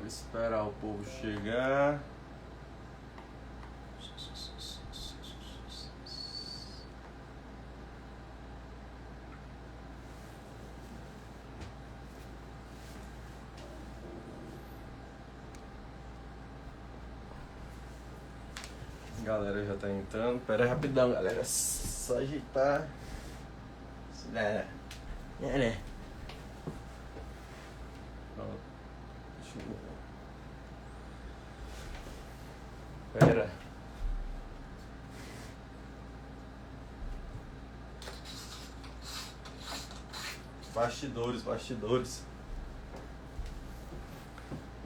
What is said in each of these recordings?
Esperar o povo chegar. A galera já tá entrando. Pera aí rapidão, galera. Só ajeitar. Né? Pronto. Deixa eu... Pera. Bastidores.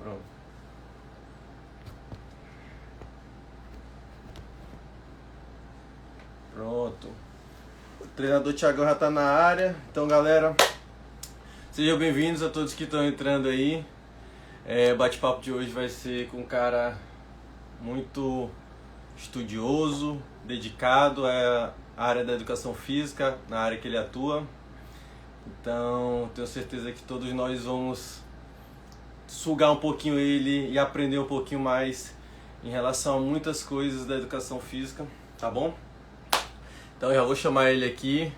Pronto. Pronto. O treinador Thiagão já tá na área. Então, galera, sejam bem-vindos a todos que estão entrando aí. O bate-papo de hoje vai ser com um cara muito estudioso, dedicado à área da educação física, na área que ele atua. Então, tenho certeza que todos nós vamos sugar um pouquinho ele e aprender um pouquinho mais em relação a muitas coisas da educação física, tá bom? Então, eu já vou chamar ele aqui.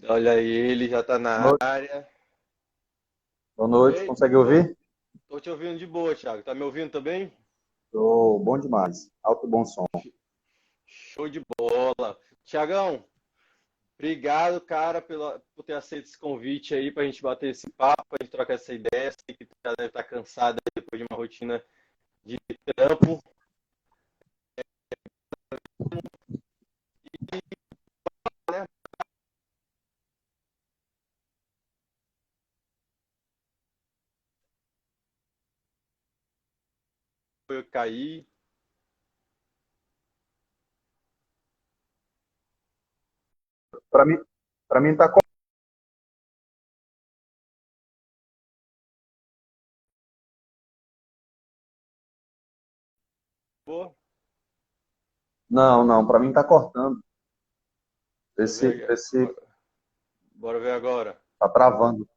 Olha aí, ele já tá na área. Boa noite, Ei, consegue ouvir? tô te ouvindo de boa, Thiago. Tá me ouvindo também? Tô bom demais, alto e bom som. Show de bola. Thiagão, obrigado, cara, por ter aceito esse convite aí pra gente bater esse papo, pra gente trocar essa ideia. Sei que tu já deve estar cansado aí depois de uma rotina de trampo. Né? Eu caí. Para mim, para mim tá com... Pô, Não, para mim tá cortando. deixa eu ver aqui. Esse Bora ver agora. tá travando.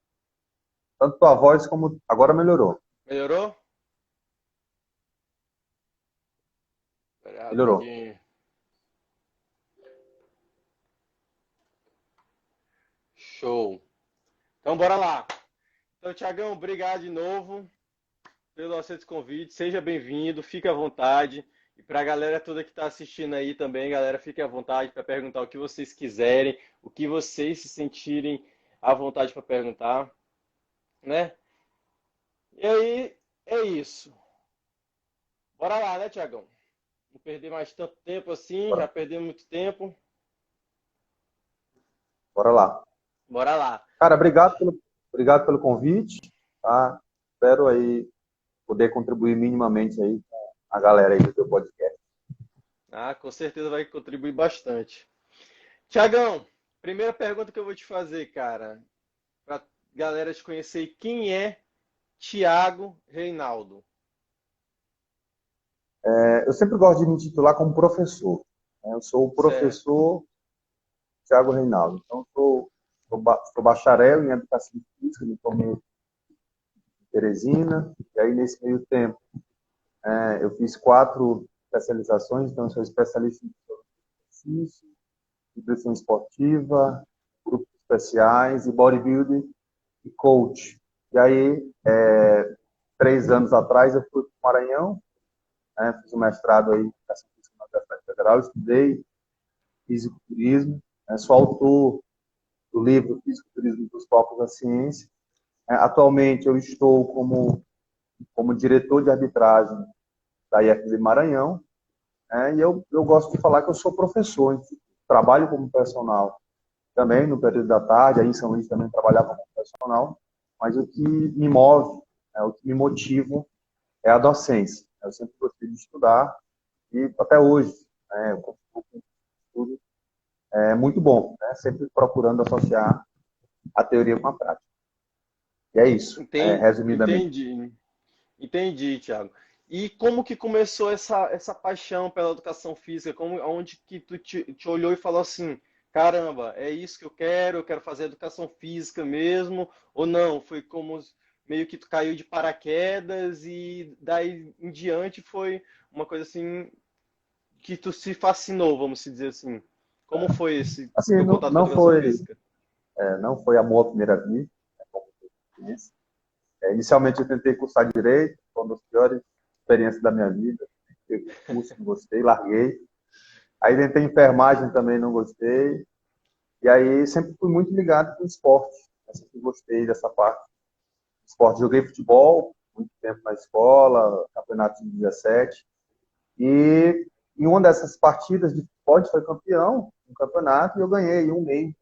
Tanto tua voz como agora melhorou. Melhorou? Espera aí Melhorou. rapidinho. Show. Então, bora lá. Então, Thiagão, obrigado de novo pelo aceito convite. Seja bem-vindo, fique à vontade. E para a galera toda que está assistindo aí também, galera, fique à vontade para perguntar o que vocês quiserem, o que vocês se sentirem à vontade para perguntar, né? E aí, é isso. Bora lá, né, Thiagão? Não perder mais tanto tempo assim, Bora, já perdemos muito tempo. bora lá. Bora lá. Cara, obrigado pelo convite, tá? Espero aí poder contribuir minimamente aí com a galera aí do teu podcast. Ah, com certeza vai contribuir bastante. Tiagão, primeira pergunta que eu vou te fazer, cara, para galera te conhecer, quem é Thiago Reinaldo? Eu sempre gosto de me titular como professor, né? Eu sou o Certo. professor Thiago Reinaldo. Então, sou bacharel em educação física, me formei Teresina, e aí nesse meio tempo eu fiz 4 especializações, então eu sou especialista em exercício, nutrição esportiva, grupos especiais e bodybuilding e coach. E aí, 3 anos atrás, eu fui para o Maranhão, né, fiz um mestrado aí em educação física na Universidade Federal, estudei fisiculturismo, né, sou autor do livro Fisiculturismo dos Corpos da Ciência. Atualmente eu estou como diretor de arbitragem da IFB Maranhão, e eu gosto de falar que eu sou professor, trabalho como personal também no período da tarde, aí em São Luís também trabalhava como personal, mas o que me move, o que me motiva é a docência. Eu sempre gostei de estudar e até hoje eu continuo com estudo muito bom, né? Sempre procurando associar a teoria com a prática. E é isso, Entendi, resumidamente. entendi, entendi, Thiago. E como que começou essa paixão pela educação física? Onde que tu te olhou e falou assim, caramba, é isso que eu quero fazer educação física mesmo? Ou não? Foi como meio que tu caiu de paraquedas e daí em diante foi uma coisa assim que tu se fascinou, vamos se dizer assim. Como foi esse Assim, teu não, contato com a não educação foi, física? não foi amor à primeira vista, né, como eu disse. Inicialmente eu tentei cursar Direito, foi uma das piores experiências da minha vida. Eu curso, não gostei, larguei. Aí tentei enfermagem também, não gostei. E aí sempre fui muito ligado com o esporte. Eu sempre gostei dessa parte do esporte. Joguei futebol, muito tempo na escola, campeonato de 17. E em uma dessas partidas de futebol, a gente foi campeão no campeonato e eu ganhei um mês.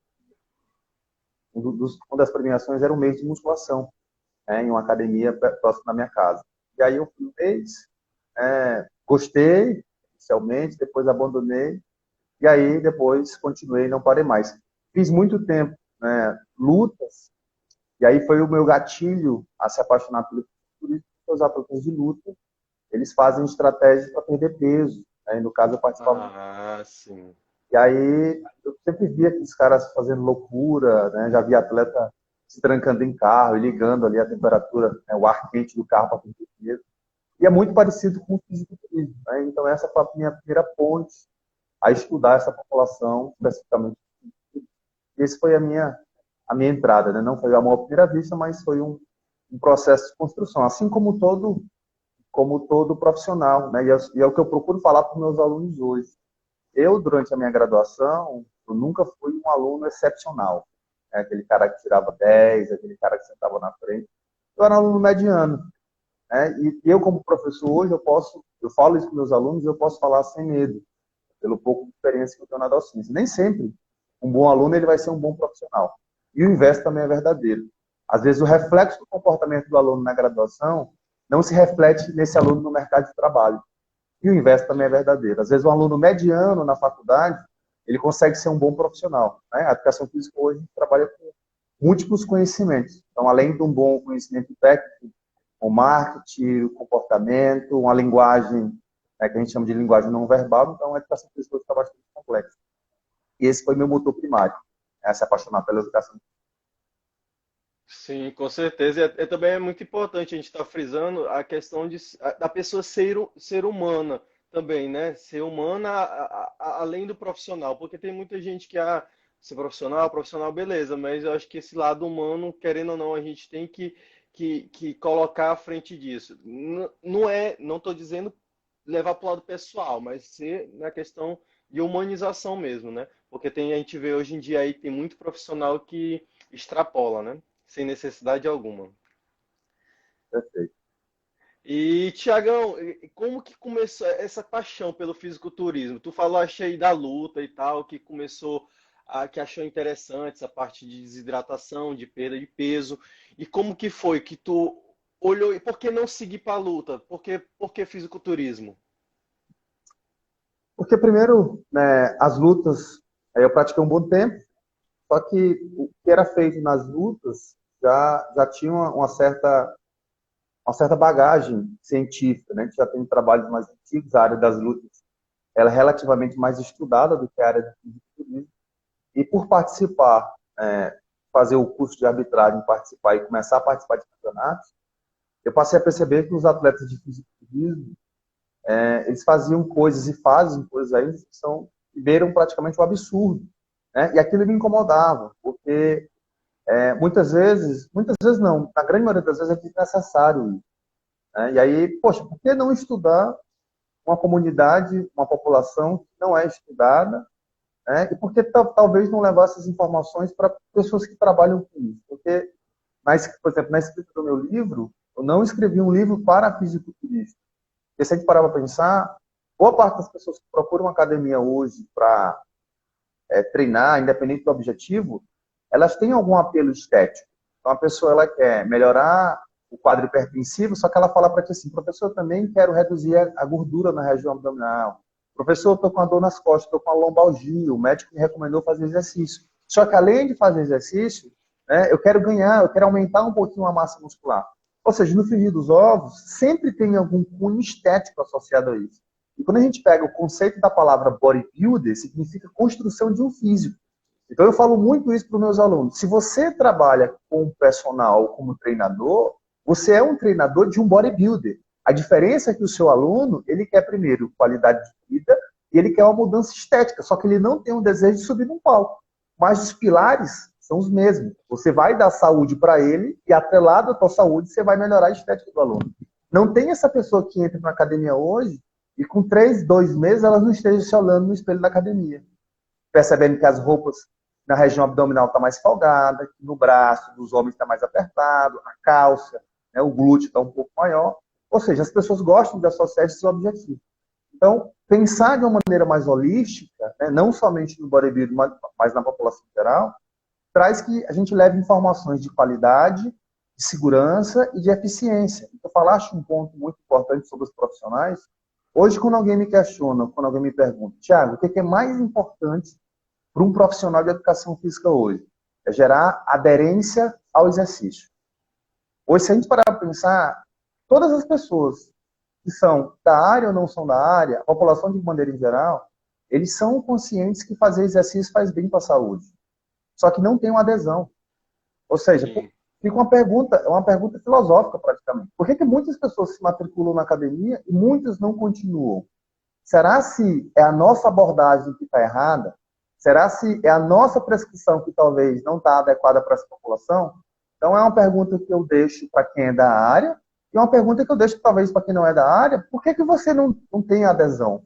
Uma das premiações era um mês de musculação, né, em uma academia próxima da minha casa. E aí eu fui um mês, gostei inicialmente, depois abandonei, e aí depois continuei, não parei mais. Fiz muito tempo, né, lutas, e aí foi o meu gatilho a se apaixonar pelo fisiculturismo, porque os atletas de luta, eles fazem estratégias para perder peso, né, e no caso eu participava. Ah, sim. E aí eu sempre via aqueles caras fazendo loucura, né, já vi atleta se trancando em carro e ligando ali a temperatura, né, o ar quente do carro para perder peso. E é muito parecido com o fisiculturismo, né? Então essa foi a minha primeira ponte a estudar essa população especificamente. Esse foi a minha entrada, né? Não foi o amor à primeira vista, mas foi um processo de construção, assim como todo profissional, né? E é o que eu procuro falar para os meus alunos hoje. Eu, durante a minha graduação, eu nunca fui um aluno excepcional, né? Aquele cara que tirava 10, aquele cara que sentava na frente. Eu era um aluno mediano, né? E eu, como professor hoje, eu falo isso para meus alunos e eu posso falar sem medo, pelo pouco de experiência que eu tenho na docência. Nem sempre um bom aluno ele vai ser um bom profissional. E o inverso também é verdadeiro. Às vezes o reflexo do comportamento do aluno na graduação não se reflete nesse aluno no mercado de trabalho. E o inverso também é verdadeiro. Às vezes um aluno mediano na faculdade, ele consegue ser um bom profissional, né? A educação física hoje trabalha com múltiplos conhecimentos. Então, além de um bom conhecimento técnico, o marketing, o comportamento, uma linguagem, né, que a gente chama de linguagem não verbal, então a educação física está bastante complexa. E esse foi meu motor primário, né, se apaixonar pela educação. Sim, com certeza. Também é muito importante a gente estar frisando a questão da pessoa ser humana também, né? Ser humana além do profissional, porque tem muita gente que ser profissional, beleza, mas eu acho que esse lado humano, querendo ou não, a gente tem que colocar à frente disso. Não estou dizendo levar para o lado pessoal, mas ser na questão de humanização mesmo, né? Porque a gente vê hoje em dia aí tem muito profissional que extrapola, né? Sem necessidade alguma. Perfeito. E, Tiagão, como que começou essa paixão pelo fisiculturismo? Tu falaste aí da luta e tal, que começou, que achou interessante essa parte de desidratação, de perda de peso. E como que foi que tu olhou, e por que não seguir para a luta? Por que fisiculturismo? Porque, primeiro, né, as lutas, eu pratiquei um bom tempo, só que o que era feito nas lutas já tinha uma certa bagagem científica, né? A gente já tem trabalhos mais antigos, a área das lutas ela é relativamente mais estudada do que a área do fisiculturismo. E por participar, fazer o curso de arbitragem, participar e começar a participar de campeonatos, eu passei a perceber que os atletas de fisiculturismo, eles faziam coisas e fazem coisas aí que beiram praticamente o absurdo, né? E aquilo me incomodava, porque muitas vezes não, na grande maioria das vezes é desnecessário isso, né? E aí, poxa, por que não estudar uma comunidade, uma população que não é estudada, né? E por que talvez não levar essas informações para pessoas que trabalham com isso? Porque, por exemplo, na escrita do meu livro, eu não escrevi um livro para fisiculturistas. Porque se a gente parar para pensar, boa parte das pessoas que procuram uma academia hoje para treinar, independente do objetivo, elas têm algum apelo estético. Então, a pessoa ela quer melhorar o quadro hipertensivo, só que ela fala para ti assim, professor, eu também quero reduzir a gordura na região abdominal. Professor, eu estou com a dor nas costas, estou com a lombalgia, o médico me recomendou fazer exercício. Só que além de fazer exercício, né, eu quero ganhar, eu quero aumentar um pouquinho a massa muscular. Ou seja, no frigir dos ovos, sempre tem algum cunho estético associado a isso. E quando a gente pega o conceito da palavra bodybuilder, significa construção de um físico. Então eu falo muito isso para os meus alunos. Se você trabalha com personal como treinador, você é um treinador de um bodybuilder. A diferença é que o seu aluno, ele quer primeiro qualidade de vida e ele quer uma mudança estética, só que ele não tem um desejo de subir num palco. Mas os pilares são os mesmos. Você vai dar saúde para ele e atrelado à tua saúde, você vai melhorar a estética do aluno. Não tem essa pessoa que entra na academia hoje e com 2 meses ela não esteja se olhando no espelho da academia, percebendo que as roupas na região abdominal está mais folgada, que no braço dos homens está mais apertado, a calça, né, o glúteo está um pouco maior. Ou seja, as pessoas gostam de associar esses objetivos. Então, pensar de uma maneira mais holística, né, não somente no bodybuilding, mas na população geral, traz que a gente leve informações de qualidade, de segurança e de eficiência. Então, falaste um ponto muito importante sobre os profissionais. Hoje, quando alguém me questiona, quando alguém me pergunta, Thiago, o que é mais importante para um profissional de educação física hoje? É gerar aderência ao exercício. Hoje, se a gente parar para pensar, todas as pessoas que são da área ou não são da área, a população de maneira em geral, eles são conscientes que fazer exercício faz bem para a saúde. Só que não tem uma adesão. Ou seja, fica uma pergunta filosófica praticamente. Por que muitas pessoas se matriculam na academia e muitas não continuam? Será se é a nossa abordagem que está errada? Será se é a nossa prescrição que talvez não está adequada para essa população? Então é uma pergunta que eu deixo para quem é da área e uma pergunta que eu deixo talvez para quem não é da área. Por que você não tem adesão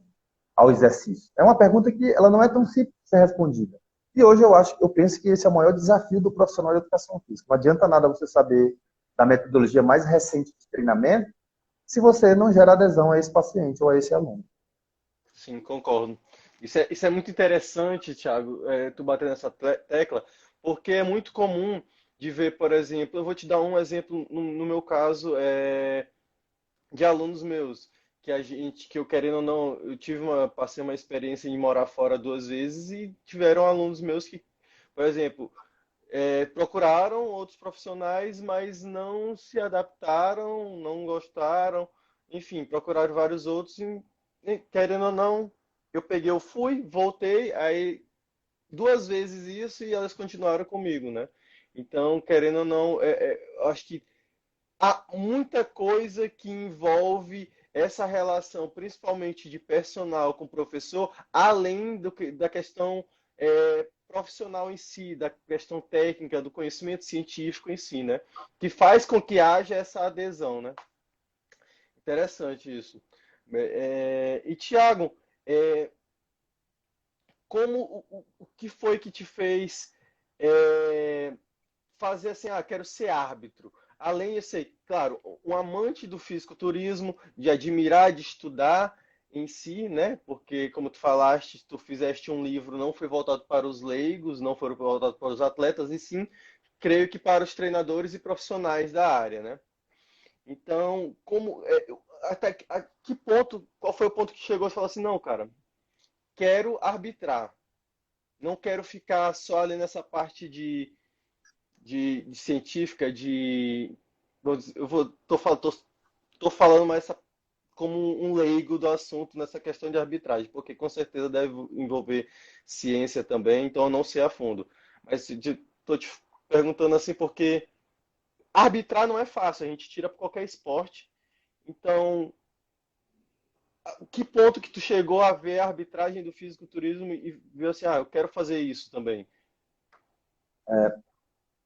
ao exercício? É uma pergunta que ela não é tão simples de ser respondida. E hoje eu penso que esse é o maior desafio do profissional de educação física. Não adianta nada você saber da metodologia mais recente de treinamento se você não gera adesão a esse paciente ou a esse aluno. Sim, concordo. Isso é muito interessante, Thiago, tu bater nessa tecla, porque é muito comum de ver, por exemplo, eu vou te dar um exemplo, no meu caso, de alunos meus, que eu querendo ou não, passei uma experiência em morar fora 2 vezes e tiveram alunos meus que, por exemplo, procuraram outros profissionais, mas não se adaptaram, não gostaram, enfim, procuraram vários outros e, querendo ou não, eu fui, voltei, aí 2 vezes isso e elas continuaram comigo, né? Então, querendo ou não, eu acho que há muita coisa que envolve essa relação, principalmente de personal com professor, além da questão profissional em si, da questão técnica, do conhecimento científico em si, né? Que faz com que haja essa adesão, né? Interessante isso. E, Thiago, o que foi que te fez fazer assim, quero ser árbitro? Além de ser, claro, um amante do fisiculturismo, de admirar, de estudar em si, né? Porque, como tu falaste, tu fizeste um livro, não foi voltado para os leigos, não foi voltado para os atletas, e sim, creio que para os treinadores e profissionais da área, né? Então, até a que ponto, qual foi o ponto que chegou e falou assim, não, cara, quero arbitrar, não quero ficar só ali nessa parte de científica, tô falando mais como um leigo do assunto nessa questão de arbitragem, porque com certeza deve envolver ciência também, então eu não sei a fundo. Mas estou te perguntando assim porque arbitrar não é fácil, a gente tira para qualquer esporte. Então, que ponto que tu chegou a ver a arbitragem do fisiculturismo e viu assim, eu quero fazer isso também?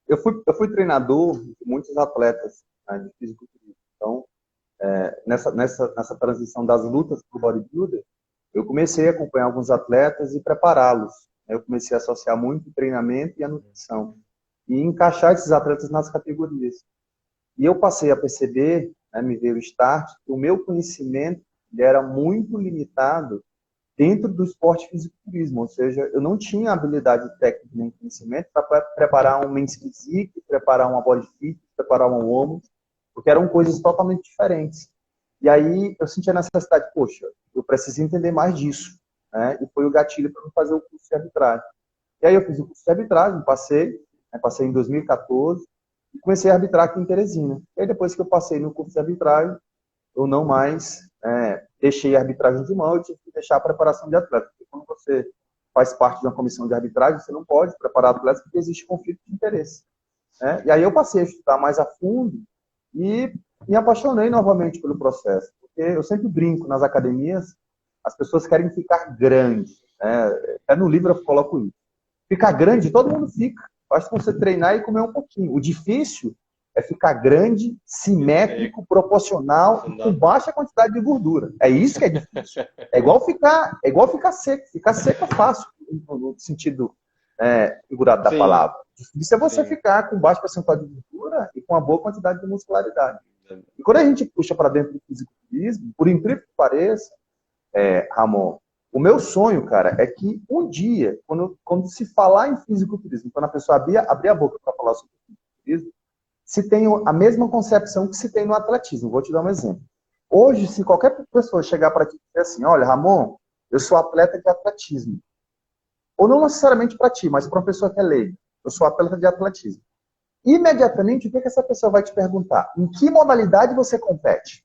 Eu fui treinador de muitos atletas, né, de fisiculturismo. Então, nessa transição das lutas para o bodybuilder, eu comecei a acompanhar alguns atletas e prepará-los. Eu comecei a associar muito o treinamento e a nutrição e encaixar esses atletas nas categorias. E eu passei a perceber, né, me veio o start, que o meu conhecimento ele era muito limitado dentro do esporte fisiculturismo, ou seja, eu não tinha habilidade técnica nem conhecimento para preparar um men's physique, preparar uma body fit, preparar uma woman, porque eram coisas totalmente diferentes. E aí eu senti a necessidade, poxa, eu preciso entender mais disso, né? E foi o gatilho para eu fazer o curso de arbitragem. E aí eu fiz o curso de arbitragem, passei em 2014, e comecei a arbitrar aqui em Teresina. E aí, depois que eu passei no curso de arbitragem, eu não mais deixei a arbitragem de mão, eu tive que deixar a preparação de atleta. Porque quando você faz parte de uma comissão de arbitragem, você não pode preparar atletas porque existe conflito de interesse. Né? E aí eu passei a estudar mais a fundo e me apaixonei novamente pelo processo. Porque eu sempre brinco nas academias, as pessoas querem ficar grandes. Né? Até no livro eu coloco isso. Ficar grande, todo mundo fica. Basta você treinar e comer um pouquinho. O difícil é ficar grande, simétrico, proporcional e com baixa quantidade de gordura. É isso que é difícil. É igual ficar seco. Ficar seco é fácil, no sentido figurado da palavra. Difícil é você ficar com baixo percentual de gordura e com uma boa quantidade de muscularidade. E quando a gente puxa para dentro do fisiculturismo, por incrível que pareça, Ramon, o meu sonho, cara, é que um dia, quando se falar em fisiculturismo, quando a pessoa abrir a boca para falar sobre fisiculturismo, se tem a mesma concepção que se tem no atletismo. Vou te dar um exemplo. Hoje, se qualquer pessoa chegar para ti e dizer assim, olha, Ramon, eu sou atleta de atletismo. Ou não necessariamente para ti, mas para uma pessoa que é leiga. Eu sou atleta de atletismo. Imediatamente, o que essa pessoa vai te perguntar? Em que modalidade você compete?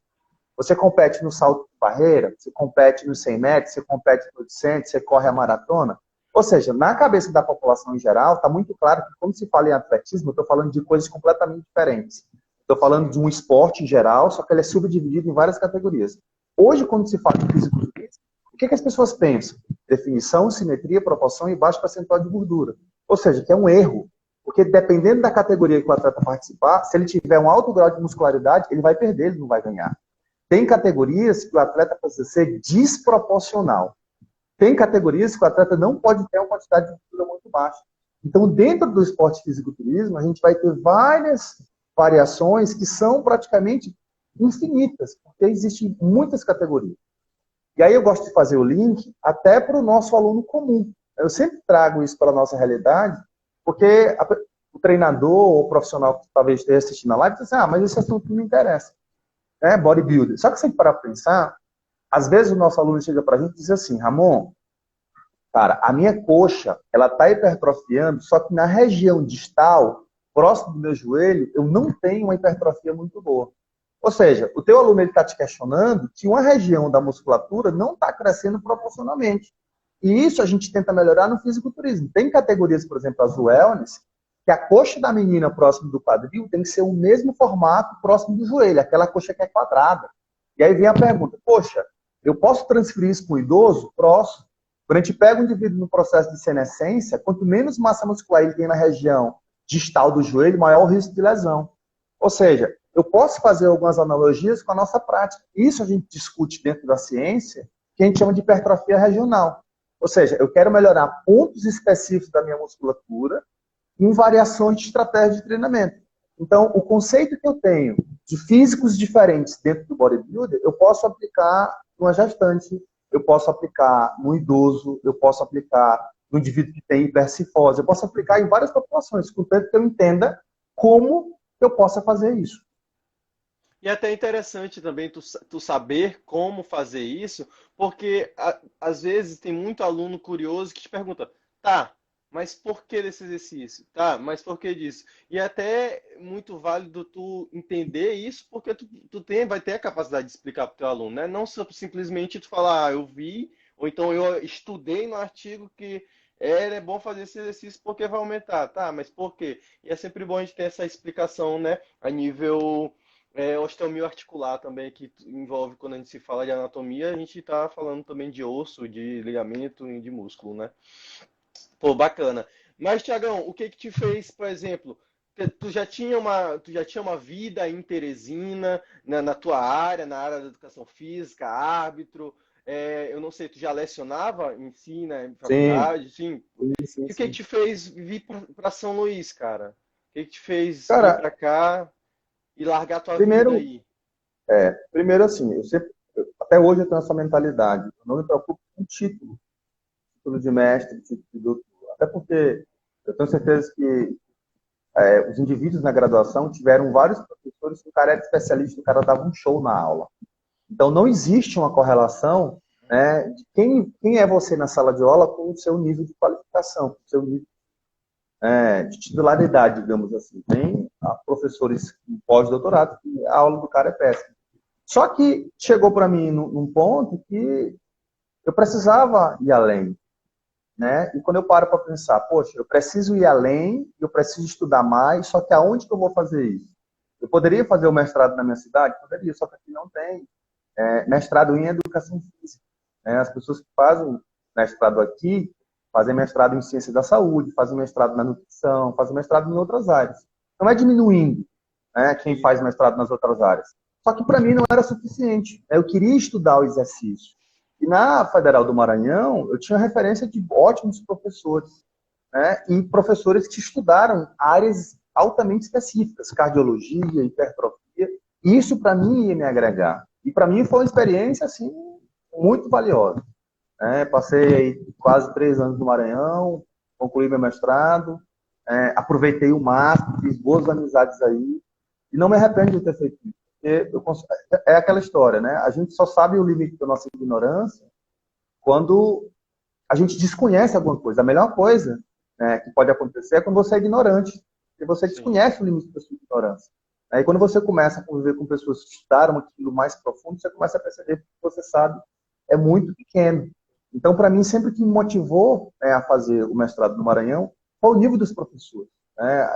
Você compete no salto de barreira, você compete nos 100 metros, você compete no 800, você corre a maratona. Ou seja, na cabeça da população em geral, está muito claro que quando se fala em atletismo, eu estou falando de coisas completamente diferentes. Estou falando de um esporte em geral, só que ele é subdividido em várias categorias. Hoje, quando se fala em fisiculturismo, o que as pessoas pensam? Definição, simetria, proporção e baixo percentual de gordura. Ou seja, que é um erro. Porque dependendo da categoria que o atleta participar, se ele tiver um alto grau de muscularidade, ele vai perder, ele não vai ganhar. Tem categorias que o atleta precisa ser desproporcional. Tem categorias que o atleta não pode ter uma quantidade de gordura muito baixa. Então, dentro do esporte fisiculturismo, a gente vai ter várias variações que são praticamente infinitas, porque existem muitas categorias. E aí eu gosto de fazer o link até para o nosso aluno comum. Eu sempre trago isso para a nossa realidade, porque o treinador ou o profissional que talvez esteja assistindo a live diz assim, mas esse assunto não me interessa. Bodybuilder. Só que se a gente parar para pensar, às vezes o nosso aluno chega para a gente e diz assim, Ramon, cara, a minha coxa, ela está hipertrofiando, só que na região distal, próximo do meu joelho, eu não tenho uma hipertrofia muito boa. Ou seja, o teu aluno está te questionando que uma região da musculatura não está crescendo proporcionalmente. E isso a gente tenta melhorar no fisiculturismo. Tem categorias, por exemplo, as wellness, que a coxa da menina próximo do quadril tem que ser o mesmo formato próximo do joelho, aquela coxa que é quadrada. E aí vem a pergunta, poxa, eu posso transferir isso para o idoso? Posso. Quando a gente pega um indivíduo no processo de senescência, quanto menos massa muscular ele tem na região distal do joelho, maior o risco de lesão. Ou seja, eu posso fazer algumas analogias com a nossa prática. Isso a gente discute dentro da ciência, que a gente chama de hipertrofia regional. Ou seja, eu quero melhorar pontos específicos da minha musculatura em variações de estratégia de treinamento. Então, o conceito que eu tenho de físicos diferentes dentro do bodybuilder, eu posso aplicar numa gestante, eu posso aplicar no idoso, eu posso aplicar no indivíduo que tem hipercifose, eu posso aplicar em várias populações, contanto que eu entenda como eu possa fazer isso. E é até interessante também tu saber como fazer isso, porque às vezes tem muito aluno curioso que te pergunta, tá, mas por que desse exercício? Tá, mas por que disso? E é até muito válido tu entender isso, porque vai ter a capacidade de explicar para o teu aluno, né? Não simplesmente tu falar, eu vi, ou então eu estudei no artigo que é bom fazer esse exercício porque vai aumentar. Tá, mas por quê? E é sempre bom a gente ter essa explicação, né? A nível osteomioarticular também, que envolve, quando a gente se fala de anatomia, a gente está falando também de osso, de ligamento e de músculo, né? Pô, bacana. Mas, Tiagão, o que que te fez, por exemplo, tu já tinha uma vida em Teresina, na tua área, na área da educação física, árbitro, eu não sei, tu já lecionava em si, né, em Sim, faculdade, sim. sim, E o que que sim. te fez vir para São Luís, cara? O que que te fez vir Cara, para cá e largar tua vida primeiro, aí? primeiro assim, até hoje eu tenho essa mentalidade. Eu não me preocupo com título de mestre, título de doutor. Até porque eu tenho certeza que os indivíduos na graduação tiveram vários professores que o cara era especialista, o cara dava um show na aula. Então, não existe uma correlação, né, de quem é você na sala de aula com o seu nível de qualificação, com o seu nível. de titularidade, digamos assim. Tem professores com pós-doutorado que a aula do cara é péssima. Só que chegou para mim num ponto que eu precisava ir além, né? E quando eu paro para pensar, poxa, eu preciso ir além, eu preciso estudar mais, só que aonde que eu vou fazer isso? Eu poderia fazer o mestrado na minha cidade? Poderia, só que aqui não tem mestrado em educação física, né? As pessoas que fazem mestrado aqui fazem mestrado em ciência da saúde, fazem mestrado na nutrição, fazem mestrado em outras áreas. Não é diminuindo, né, quem faz mestrado nas outras áreas. Só que para mim não era suficiente. Eu queria estudar o exercício. E na Federal do Maranhão, eu tinha referência de ótimos professores, né, e professores que estudaram áreas altamente específicas, cardiologia, hipertrofia. E isso, para mim, ia me agregar. E para mim foi uma experiência assim, muito valiosa. Passei aí quase 3 anos no Maranhão, concluí meu mestrado, aproveitei o máximo, fiz boas amizades aí, e não me arrependo de ter feito isso. É aquela história, né? A gente só sabe o limite da nossa ignorância quando a gente desconhece alguma coisa. A melhor coisa, né, que pode acontecer é quando você é ignorante, porque você desconhece o limite da sua ignorância. Aí quando você começa a conviver com pessoas que estudaram aquilo mais profundo, você começa a perceber que o que você sabe é muito pequeno. Então, para mim, sempre que me motivou a fazer o mestrado no Maranhão foi o nível dos professores.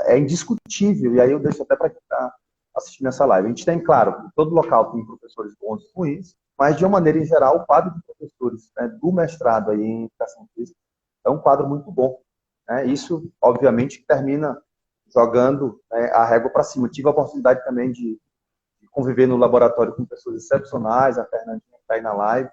É indiscutível, e aí eu deixo até para quem está assistindo essa live. A gente tem, claro, todo local tem professores bons e ruins, mas, de uma maneira em geral, o quadro de professores do mestrado aí em educação física é um quadro muito bom. Isso, obviamente, termina jogando a régua para cima. Tive a oportunidade também de conviver no laboratório com pessoas excepcionais, a Fernandinha está aí na live,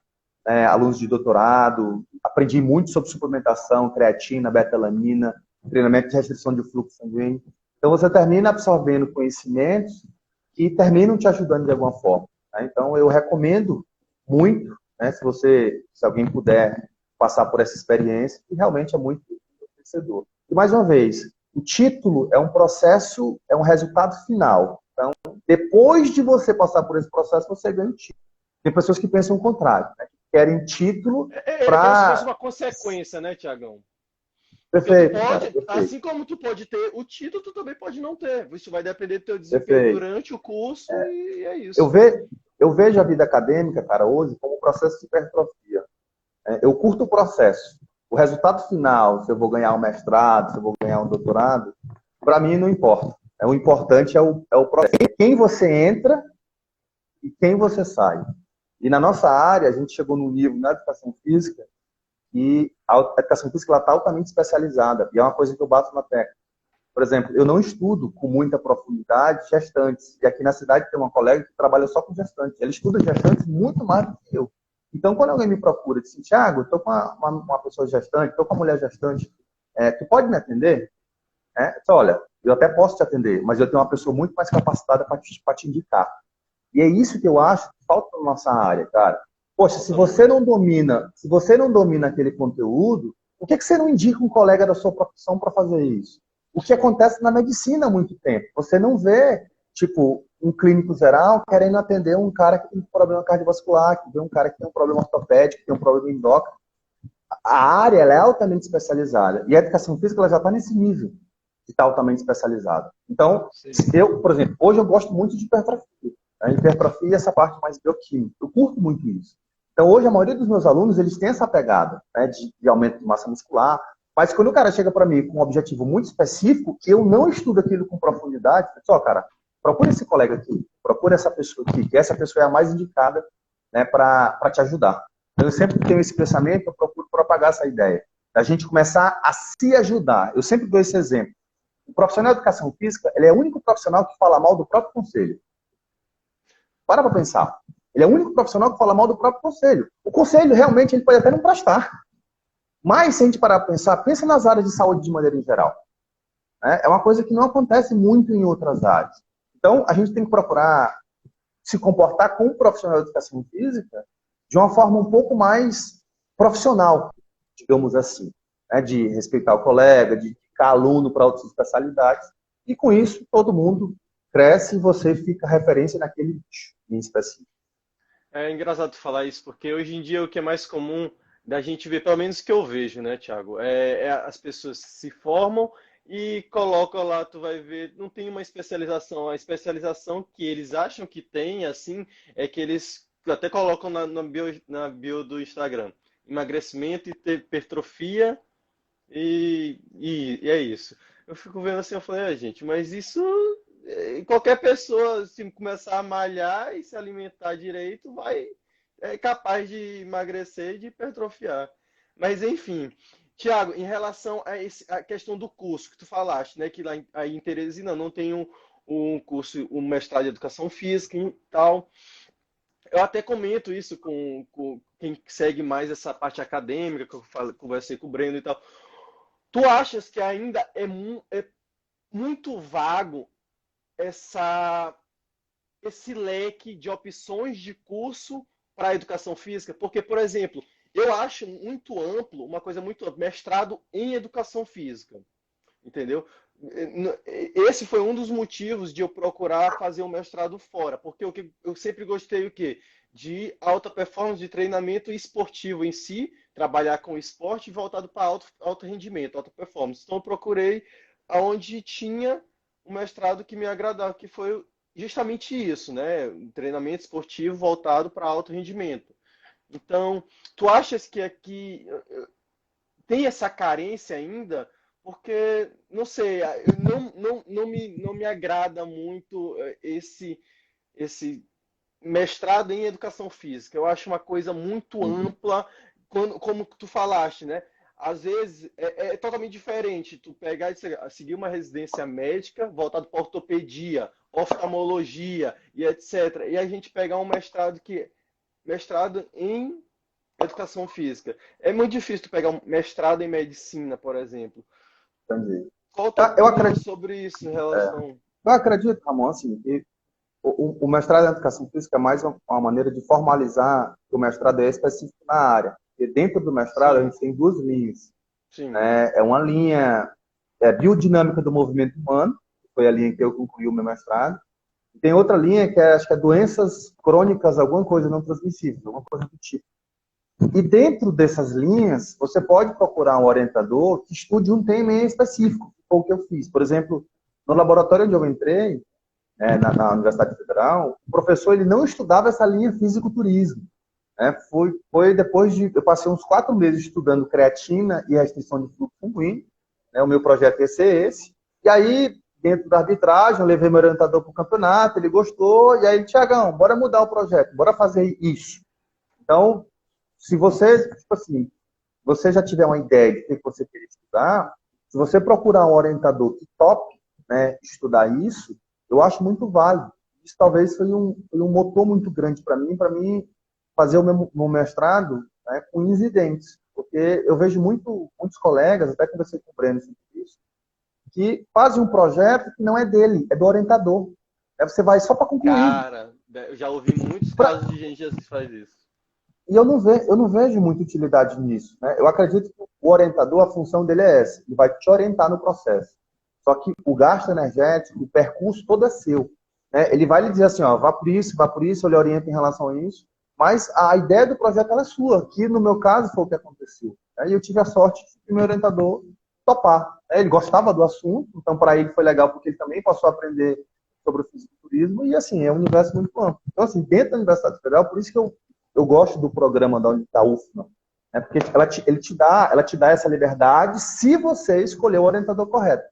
alunos de doutorado, aprendi muito sobre suplementação, creatina, betalanina, treinamento de restrição de fluxo sanguíneo. Então, você termina absorvendo conhecimentos que terminam te ajudando de alguma forma. Então, eu recomendo muito, se alguém puder passar por essa experiência, que realmente é muito enriquecedor. E, mais uma vez, o título é um processo, é um resultado final. Então, depois de você passar por esse processo, você ganha o título. Tem pessoas que pensam o contrário, né? Que querem título É como se para... fosse uma consequência, né, Tiagão? Porque tu Perfeito, cara, pode, perfeito. assim como tu pode ter o título, tu também pode não ter. Isso vai depender do teu desempenho Perfeito. durante o curso e é Eu, isso. ve, eu vejo a vida acadêmica, cara, hoje como um processo de hipertrofia. Eu curto o processo. O resultado final, se eu vou ganhar um mestrado, se eu vou ganhar um doutorado, para mim não importa. O importante é o processo. Quem você entra e quem você sai. E na nossa área, a gente chegou num nível na educação física e a educação física está altamente especializada. E é uma coisa que eu bato na tecla. Por exemplo, eu não estudo com muita profundidade gestantes. E aqui na cidade tem uma colega que trabalha só com gestantes. Ela estuda gestantes muito mais do que eu. Então, quando alguém me procura e diz assim, Thiago, eu estou com uma pessoa gestante, estou com uma mulher gestante, tu pode me atender? Olha, eu até posso te atender, mas eu tenho uma pessoa muito mais capacitada para te indicar. E é isso que eu acho que falta na nossa área, cara. Poxa, se você não domina aquele conteúdo, por que você não indica um colega da sua profissão para fazer isso? O que acontece na medicina há muito tempo. Você não vê, tipo, um clínico geral querendo atender um cara que tem um problema cardiovascular, que vê um cara que tem um problema ortopédico, que tem um problema endócrino. A área ela é altamente especializada. E a educação física ela já está nesse nível de estar altamente especializada. Então, eu, por exemplo, hoje eu gosto muito de hipertrofia. A hipertrofia é essa parte mais bioquímica. Eu curto muito isso. Então, hoje, a maioria dos meus alunos, eles têm essa pegada de aumento de massa muscular. Mas quando o cara chega para mim com um objetivo muito específico, eu não estudo aquilo com profundidade. Só, cara, procura esse colega aqui, procura essa pessoa aqui, que essa pessoa é a mais indicada, né, para te ajudar. Então, eu sempre tenho esse pensamento, eu procuro propagar essa ideia. Da gente começar a se ajudar. Eu sempre dou esse exemplo. O profissional de educação física, ele é o único profissional que fala mal do próprio conselho. Para pensar. Ele é o único profissional que fala mal do próprio conselho. O conselho, realmente, ele pode até não prestar. Mas, se a gente parar para pensar, pensa nas áreas de saúde de maneira em geral. É uma coisa que não acontece muito em outras áreas. Então, a gente tem que procurar se comportar com o profissional de educação física de uma forma um pouco mais profissional, digamos assim. De respeitar o colega, de indicar aluno para outras especialidades. E, com isso, todo mundo cresce e você fica referência naquele nicho em específico. É engraçado falar isso, porque hoje em dia o que é mais comum da gente ver, pelo menos que eu vejo, né, Thiago, as pessoas se formam e coloca lá, tu vai ver, não tem uma especialização. A especialização que eles acham que tem, assim, é que eles até colocam na bio do Instagram. Emagrecimento, hipertrofia e é isso. Eu fico vendo assim, eu falei, gente, mas isso qualquer pessoa, se começar a malhar e se alimentar direito, é capaz de emagrecer e de hipertrofiar. Mas enfim, Tiago, em relação a questão do curso que tu falaste, né, que lá aí em Teresina não tem um curso, um mestrado em educação física e tal. Eu até comento isso com quem segue mais essa parte acadêmica, que eu conversei com o Breno e tal. Tu achas que ainda é muito vago essa, esse leque de opções de curso para a educação física? Porque, por exemplo, eu acho muito amplo, uma coisa muito ampla, mestrado em educação física, entendeu? Esse foi um dos motivos de eu procurar fazer um mestrado fora, porque eu sempre gostei o quê? De alta performance, de treinamento esportivo em si, trabalhar com esporte voltado para alto rendimento, alta performance. Então eu procurei aonde tinha um mestrado que me agradava, que foi justamente isso, né? Um treinamento esportivo voltado para alto rendimento. Então, tu achas que aqui tem essa carência ainda? Porque, não sei, não me agrada muito esse mestrado em educação física. Eu acho uma coisa muito ampla, como tu falaste, né? Às vezes é totalmente diferente tu pegar e seguir uma residência médica voltado para ortopedia, oftalmologia e etc. E a gente pegar um mestrado em educação física. É muito difícil tu pegar um mestrado em medicina, por exemplo. Entendi. Qual a tua Eu opinião acredito, sobre isso em relação? eu acredito, Ramon, assim, que o mestrado em educação física é mais uma maneira de formalizar que o mestrado é específico na área. E dentro do mestrado a Sim, gente tem duas linhas. sim. Né? É uma linha biodinâmica do movimento humano, que foi a linha que eu concluí o meu mestrado. E tem outra linha que acho que é doenças crônicas, alguma coisa não transmissível, alguma coisa do tipo. E dentro dessas linhas, você pode procurar um orientador que estude um tema em específico, que foi o que eu fiz. Por exemplo, no laboratório onde eu entrei, na Universidade Federal, o professor ele não estudava essa linha fisiculturismo. Foi depois de... Eu passei uns 4 meses estudando creatina e restrição de fluxo sanguíneo. Né, o meu projeto ia ser esse. E aí, dentro da arbitragem, eu levei meu orientador para o campeonato, ele gostou, e aí, Tiagão, bora mudar o projeto, bora fazer isso. Então, se você, tipo assim, você já tiver uma ideia de que você quer estudar, se você procurar um orientador que tope, né, estudar isso, eu acho muito válido. Isso talvez foi um motor muito grande para mim fazer o meu mestrado, né, com unhas e dentes. Porque eu vejo muitos colegas, até conversei com o Breno sobre isso, que fazem um projeto que não é dele, é do orientador. Aí você vai só para concluir. Cara, eu já ouvi muitos casos de gente que faz isso. E eu não vejo muita utilidade nisso. Né? Eu acredito que o orientador, a função dele é essa. Ele vai te orientar no processo. Só que o gasto energético, o percurso todo é seu. Né? Ele vai lhe dizer assim, ó, vá por isso, eu lhe oriento em relação a isso. Mas a ideia do projeto ela é sua, que no meu caso foi o que aconteceu. Né? E eu tive a sorte de meu orientador topar. Né? Ele gostava do assunto, então para ele foi legal porque ele também passou a aprender sobre o fisiculturismo e assim, é um universo muito amplo. Então assim, dentro da Universidade Federal, por isso que eu gosto do programa da UFMA, né? Porque ela te dá essa liberdade se você escolher o orientador correto.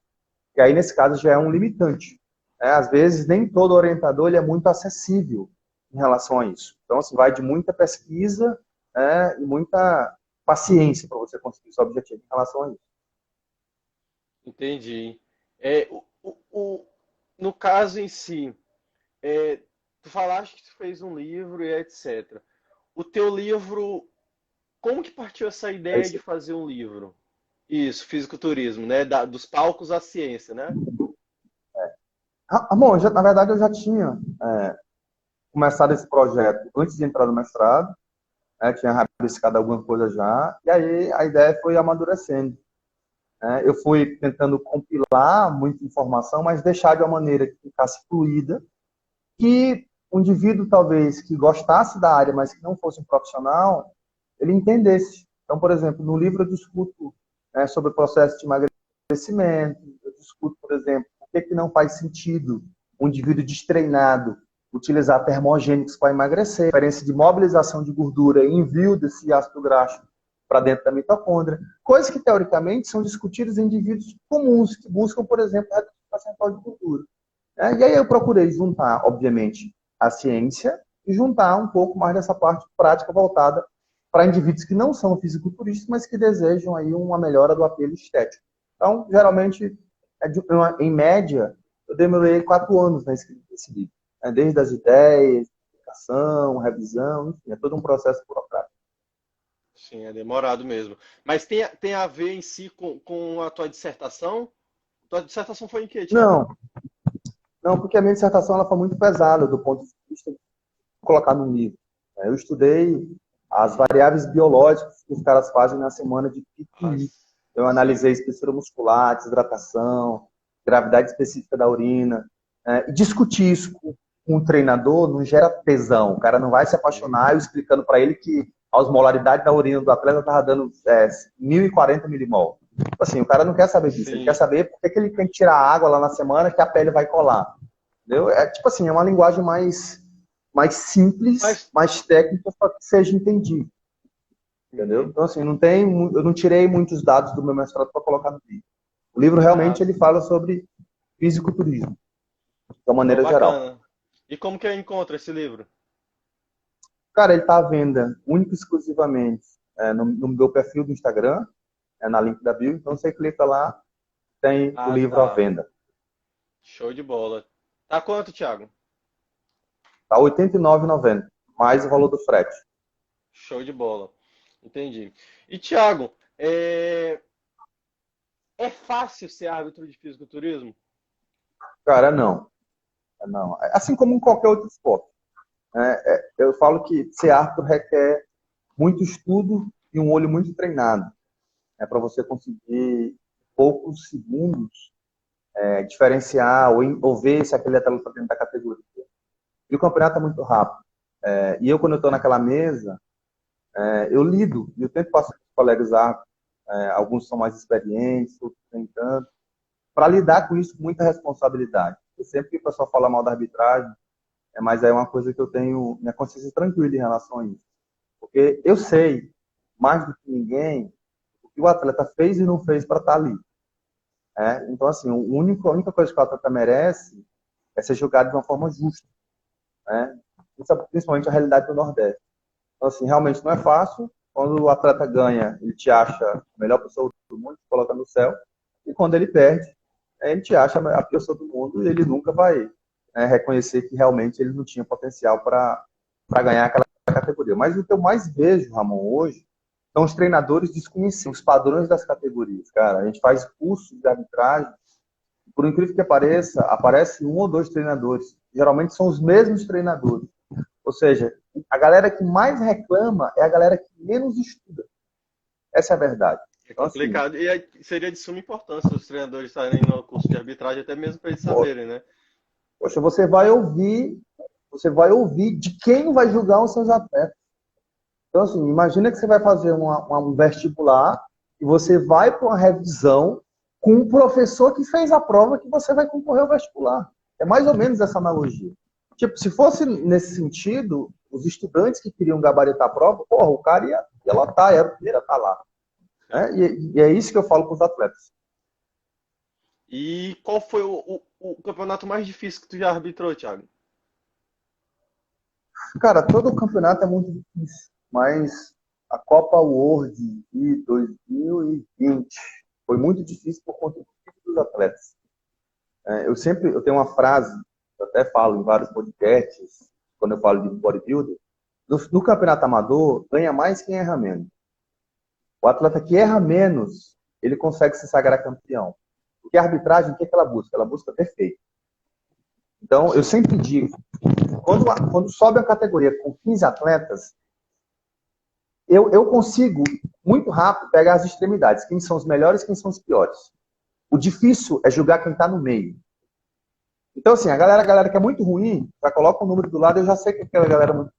E aí, nesse caso, já é um limitante. Né? Às vezes, nem todo orientador ele é muito acessível em relação a isso. Então, assim, vai de muita pesquisa, né, e muita paciência para você conseguir seu objetivo em relação a isso. Entendi. É, no caso em si, tu falaste que tu fez um livro e etc. O teu livro, como que partiu essa É ideia isso de aí. fazer um livro? Isso, fisiculturismo, né? Dos palcos à ciência, né? Bom, na verdade, eu já tinha começado esse projeto antes de entrar no mestrado, né, tinha rabiscado alguma coisa já, e aí a ideia foi amadurecendo. Eu fui tentando compilar muita informação, mas deixar de uma maneira que ficasse fluida, que um indivíduo, talvez, que gostasse da área, mas que não fosse um profissional, ele entendesse. Então, por exemplo, no livro eu discuto sobre o processo de emagrecimento, eu discuto, por exemplo, por que não faz sentido um indivíduo destreinado utilizar termogênicos para emagrecer, a diferença de mobilização de gordura e envio desse ácido graxo para dentro da mitocôndria, coisas que, teoricamente, são discutidas em indivíduos comuns, que buscam, por exemplo, a redução percentual de gordura. E aí eu procurei juntar, obviamente, a ciência e juntar um pouco mais dessa parte prática voltada para indivíduos que não são fisiculturistas, mas que desejam aí uma melhora do apelo estético. Então, geralmente, em média, eu demorei 4 anos na escrita desse livro. Desde as ideias, publicação, revisão, enfim, é todo um processo burocrático. Sim, é demorado mesmo. Mas tem a ver em si com a tua dissertação? Tua dissertação foi em quê, Thiago? Não, porque a minha dissertação ela foi muito pesada do ponto de vista de colocar no livro. Eu estudei as variáveis biológicas que os caras fazem na semana de pico. Eu analisei espessura muscular, desidratação, gravidade específica da urina. E discutir isso com um treinador não gera tesão. O cara não vai se apaixonar eu explicando para ele que a osmolaridade da urina do atleta estava dando 1040 milimol. Assim, o cara não quer saber disso. Sim. Ele quer saber por que ele tem que tirar água lá na semana que a pele vai colar. Entendeu? Tipo assim, é uma linguagem mais simples, mais técnica, para que seja entendido. Entendeu? Então, assim, eu não tirei muitos dados do meu mestrado para colocar no livro. O livro realmente ele fala sobre fisiculturismo, de uma maneira geral. E como que eu encontro esse livro? Cara, ele está à venda única e exclusivamente no meu perfil do Instagram, na link da bio. Então você clica lá, tem o livro à venda. Show de bola. Tá quanto, Thiago? Tá R$ 89,90, mais o valor do frete. Show de bola. Entendi. E, Thiago, é fácil ser árbitro de fisiculturismo? Cara, não. Assim como em qualquer outro esporte. Eu falo que ser árbitro requer muito estudo e um olho muito treinado. Para você conseguir, em poucos segundos, diferenciar ou ver se aquele atleta está dentro da categoria. E o campeonato é muito rápido. E eu, quando eu estou naquela mesa, eu lido. E eu tento passar com os colegas árbitros. Alguns são mais experientes, outros nem tanto. Para lidar com isso com muita responsabilidade. Sempre que o pessoal fala mal da arbitragem, mas é uma coisa que eu tenho minha consciência tranquila em relação a isso. Porque eu sei, mais do que ninguém, o que o atleta fez e não fez para estar ali. Então, assim, a única coisa que o atleta merece é ser julgado de uma forma justa. Isso é principalmente a realidade do Nordeste. Então, assim, realmente não é fácil. Quando o atleta ganha, ele te acha a melhor pessoa do mundo, te coloca no céu. E quando ele perde, ele te acha a pior pessoa do mundo e ele nunca vai reconhecer que realmente ele não tinha potencial para ganhar aquela categoria. Mas o que eu mais vejo, Ramon, hoje, são os treinadores desconhecendo os padrões das categorias. Cara, a gente faz cursos de arbitragem, por incrível que pareça, aparece 1 ou 2 treinadores. Geralmente são os mesmos treinadores. Ou seja, a galera que mais reclama é a galera que menos estuda. Essa é a verdade. É complicado. Então, assim, e seria de suma importância os treinadores estarem no curso de arbitragem, até mesmo para eles saberem, né? Poxa, você vai ouvir de quem vai julgar os seus atletas. Então, assim, imagina que você vai fazer um vestibular e você vai para uma revisão com um professor que fez a prova que você vai concorrer ao vestibular. É mais ou menos essa analogia. Tipo, se fosse nesse sentido, os estudantes que queriam gabaritar a prova, o cara ia lotar, era o primeiro a estar lá. E é isso que eu falo para os atletas. E qual foi o campeonato mais difícil que tu já arbitrou, Thiago? Cara, todo o campeonato é muito difícil, mas a Copa World de 2020 foi muito difícil por conta dos atletas. Eu tenho uma frase, eu até falo em vários podcasts, quando eu falo de bodybuilder, no campeonato amador, ganha mais quem erra menos. O atleta que erra menos, ele consegue se sagrar campeão. Porque a arbitragem, o que ela busca? Ela busca perfeito. Então, eu sempre digo, quando sobe a categoria com 15 atletas, eu consigo, muito rápido, pegar as extremidades. Quem são os melhores e quem são os piores. O difícil é julgar quem está no meio. Então, assim, a galera que é muito ruim, já coloca o número do lado, eu já sei que aquela galera é muito...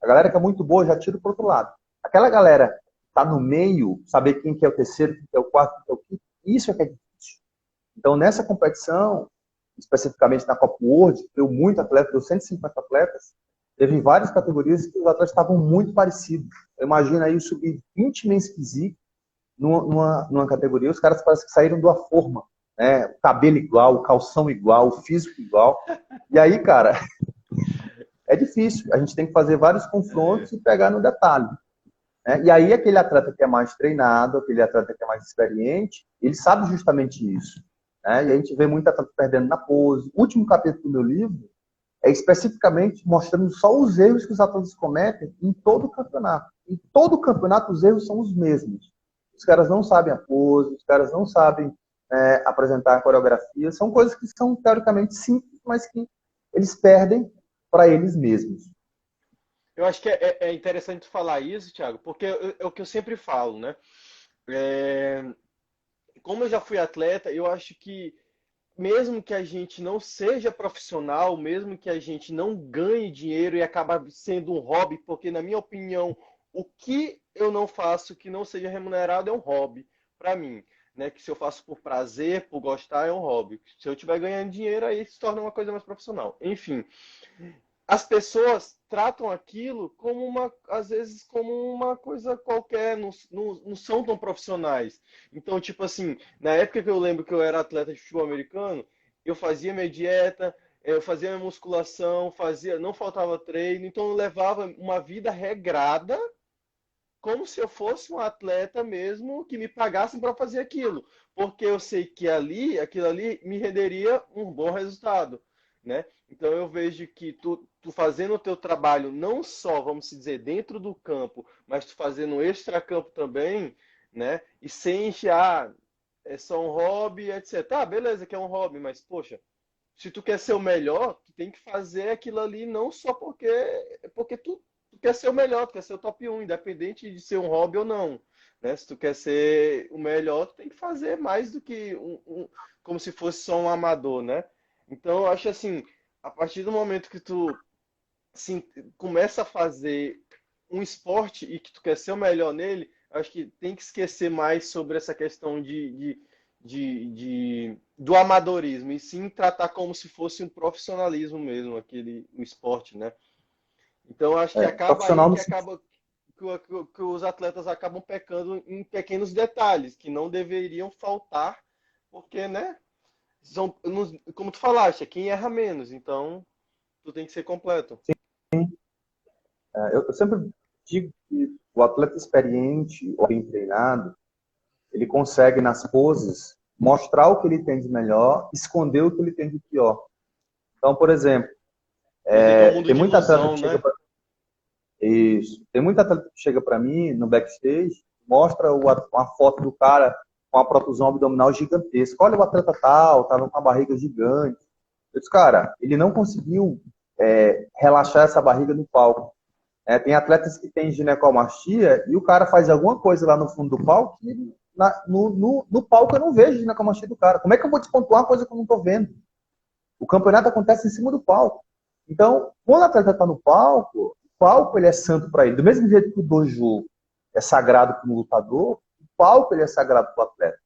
A galera que é muito boa, já tiro para o outro lado. Aquela galera que está no meio, saber quem que é o terceiro, quem que é o quarto, quem que é o quinto, isso é que é difícil. Então, nessa competição, especificamente na Copa World, deu muito atleta, deu 150 atletas, teve várias categorias que os atletas estavam muito parecidos. Imagina aí eu subir 20 men's physique numa categoria, os caras parecem que saíram de uma forma, né? O cabelo igual, o calção igual, o físico igual. E aí, cara, é difícil. A gente tem que fazer vários confrontos e pegar no detalhe. Né? E aí, aquele atleta que é mais treinado, aquele atleta que é mais experiente, ele sabe justamente isso. Né? E a gente vê muito atleta perdendo na pose. O último capítulo do meu livro é especificamente mostrando só os erros que os atletas cometem em todo o campeonato. Em todo o campeonato, os erros são os mesmos. Os caras não sabem a pose, os caras não sabem apresentar a coreografia. São coisas que são teoricamente simples, mas que eles perdem para eles mesmos. Eu acho que é interessante falar isso, Thiago, porque é o que eu sempre falo, né? Como eu já fui atleta, eu acho que mesmo que a gente não seja profissional, mesmo que a gente não ganhe dinheiro e acabe sendo um hobby, porque na minha opinião, o que eu não faço que não seja remunerado é um hobby para mim, né? Que se eu faço por prazer, por gostar, é um hobby. Se eu estiver ganhando dinheiro, aí se torna uma coisa mais profissional. Enfim, as pessoas tratam aquilo como às vezes como uma coisa qualquer, não são tão profissionais. Então, tipo assim, na época que eu lembro que eu era atleta de futebol americano, eu fazia minha dieta, eu fazia minha musculação, não faltava treino, então eu levava uma vida regrada, como se eu fosse um atleta mesmo que me pagassem para fazer aquilo, porque eu sei que aquilo ali me renderia um bom resultado, né? Então eu vejo que tu fazendo o teu trabalho não só, vamos dizer, dentro do campo, mas tu fazendo um extracampo também, né? E sem encher, é só um hobby, etc. Ah, beleza, que é um hobby, mas poxa, se tu quer ser o melhor, tu tem que fazer aquilo ali não só porque tu quer ser o melhor, tu quer ser o top 1, independente de ser um hobby ou não. Né? Se tu quer ser o melhor, tu tem que fazer mais do que como se fosse só um amador, né? Então eu acho assim, a partir do momento que tu assim, começa a fazer um esporte e que tu quer ser o melhor nele, acho que tem que esquecer mais sobre essa questão do amadorismo e sim tratar como se fosse um profissionalismo mesmo, o esporte, né? Então acho que acaba aí Profissional no que acaba que os atletas acabam pecando em pequenos detalhes que não deveriam faltar, porque, né? Como tu falaste, é quem erra menos, então tu tem que ser completo. Eu sempre digo que o atleta experiente ou bem treinado, ele consegue nas poses mostrar o que ele tem de melhor, esconder o que ele tem de pior. Então, por exemplo, Vender que é um mundo tem de muita atleta ilusão, que chega né? pra... Isso. Tem muita atleta que chega para mim no backstage, mostra uma foto do cara com uma protusão abdominal gigantesca. Olha o atleta tal, tava com uma barriga gigante. Eu disse, cara, ele não conseguiu relaxar essa barriga no palco. Tem atletas que têm ginecomastia e o cara faz alguma coisa lá no fundo do palco e no palco eu não vejo ginecomastia do cara. Como é que eu vou despontuar uma coisa que eu não estou vendo? O campeonato acontece em cima do palco. Então, quando o atleta está no palco, o palco ele é santo para ele. Do mesmo jeito que o dojo é sagrado para o lutador, o palco ele é sagrado para o atleta.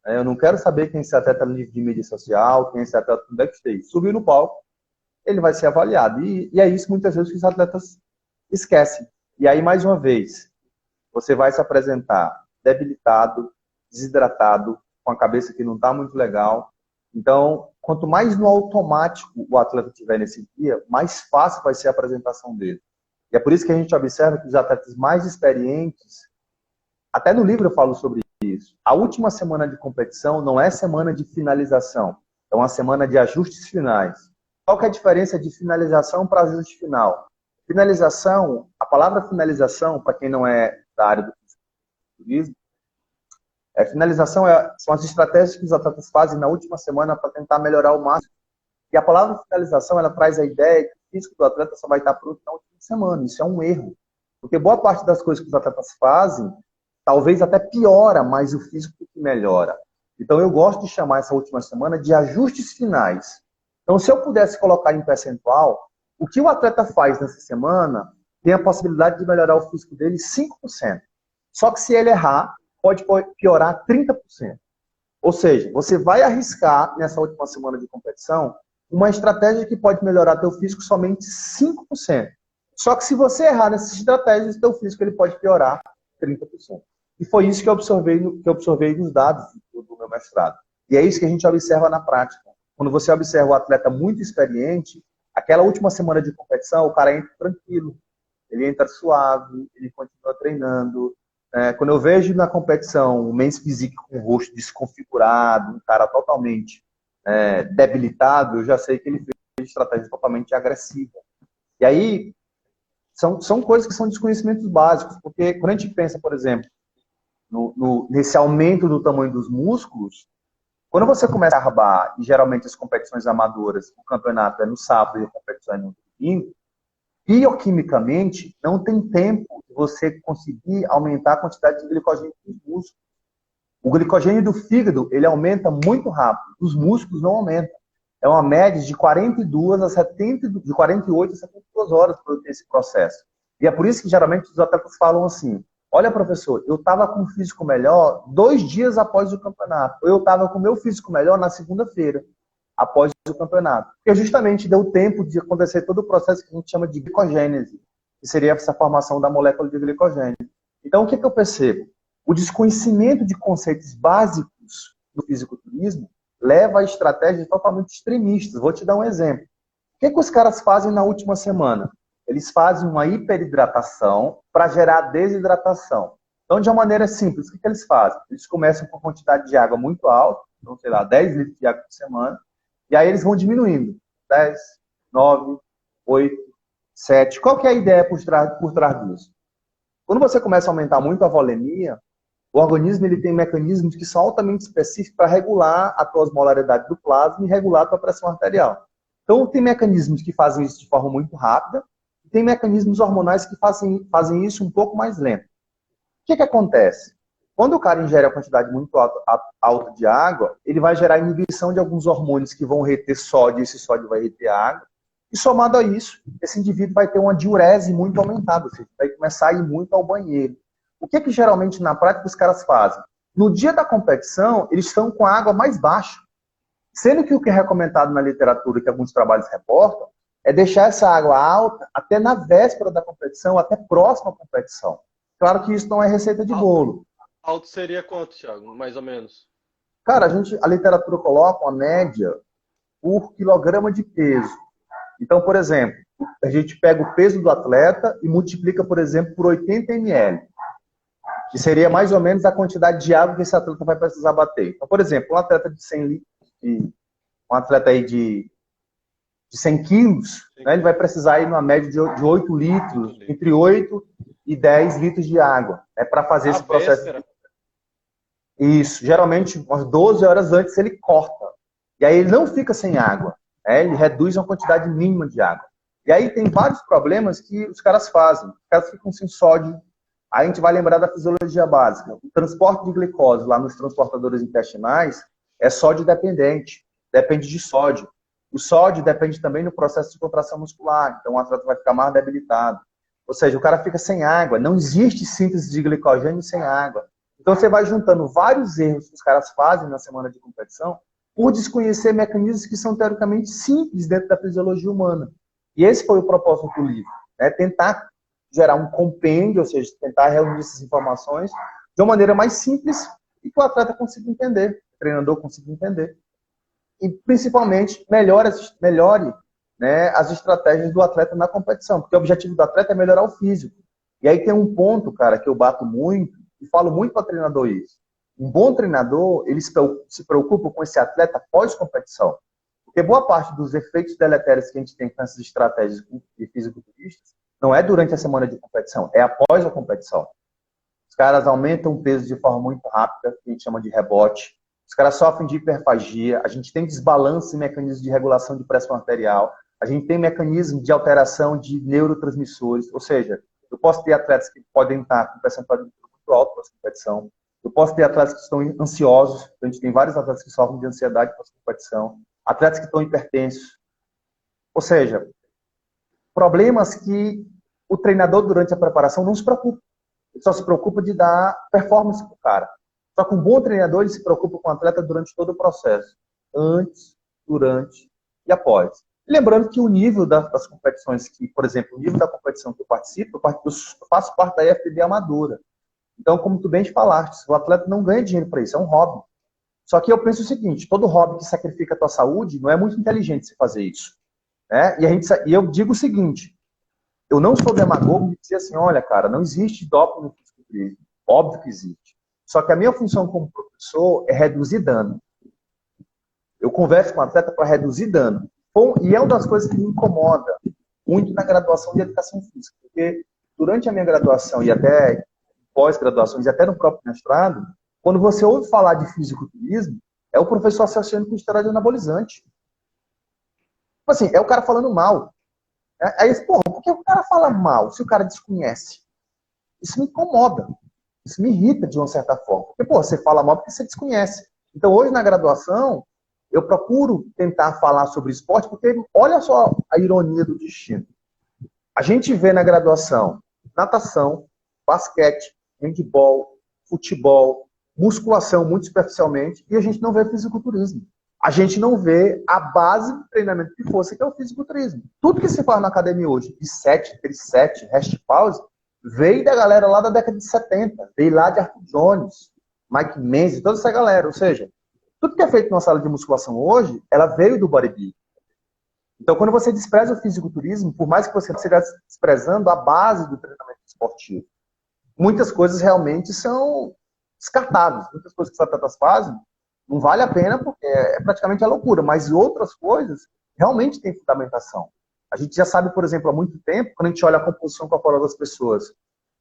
Eu não quero saber quem é esse atleta no nível de mídia social, quem é esse atleta no backstage. Subir no palco, ele vai ser avaliado. E é isso muitas vezes que os atletas esquecem. E aí, mais uma vez, você vai se apresentar debilitado, desidratado, com a cabeça que não está muito legal. Então, quanto mais no automático o atleta tiver nesse dia, mais fácil vai ser a apresentação dele. E é por isso que a gente observa que os atletas mais experientes, até no livro eu falo sobre isso, a última semana de competição não é semana de finalização, é uma semana de ajustes finais. Qual que é a diferença de finalização para ajuste final? Finalização, a palavra finalização, para quem não é da área do turismo, finalização são as estratégias que os atletas fazem na última semana para tentar melhorar o máximo. E a palavra finalização, ela traz a ideia que o físico do atleta só vai estar pronto na última semana. Isso é um erro. Porque boa parte das coisas que os atletas fazem, talvez até piora mais o físico do que melhora. Então eu gosto de chamar essa última semana de ajustes finais. Então se eu pudesse colocar em percentual, o que o atleta faz nessa semana tem a possibilidade de melhorar o físico dele 5%. Só que se ele errar, pode piorar 30%. Ou seja, você vai arriscar nessa última semana de competição uma estratégia que pode melhorar teu físico somente 5%. Só que se você errar nessas estratégias, teu físico ele pode piorar 30%. E foi isso que eu observei nos dados do meu mestrado. E é isso que a gente observa na prática. Quando você observa o atleta muito experiente, aquela última semana de competição, o cara entra tranquilo, ele entra suave, ele continua treinando. Quando eu vejo na competição o men's physique com o rosto desconfigurado, um cara totalmente debilitado, eu já sei que ele fez estratégia totalmente agressiva. E aí, são coisas que são desconhecimentos básicos, porque quando a gente pensa, por exemplo, nesse aumento do tamanho dos músculos, quando você começa a arbar, e geralmente as competições amadoras, o campeonato é no sábado e a competição é no domingo, bioquimicamente, não tem tempo de você conseguir aumentar a quantidade de glicogênio dos músculos. O glicogênio do fígado, ele aumenta muito rápido, os músculos não aumentam. É uma média de 48 a 72 horas para ter esse processo. E é por isso que geralmente os atletas falam assim: olha, professor, eu estava com o físico melhor 2 dias após o campeonato. Ou eu estava com o meu físico melhor na segunda-feira, após o campeonato. Porque justamente deu tempo de acontecer todo o processo que a gente chama de glicogênese, que seria essa formação da molécula de glicogênio. Então, o que eu percebo? O desconhecimento de conceitos básicos do fisiculturismo leva a estratégias totalmente extremistas. Vou te dar um exemplo. O que os caras fazem na última semana? Eles fazem uma hiperidratação para gerar desidratação. Então, de uma maneira simples, o que eles fazem? Eles começam com uma quantidade de água muito alta, então, sei lá, 10 litros de água por semana, e aí eles vão diminuindo. 10, 9, 8, 7. Qual que é a ideia por trás disso? Quando você começa a aumentar muito a volemia, o organismo ele tem mecanismos que são altamente específicos para regular a tua osmolaridade do plasma e regular a tua pressão arterial. Então, tem mecanismos que fazem isso de forma muito rápida, e tem mecanismos hormonais que fazem isso um pouco mais lento. O que acontece? Quando o cara ingere a quantidade muito alta de água, ele vai gerar inibição de alguns hormônios que vão reter sódio, e esse sódio vai reter água. E somado a isso, esse indivíduo vai ter uma diurese muito aumentada, ou seja, vai começar a ir muito ao banheiro. O que geralmente na prática os caras fazem? No dia da competição, eles estão com a água mais baixa. Sendo que o que é recomendado na literatura, que alguns trabalhos reportam, é deixar essa água alta até na véspera da competição, até próxima à competição. Claro que isso não é receita de bolo. Alto seria quanto, Thiago? Mais ou menos? Cara, a literatura coloca uma média por quilograma de peso. Então, por exemplo, a gente pega o peso do atleta e multiplica, por exemplo, por 80 ml. Que seria mais ou menos a quantidade de água que esse atleta vai precisar bater. Então, por exemplo, um atleta de 100 litros, um atleta aí de 100 quilos, né, ele vai precisar ir numa média de 8 litros, entre 8 e 10 litros de água, para fazer esse processo. Isso, geralmente umas 12 horas antes ele corta. E aí ele não fica sem água, ele reduz uma quantidade mínima de água. E aí tem vários problemas que os caras fazem. Os caras ficam sem sódio. Aí a gente vai lembrar da fisiologia básica. O transporte de glicose lá nos transportadores intestinais é sódio dependente, depende de sódio. O sódio depende também do processo de contração muscular, então o atleta vai ficar mais debilitado. Ou seja, o cara fica sem água, não existe síntese de glicogênio sem água. Então você vai juntando vários erros que os caras fazem na semana de competição por desconhecer mecanismos que são teoricamente simples dentro da fisiologia humana. E esse foi o propósito do livro, tentar gerar um compêndio, ou seja, tentar reunir essas informações de uma maneira mais simples e que o atleta consiga entender, o treinador consiga entender. E, principalmente, melhore as estratégias do atleta na competição, porque o objetivo do atleta é melhorar o físico. E aí tem um ponto, cara, que eu bato muito e falo muito para treinador isso. Um bom treinador, ele se preocupa com esse atleta pós-competição. Porque boa parte dos efeitos deletérios que a gente tem com essas estratégias de fisiculturistas não é durante a semana de competição, é após a competição. Os caras aumentam o peso de forma muito rápida, que a gente chama de rebote. Os caras sofrem de hiperfagia, a gente tem desbalance em mecanismos de regulação de pressão arterial, a gente tem mecanismo de alteração de neurotransmissores, ou seja, eu posso ter atletas que podem estar com percentual de muito alto para essa competição, eu posso ter atletas que estão ansiosos, a gente tem vários atletas que sofrem de ansiedade para essa competição, atletas que estão hipertensos, ou seja, problemas que o treinador durante a preparação não se preocupa, ele só se preocupa de dar performance para o cara. Só que um bom treinador, ele se preocupa com o atleta durante todo o processo. Antes, durante e após. Lembrando que o nível das competições, por exemplo, o nível da competição que eu participo, eu faço parte da IFBB amadora. Então, como tu bem falaste, o atleta não ganha dinheiro para isso, é um hobby. Só que eu penso o seguinte, todo hobby que sacrifica a tua saúde, não é muito inteligente você fazer isso. Né? E eu digo o seguinte, eu não sou demagogo de dizer assim, olha, cara, não existe doping no fisiculturismo. Óbvio que existe. Só que a minha função como professor é reduzir dano. Eu converso com o atleta para reduzir dano. Bom, e é uma das coisas que me incomoda muito na graduação de educação física, porque durante a minha graduação e até pós-graduação e até no próprio mestrado, quando você ouve falar de fisiculturismo, é o professor associando com esteroide anabolizante. Tipo assim, é o cara falando mal. Aí, porra, por que o cara fala mal se o cara desconhece? Isso me incomoda. Isso me irrita de uma certa forma. Porque, pô, você fala mal porque você desconhece. Então, hoje na graduação, eu procuro tentar falar sobre esporte, porque olha só a ironia do destino. A gente vê na graduação natação, basquete, handebol, futebol, musculação muito superficialmente, e a gente não vê fisiculturismo. A gente não vê a base do treinamento de força, que é o fisiculturismo. Tudo que se faz na academia hoje, de 7, tricep, rest pause, veio da galera lá da década de 70, veio lá de Arthur Jones, Mike Menzies, toda essa galera. Ou seja, tudo que é feito numa sala de musculação hoje, ela veio do bodybuilding. Então, quando você despreza o fisiculturismo, por mais que você esteja desprezando a base do treinamento esportivo, muitas coisas realmente são descartáveis. Muitas coisas que os atletas fazem não vale a pena porque é praticamente a loucura, mas outras coisas realmente têm fundamentação. A gente já sabe, por exemplo, há muito tempo, quando a gente olha a composição corporal das pessoas,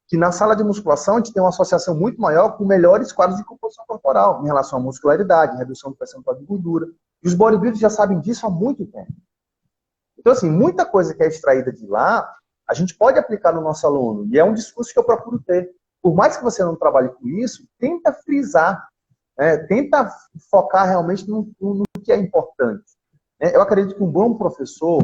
que na sala de musculação a gente tem uma associação muito maior com melhores quadros de composição corporal em relação à muscularidade, redução do percentual de gordura. E os bodybuilders já sabem disso há muito tempo. Então, assim, muita coisa que é extraída de lá, a gente pode aplicar no nosso aluno. E é um discurso que eu procuro ter. Por mais que você não trabalhe com isso, tenta frisar, tenta focar realmente no que é importante. Eu acredito que um bom professor,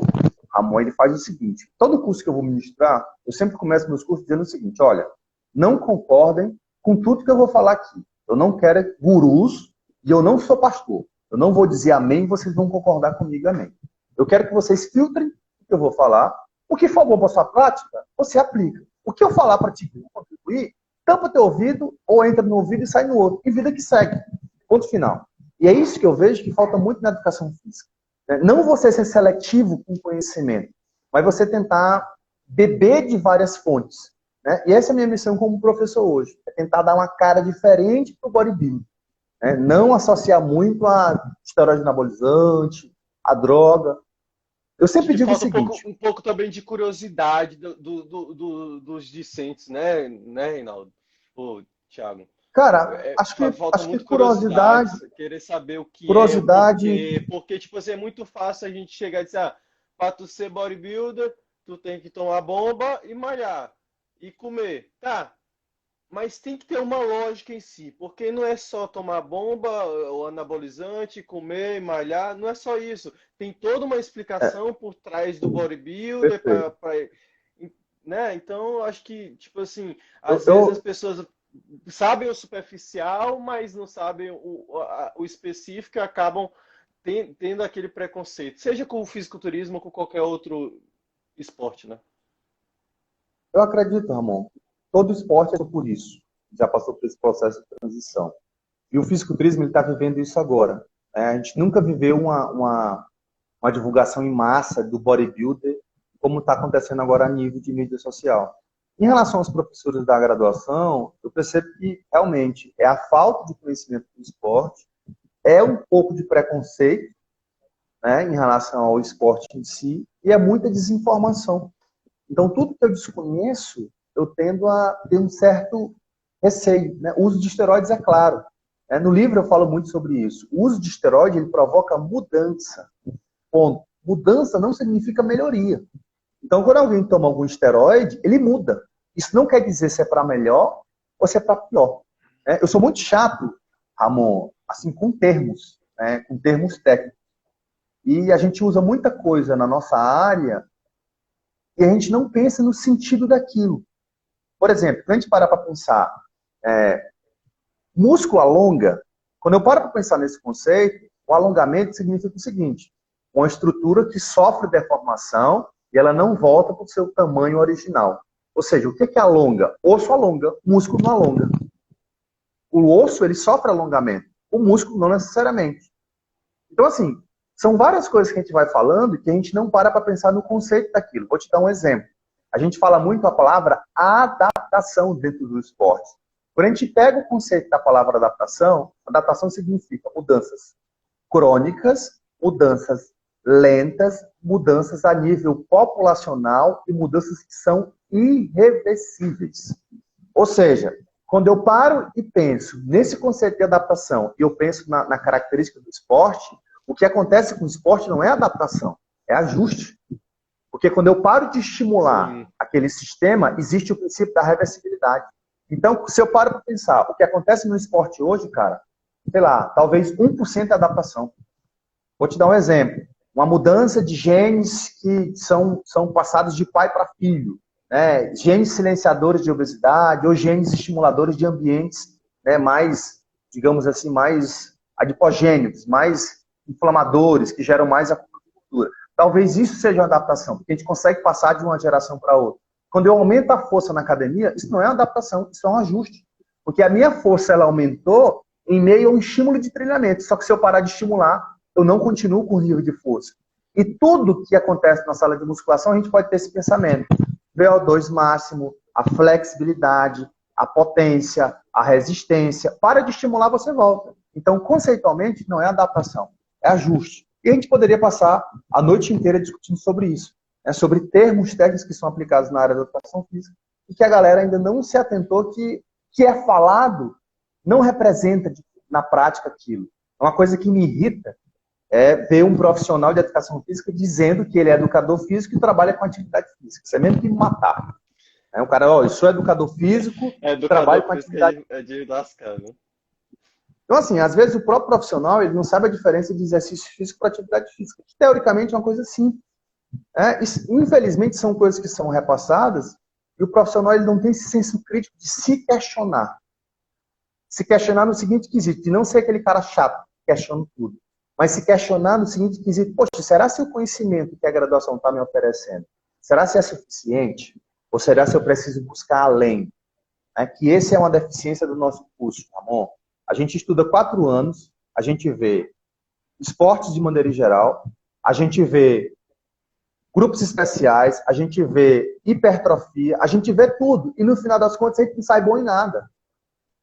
Ramon, ele faz o seguinte: todo curso que eu vou ministrar, eu sempre começo meus cursos dizendo o seguinte: olha, não concordem com tudo que eu vou falar aqui. Eu não quero gurus e eu não sou pastor. Eu não vou dizer amém e vocês vão concordar comigo, amém. Eu quero que vocês filtrem o que eu vou falar. O que for bom para a sua prática, você aplica. O que eu falar para ti contribuir, tampa teu ouvido ou entra no ouvido e sai no outro. E vida que segue. Ponto final. E é isso que eu vejo que falta muito na educação física. Não você ser seletivo com conhecimento, mas você tentar beber de várias fontes. E essa é a minha missão como professor hoje. É tentar dar uma cara diferente para o bodybuilding. Não associar muito a esteroide anabolizante, a droga. Eu sempre digo o seguinte... Um pouco também de curiosidade dos discentes, né, Reinaldo? Ô, Thiago. Cara, acho que curiosidade... Querer saber o que curiosidade... porque, tipo assim, é muito fácil a gente chegar e dizer, para tu ser bodybuilder, tu tem que tomar bomba e malhar. E comer. Tá, mas tem que ter uma lógica em si, porque não é só tomar bomba, ou anabolizante, comer e malhar, não é só isso. Tem toda uma explicação por trás do bodybuilder, né? Então, acho que, tipo assim, às vezes as pessoas sabem o superficial, mas não sabem o específico e acabam tendo aquele preconceito, seja com o fisiculturismo ou com qualquer outro esporte, né? Eu acredito, Ramon. Todo esporte é por isso. Já passou por esse processo de transição. E o fisiculturismo está vivendo isso agora. A gente nunca viveu uma divulgação em massa do bodybuilder como está acontecendo agora a nível de mídia social. Em relação aos professores da graduação, eu percebo que realmente é a falta de conhecimento do esporte, é um pouco de preconceito, em relação ao esporte em si, e é muita desinformação. Então, tudo que eu desconheço, eu tendo a ter um certo receio. O uso de esteroides, é claro. No livro eu falo muito sobre isso. O uso de esteroide, ele provoca mudança. Ponto. Mudança não significa melhoria. Então, quando alguém toma algum esteroide, ele muda. Isso não quer dizer se é para melhor ou se é para pior. Eu sou muito chato, Ramon, assim, com termos técnicos. E a gente usa muita coisa na nossa área e a gente não pensa no sentido daquilo. Por exemplo, quando a gente parar para pensar, músculo alonga. Quando eu paro para pensar nesse conceito, o alongamento significa o seguinte: uma estrutura que sofre deformação e ela não volta para o seu tamanho original. Ou seja, o que que alonga? Osso alonga, músculo não alonga. O osso, ele sofre alongamento, o músculo não necessariamente. Então, assim, são várias coisas que a gente vai falando e que a gente não para pensar no conceito daquilo. Vou te dar um exemplo. A gente fala muito a palavra adaptação dentro do esporte. Quando a gente pega o conceito da palavra adaptação significa mudanças crônicas, mudanças lentas, mudanças a nível populacional e mudanças que são irreversíveis. Ou seja, quando eu paro e penso nesse conceito de adaptação e eu penso na característica do esporte, o que acontece com o esporte não é adaptação, é ajuste. Porque quando eu paro de estimular aquele sistema, existe o princípio da reversibilidade. Então, se eu paro para pensar, o que acontece no esporte hoje, cara, sei lá, talvez 1% é adaptação. Vou te dar um exemplo. Uma mudança de genes que são passados de pai para filho. Né? Genes silenciadores de obesidade ou genes estimuladores de ambientes, né, mais, digamos assim, mais adipogênicos, mais inflamadores, que geram mais acúmulo de gordura. Talvez isso seja uma adaptação, porque a gente consegue passar de uma geração para outra. Quando eu aumento a força na academia, isso não é uma adaptação, isso é um ajuste. Porque a minha força ela aumentou em meio a um estímulo de treinamento. Só que se eu parar de estimular, eu não continuo com o nível de força. E tudo que acontece na sala de musculação, a gente pode ter esse pensamento. VO2 máximo, a flexibilidade, a potência, a resistência. Para de estimular, você volta. Então, conceitualmente, não é adaptação, é ajuste. E a gente poderia passar a noite inteira discutindo sobre isso. Né? Sobre termos técnicos que são aplicados na área da educação física e que a galera ainda não se atentou que é falado não representa na prática aquilo. É uma coisa que me irrita ver um profissional de educação física dizendo que ele é educador físico e trabalha com atividade física. Isso é mesmo que me matar. O cara, eu sou educador físico, trabalho com atividade física. É de lascar, né? Então, assim, às vezes o próprio profissional ele não sabe a diferença de exercício físico para atividade física, que teoricamente é uma coisa simples. Infelizmente, são coisas que são repassadas e o profissional ele não tem esse senso crítico de se questionar. Se questionar no seguinte quesito, de não ser aquele cara chato, que questiona tudo. Mas se questionar no seguinte quesito, poxa, será se o conhecimento que a graduação está me oferecendo, será se é suficiente? Ou será se eu preciso buscar além? Que esse é uma deficiência do nosso curso, tá bom? A gente estuda 4 anos, a gente vê esportes de maneira geral, a gente vê grupos especiais, a gente vê hipertrofia, a gente vê tudo. E no final das contas a gente não sai bom em nada.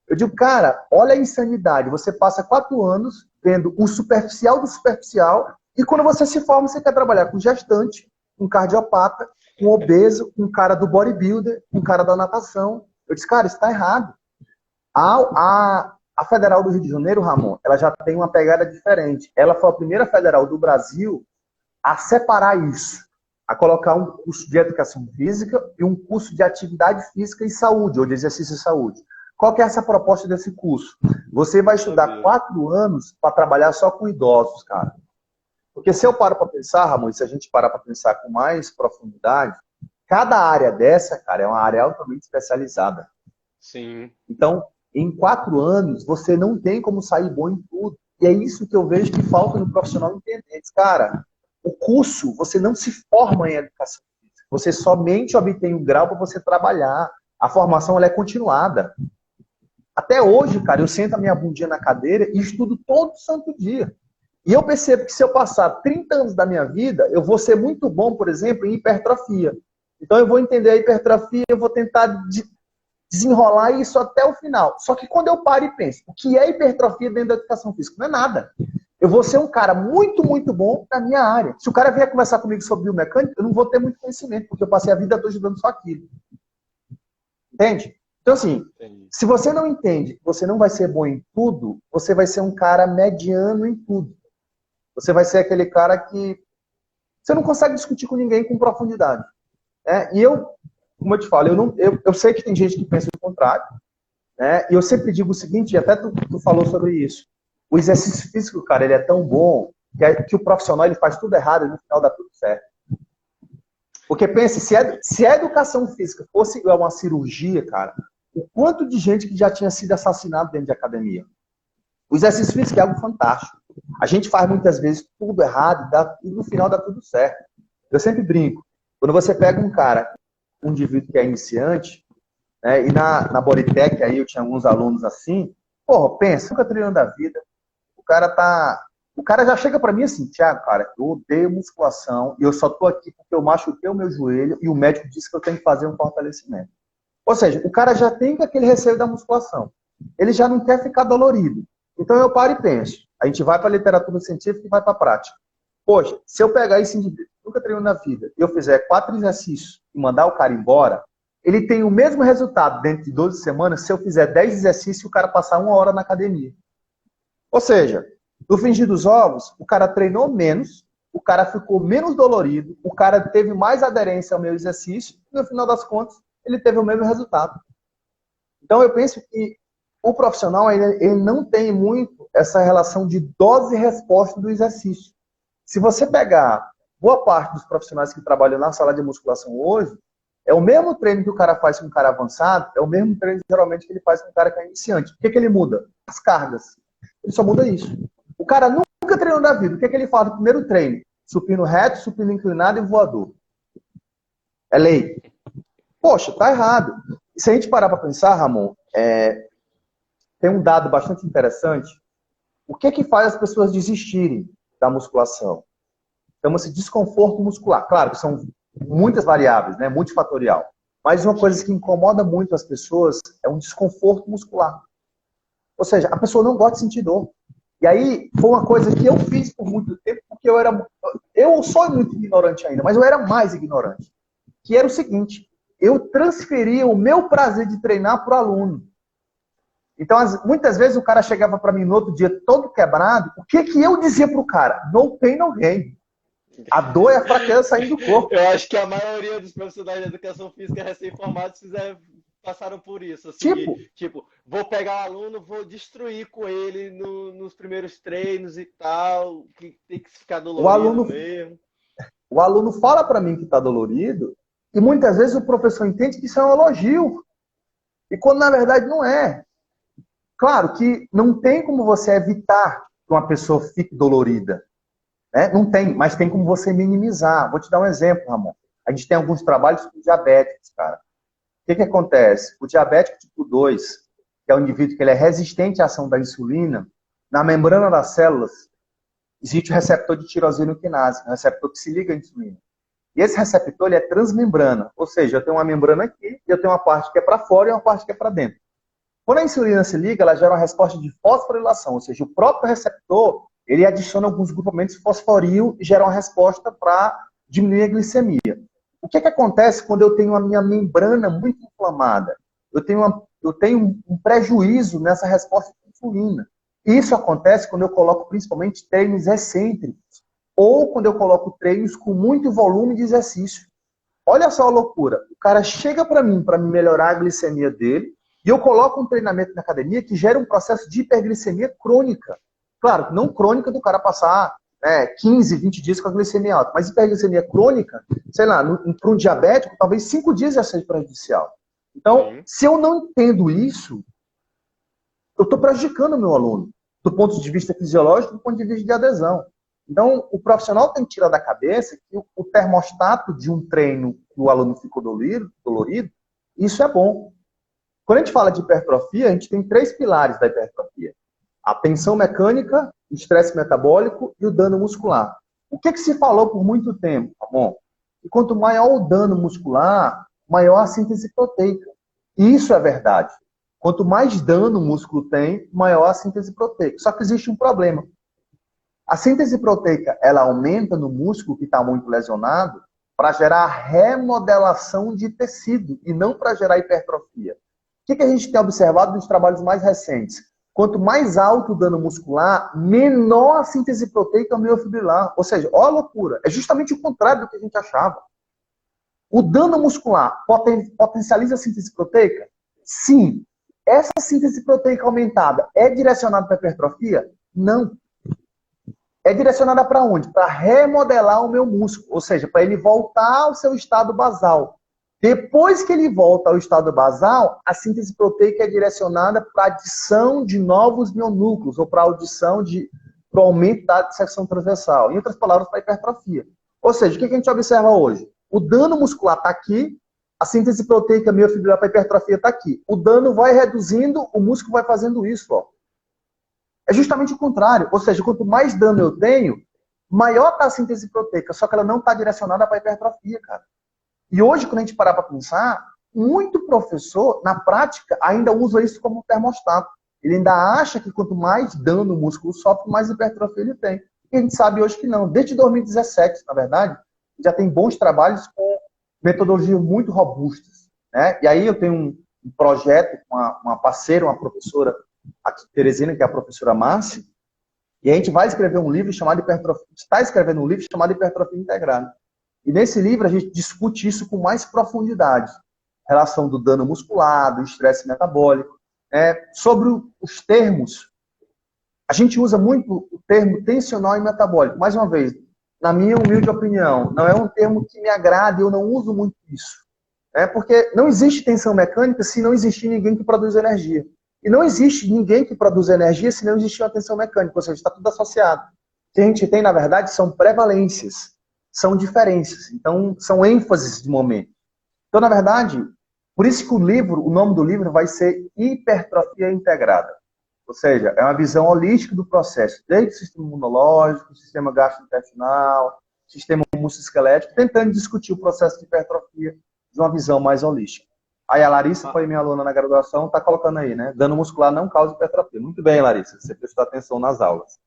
Eu digo, cara, olha a insanidade. Você passa 4 anos vendo o superficial do superficial e quando você se forma, você quer trabalhar com gestante, com cardiopata, com obeso, com cara do bodybuilder, com cara da natação. Eu disse, cara, isso está errado. A Federal do Rio de Janeiro, Ramon, ela já tem uma pegada diferente. Ela foi a primeira federal do Brasil a separar isso, a colocar um curso de educação física e um curso de atividade física e saúde, ou de exercício e saúde. Qual que é essa proposta desse curso? Você vai estudar 4 anos para trabalhar só com idosos, cara. Porque se eu paro para pensar, Ramon, e se a gente parar para pensar com mais profundidade, cada área dessa, cara, é uma área altamente especializada. Sim. Então, em 4 anos, você não tem como sair bom em tudo. E é isso que eu vejo que falta no profissional entender. Cara, o curso, você não se forma em educação física. Você somente obtém um grau para você trabalhar. A formação ela é continuada. Até hoje, cara, eu sento a minha bundinha na cadeira e estudo todo santo dia. E eu percebo que se eu passar 30 anos da minha vida, eu vou ser muito bom, por exemplo, em hipertrofia. Então eu vou entender a hipertrofia, eu vou tentar desenrolar isso até o final. Só que quando eu paro e penso, o que é hipertrofia dentro da educação física? Não é nada. Eu vou ser um cara muito, muito bom na minha área. Se o cara vier conversar comigo sobre biomecânica, eu não vou ter muito conhecimento, porque eu passei a vida toda estudando só aquilo. Entende? Então, assim, se você não entende que você não vai ser bom em tudo, você vai ser um cara mediano em tudo. Você vai ser aquele cara que você não consegue discutir com ninguém com profundidade. E eu, como eu te falo, eu sei que tem gente que pensa o contrário. E eu sempre digo o seguinte, e até tu falou sobre isso. O exercício físico, cara, ele é tão bom que o profissional ele faz tudo errado e no final dá tudo certo. Porque pense, se a educação física fosse igual uma cirurgia, cara, o quanto de gente que já tinha sido assassinado dentro de academia. O exercício físico é algo fantástico. A gente faz muitas vezes tudo errado e no final dá tudo certo. Eu sempre brinco. Quando você pega um cara, um indivíduo que é iniciante, né, e na Bodytech aí eu tinha alguns alunos assim, porra, pensa, nunca treinando da vida. O cara já chega pra mim assim, Thiago, cara, eu odeio musculação e eu só tô aqui porque eu machuquei o meu joelho e o médico disse que eu tenho que fazer um fortalecimento. Ou seja, o cara já tem aquele receio da musculação. Ele já não quer ficar dolorido. Então eu paro e penso. A gente vai para a literatura científica e vai para a prática. Poxa, se eu pegar esse indivíduo que nunca treinou na vida e eu fizer 4 exercícios e mandar o cara embora, ele tem o mesmo resultado dentro de 12 semanas se eu fizer 10 exercícios e o cara passar 1 hora na academia. Ou seja, no frigir dos ovos, o cara treinou menos, o cara ficou menos dolorido, o cara teve mais aderência ao meu exercício e no final das contas ele teve o mesmo resultado. Então eu penso que o profissional ele não tem muito essa relação de dose e resposta do exercício. Se você pegar boa parte dos profissionais que trabalham na sala de musculação hoje, é o mesmo treino que o cara faz com um cara avançado, é o mesmo treino geralmente que ele faz com um cara que é iniciante. O que ele muda? As cargas. Ele só muda isso. O cara nunca treinou na vida. O que ele faz no primeiro treino? Supino reto, supino inclinado e voador. É lei. Poxa, tá errado. E se a gente parar para pensar, Ramon, tem um dado bastante interessante. O que faz as pessoas desistirem da musculação? Chama-se desconforto muscular. Claro que são muitas variáveis, né? Multifatorial. Mas uma coisa que incomoda muito as pessoas é um desconforto muscular. Ou seja, a pessoa não gosta de sentir dor. E aí, foi uma coisa que eu fiz por muito tempo, porque eu sou muito ignorante ainda, mas eu era mais ignorante. Que era o seguinte, eu transferia o meu prazer de treinar para o aluno. Então, muitas vezes o cara chegava para mim no outro dia todo quebrado, o que eu dizia para o cara? No pain, no gain. A dor é a fraqueza saindo do corpo. Eu acho que a maioria dos profissionais de educação física recém-formados passaram por isso. Assim, tipo, vou pegar o aluno, vou destruir com ele nos primeiros treinos e tal, que tem que ficar dolorido mesmo. O aluno fala para mim que está dolorido e muitas vezes o professor entende que isso é um elogio. E quando na verdade não é. Claro que não tem como você evitar que uma pessoa fique dolorida. Né? Não tem, mas tem como você minimizar. Vou te dar um exemplo, Ramon. A gente tem alguns trabalhos com diabéticos, cara. O que acontece? O diabético tipo 2, que é um indivíduo que ele é resistente à ação da insulina, na membrana das células existe o receptor de tirosina quinase, um receptor que se liga à insulina. E esse receptor ele é transmembrana, ou seja, eu tenho uma membrana aqui, e eu tenho uma parte que é para fora e uma parte que é para dentro. Quando a insulina se liga, ela gera uma resposta de fosforilação, ou seja, o próprio receptor ele adiciona alguns grupamentos de fosforil e gera uma resposta para diminuir a glicemia. O que acontece quando eu tenho a minha membrana muito inflamada? Eu tenho um prejuízo nessa resposta de insulina. Isso acontece quando eu coloco principalmente treinos excêntricos ou quando eu coloco treinos com muito volume de exercício. Olha só a loucura. O cara chega para mim para melhorar a glicemia dele e eu coloco um treinamento na academia que gera um processo de hiperglicemia crônica. Claro, não crônica do cara passar 15, 20 dias com a glicemia alta, mas hiperglicemia crônica, sei lá, para um diabético, talvez 5 dias já seja prejudicial. Então, se eu não entendo isso, eu estou prejudicando o meu aluno, do ponto de vista fisiológico, do ponto de vista de adesão. Então, o profissional tem que tirar da cabeça que o termostato de um treino que o aluno ficou dolorido, isso é bom. Quando a gente fala de hipertrofia, a gente tem 3 pilares da hipertrofia. A tensão mecânica, o estresse metabólico e o dano muscular. O que se falou por muito tempo? Bom, e quanto maior o dano muscular, maior a síntese proteica. E isso é verdade. Quanto mais dano o músculo tem, maior a síntese proteica. Só que existe um problema. A síntese proteica, ela aumenta no músculo que está muito lesionado para gerar remodelação de tecido e não para gerar hipertrofia. O que a gente tem observado nos trabalhos mais recentes? Quanto mais alto o dano muscular, menor a síntese proteica miofibrilar. Ou seja, olha a loucura. É justamente o contrário do que a gente achava. O dano muscular potencializa a síntese proteica? Sim. Essa síntese proteica aumentada é direcionada para a hipertrofia? Não. É direcionada para onde? Para remodelar o meu músculo. Ou seja, para ele voltar ao seu estado basal. Depois que ele volta ao estado basal, a síntese proteica é direcionada para a adição de novos mionúcleos, ou para a para o aumento da dissecção transversal. Em outras palavras, para a hipertrofia. Ou seja, o que a gente observa hoje? O dano muscular está aqui, a síntese proteica miofibrilar para a hipertrofia está aqui. O dano vai reduzindo, o músculo vai fazendo isso. Ó. É justamente o contrário. Ou seja, quanto mais dano eu tenho, maior está a síntese proteica, só que ela não está direcionada para a hipertrofia, cara. E hoje, quando a gente parar para pensar, muito professor, na prática, ainda usa isso como termostato. Ele ainda acha que quanto mais dano o músculo sofre, mais hipertrofia ele tem. E a gente sabe hoje que não. Desde 2017, na verdade, já tem bons trabalhos com metodologias muito robustas. Né? E aí eu tenho um projeto com uma parceira, uma professora aqui de Teresina, que é a professora Márcia, e a gente vai escrever um livro chamado Hipertrofia. Está escrevendo um livro chamado Hipertrofia Integrada. E nesse livro a gente discute isso com mais profundidade. Relação do dano muscular, do estresse metabólico. Sobre os termos, a gente usa muito o termo tensional e metabólico. Mais uma vez, na minha humilde opinião, não é um termo que me agrada e eu não uso muito isso. Porque não existe tensão mecânica se não existir ninguém que produz energia. E não existe ninguém que produz energia se não existir uma tensão mecânica, ou seja, está tudo associado. O que a gente tem, na verdade, são prevalências, são diferenças, então são ênfases de momento. Então, na verdade, por isso que o nome do livro vai ser Hipertrofia Integrada. Ou seja, é uma visão holística do processo, desde o sistema imunológico, sistema gastrointestinal, sistema musculoesquelético, tentando discutir o processo de hipertrofia de uma visão mais holística. Aí a Larissa foi minha aluna na graduação, está colocando aí, né? Dano muscular não causa hipertrofia. Muito bem, Larissa, você prestou atenção nas aulas.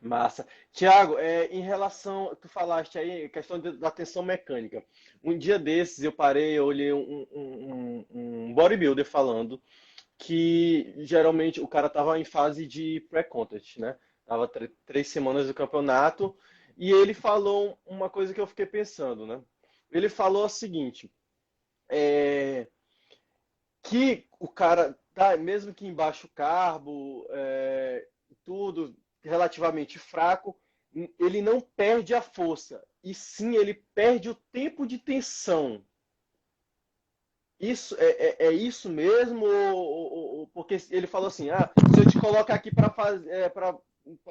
Massa. Tiago, em relação, tu falaste aí, questão da tensão mecânica. Um dia desses eu parei, eu olhei um bodybuilder falando que geralmente o cara tava em fase de pré-contest, né? Tava 3 semanas do campeonato e ele falou uma coisa que eu fiquei pensando, né? Ele falou o seguinte, que o cara tá, mesmo que em baixo carbo, tudo relativamente fraco, ele não perde a força, e sim ele perde o tempo de tensão. Isso é isso mesmo? Porque ele falou assim, se eu te colocar aqui para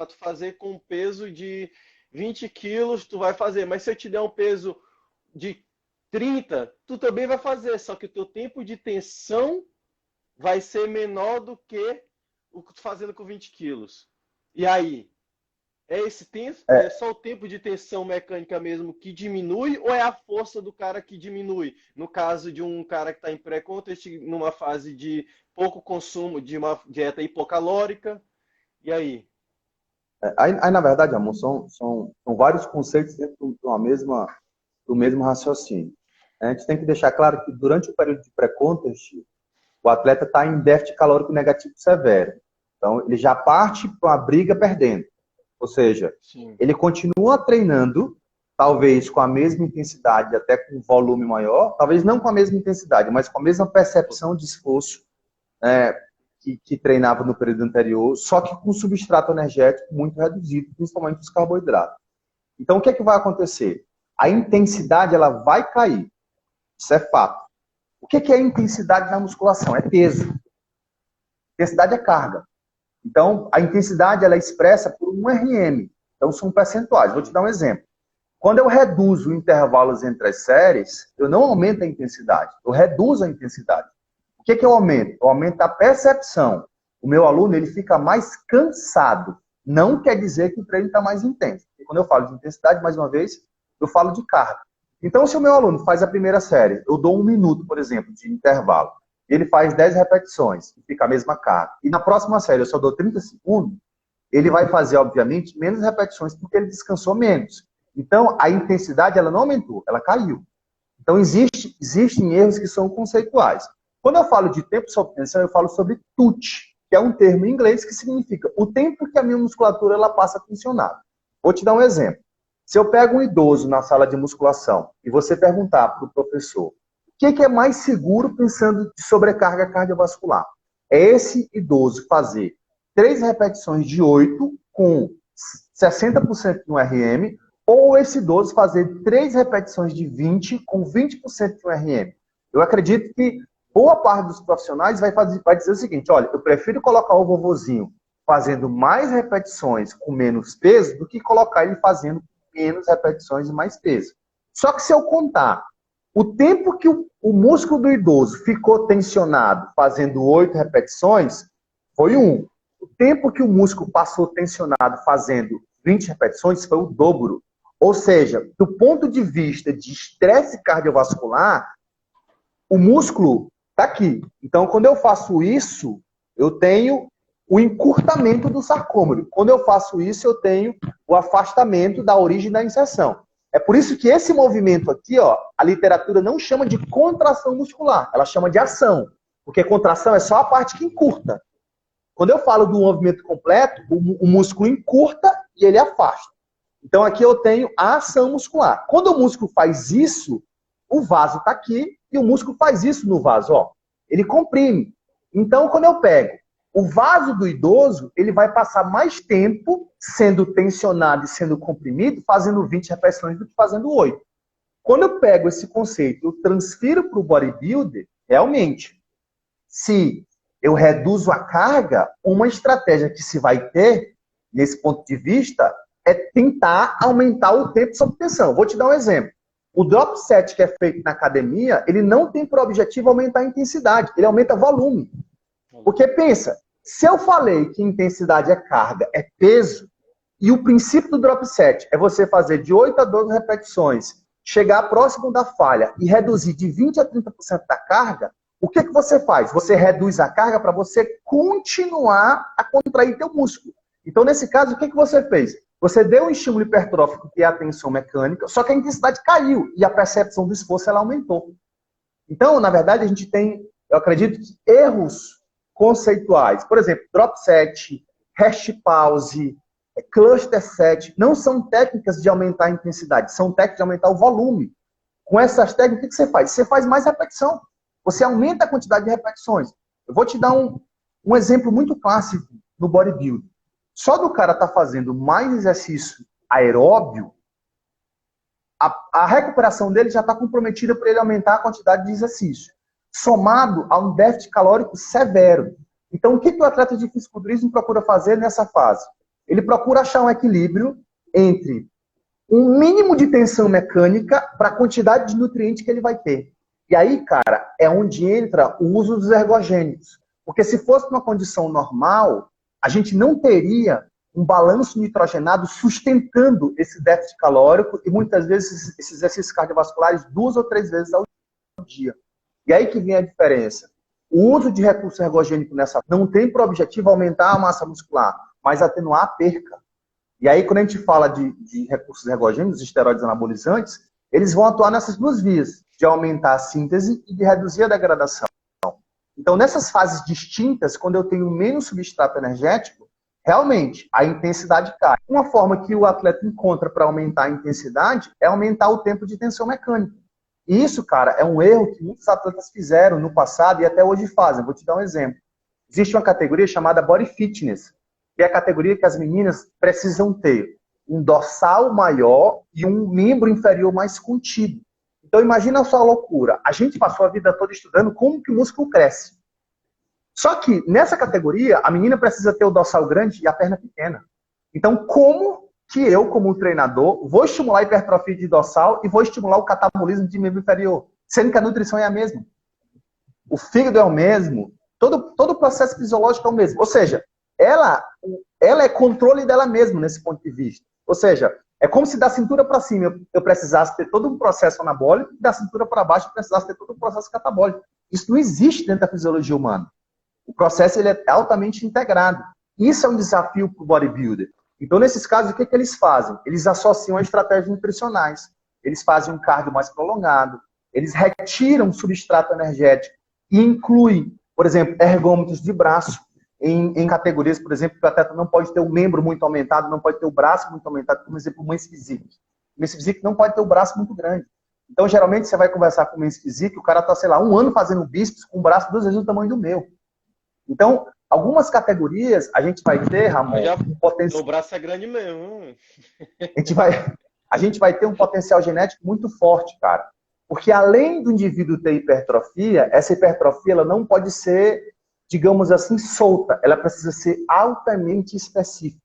tu fazer com um peso de 20 quilos, tu vai fazer, mas se eu te der um peso de 30, tu também vai fazer, só que o teu tempo de tensão vai ser menor do que o que tu fazendo com 20 quilos. E aí? É só o tempo de tensão mecânica mesmo que diminui ou é a força do cara que diminui? No caso de um cara que está em pré-contest, numa fase de pouco consumo, de uma dieta hipocalórica, e aí? Aí, na verdade, amor, são vários conceitos dentro do mesmo raciocínio. A gente tem que deixar claro que durante o período de pré-contest, o atleta está em déficit calórico negativo severo. Então, ele já parte para uma briga perdendo. Ou seja, sim, ele continua treinando, talvez com a mesma intensidade, até com um volume maior, talvez não com a mesma intensidade, mas com a mesma percepção de esforço que treinava no período anterior, só que com substrato energético muito reduzido, principalmente os carboidratos. Então, o que é que vai acontecer? A intensidade ela vai cair. Isso é fato. O que é intensidade na musculação? É peso. Intensidade é carga. Então, a intensidade ela é expressa por um RM. Então, são percentuais. Vou te dar um exemplo. Quando eu reduzo intervalos entre as séries, eu não aumento a intensidade. Eu reduzo a intensidade. O que eu aumento? Eu aumento a percepção. O meu aluno ele fica mais cansado. Não quer dizer que o treino está mais intenso. Porque quando eu falo de intensidade, mais uma vez, eu falo de carga. Então, se o meu aluno faz a primeira série, eu dou 1 minuto, por exemplo, de intervalo. Ele faz 10 repetições, fica a mesma carga. E na próxima série eu só dou 30 segundos, ele vai fazer, obviamente, menos repetições porque ele descansou menos. Então, a intensidade ela não aumentou, ela caiu. Então, existem erros que são conceituais. Quando eu falo de tempo sob tensão, eu falo sobre TUT, que é um termo em inglês que significa o tempo que a minha musculatura ela passa a funcionar. Vou te dar um exemplo. Se eu pego um idoso na sala de musculação e você perguntar para o professor o que é mais seguro pensando de sobrecarga cardiovascular, é esse idoso fazer 3 repetições de 8 com 60% no RM ou esse idoso fazer 3 repetições de 20 com 20% de um RM. Eu acredito que boa parte dos profissionais vai dizer o seguinte, olha, eu prefiro colocar o vovozinho fazendo mais repetições com menos peso do que colocar ele fazendo menos repetições e mais peso. Só que se eu contar o tempo que o músculo do idoso ficou tensionado fazendo 8 repetições, foi 1. O tempo que o músculo passou tensionado fazendo 20 repetições foi o dobro. Ou seja, do ponto de vista de estresse cardiovascular, o músculo está aqui. Então, quando eu faço isso, eu tenho o encurtamento do sarcômero. Quando eu faço isso, eu tenho o afastamento da origem da inserção. É por isso que esse movimento aqui, ó, a literatura não chama de contração muscular, ela chama de ação. Porque contração é só a parte que encurta. Quando eu falo do movimento completo, o músculo encurta e ele afasta. Então aqui eu tenho a ação muscular. Quando o músculo faz isso, o vaso está aqui e o músculo faz isso no vaso, ó. Ele comprime. Então quando eu pego o vaso do idoso, ele vai passar mais tempo sendo tensionado e sendo comprimido, fazendo 20 repetições do que fazendo 8. Quando eu pego esse conceito, eu transfiro para o bodybuilder, realmente, se eu reduzo a carga, uma estratégia que se vai ter, nesse ponto de vista, é tentar aumentar o tempo sob tensão. Vou te dar um exemplo. O drop set que é feito na academia, ele não tem por objetivo aumentar a intensidade, ele aumenta volume. Porque pensa, se eu falei que intensidade é carga, é peso, e o princípio do drop set é você fazer de 8 a 12 repetições, chegar próximo da falha e reduzir de 20 a 30% da carga, o que você faz? Você reduz a carga para você continuar a contrair teu músculo. Então, nesse caso, o que você fez? Você deu um estímulo hipertrófico, que é a tensão mecânica, só que a intensidade caiu e a percepção do esforço ela aumentou. Então, na verdade, a gente tem, eu acredito, erros conceituais. Por exemplo, drop set, rest pause, cluster set, não são técnicas de aumentar a intensidade, são técnicas de aumentar o volume. Com essas técnicas, o que você faz? Você faz mais repetição. Você aumenta a quantidade de repetições. Eu vou te dar um exemplo muito clássico no bodybuilding. Só do cara estar fazendo mais exercício aeróbio, a recuperação dele já está comprometida para ele aumentar a quantidade de exercício, somado a um déficit calórico severo. Então, o que o atleta de fisiculturismo procura fazer nessa fase? Ele procura achar um equilíbrio entre um mínimo de tensão mecânica para a quantidade de nutrientes que ele vai ter. E aí, cara, é onde entra o uso dos ergogênicos. Porque se fosse uma condição normal, a gente não teria um balanço nitrogenado sustentando esse déficit calórico e muitas vezes esses exercícios cardiovasculares 2 ou 3 vezes ao dia. E aí que vem a diferença. O uso de recurso ergogênico nessa não tem por objetivo aumentar a massa muscular, mas atenuar a perca. E aí, quando a gente fala de recursos ergogênicos, esteroides anabolizantes, eles vão atuar nessas duas vias, de aumentar a síntese e de reduzir a degradação. Então, nessas fases distintas, quando eu tenho menos substrato energético, realmente a intensidade cai. Uma forma que o atleta encontra para aumentar a intensidade é aumentar o tempo de tensão mecânica. E isso, cara, é um erro que muitos atletas fizeram no passado e até hoje fazem. Vou te dar um exemplo. Existe uma categoria chamada Body Fitness, que é a categoria que as meninas precisam ter um dorsal maior e um membro inferior mais contido. Então imagina só a loucura. A gente passou a vida toda estudando como que o músculo cresce. Só que nessa categoria, a menina precisa ter o dorsal grande e a perna pequena. Então como que eu, como um treinador, vou estimular a hipertrofia de dorsal e vou estimular o catabolismo de membro inferior? Sendo que a nutrição é a mesma. O fígado é o mesmo. Todo o processo fisiológico é o mesmo. Ou seja, ela é controle dela mesma nesse ponto de vista. Ou seja, é como se da cintura para cima eu precisasse ter todo um processo anabólico e da cintura para baixo eu precisasse ter todo um processo catabólico. Isso não existe dentro da fisiologia humana. O processo ele é altamente integrado. Isso é um desafio para o bodybuilder. Então, nesses casos, o que eles fazem? Eles associam a estratégias nutricionais. Eles fazem um cardio mais prolongado. Eles retiram substrato energético e incluem, por exemplo, ergômetros de braço. Em categorias, por exemplo, que o atleta não pode ter o membro muito aumentado, não pode ter o braço muito aumentado, como exemplo, o Men's Physique. O Men's Physique não pode ter o braço muito grande. Então, geralmente, você vai conversar com o Men's Physique, o cara está, sei lá, 1 ano fazendo bíceps com o braço 2 vezes o tamanho do meu. Então, algumas categorias, a gente vai ter, Ramon, Já, um potencial. o braço é grande mesmo. A gente vai a gente vai ter um potencial genético muito forte, cara. Porque além do indivíduo ter hipertrofia, essa hipertrofia ela não pode ser, digamos assim, solta. Ela precisa ser altamente específica.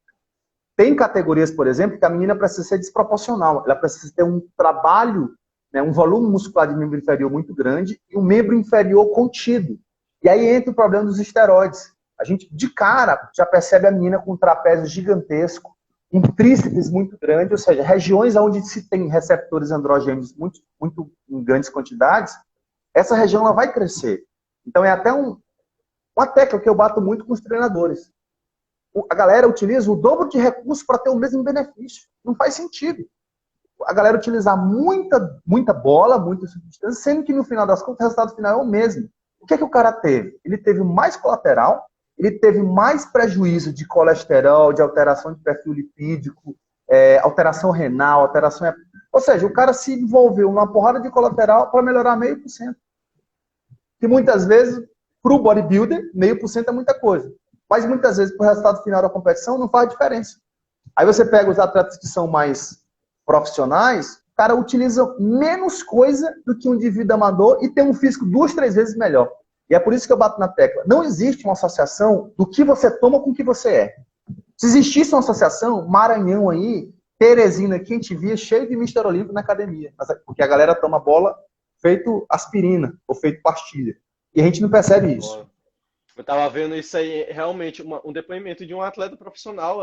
Tem categorias, por exemplo, que a menina precisa ser desproporcional. Ela precisa ter um trabalho, né, um volume muscular de membro inferior muito grande e um membro inferior contido. E aí entra o problema dos esteroides. A gente, de cara, já percebe a menina com um trapézio gigantesco, um tríceps muito grande, ou seja, regiões onde se tem receptores androgênicos muito, muito em grandes quantidades, essa região ela vai crescer. Então é até uma tecla que eu bato muito com os treinadores. A galera utiliza o dobro de recursos para ter o mesmo benefício. Não faz sentido. A galera utilizar muita bola, muita substância, sendo que no final das contas o resultado final é o mesmo. O que é que o cara teve? Ele teve mais colateral, ele teve mais prejuízo de colesterol, de alteração de perfil lipídico, alteração renal, alteração... Ou seja, o cara se envolveu numa porrada de colateral para melhorar 0,5%. Que muitas vezes, para o bodybuilder, 0,5% é muita coisa. Mas muitas vezes, para o resultado final da competição, não faz diferença. Aí você pega os atletas que são mais profissionais, o cara utiliza menos coisa do que um indivíduo amador e tem um físico 2, 3 vezes melhor. E é por isso que eu bato na tecla. Não existe uma associação do que você toma com o que você é. Se existisse uma associação, Maranhão aí, Teresina aqui, a gente via cheio de Mr. Olímpico na academia. Porque a galera toma bola feito aspirina ou feito pastilha. E a gente não percebe isso. Eu tava vendo isso aí, realmente, um depoimento de um atleta profissional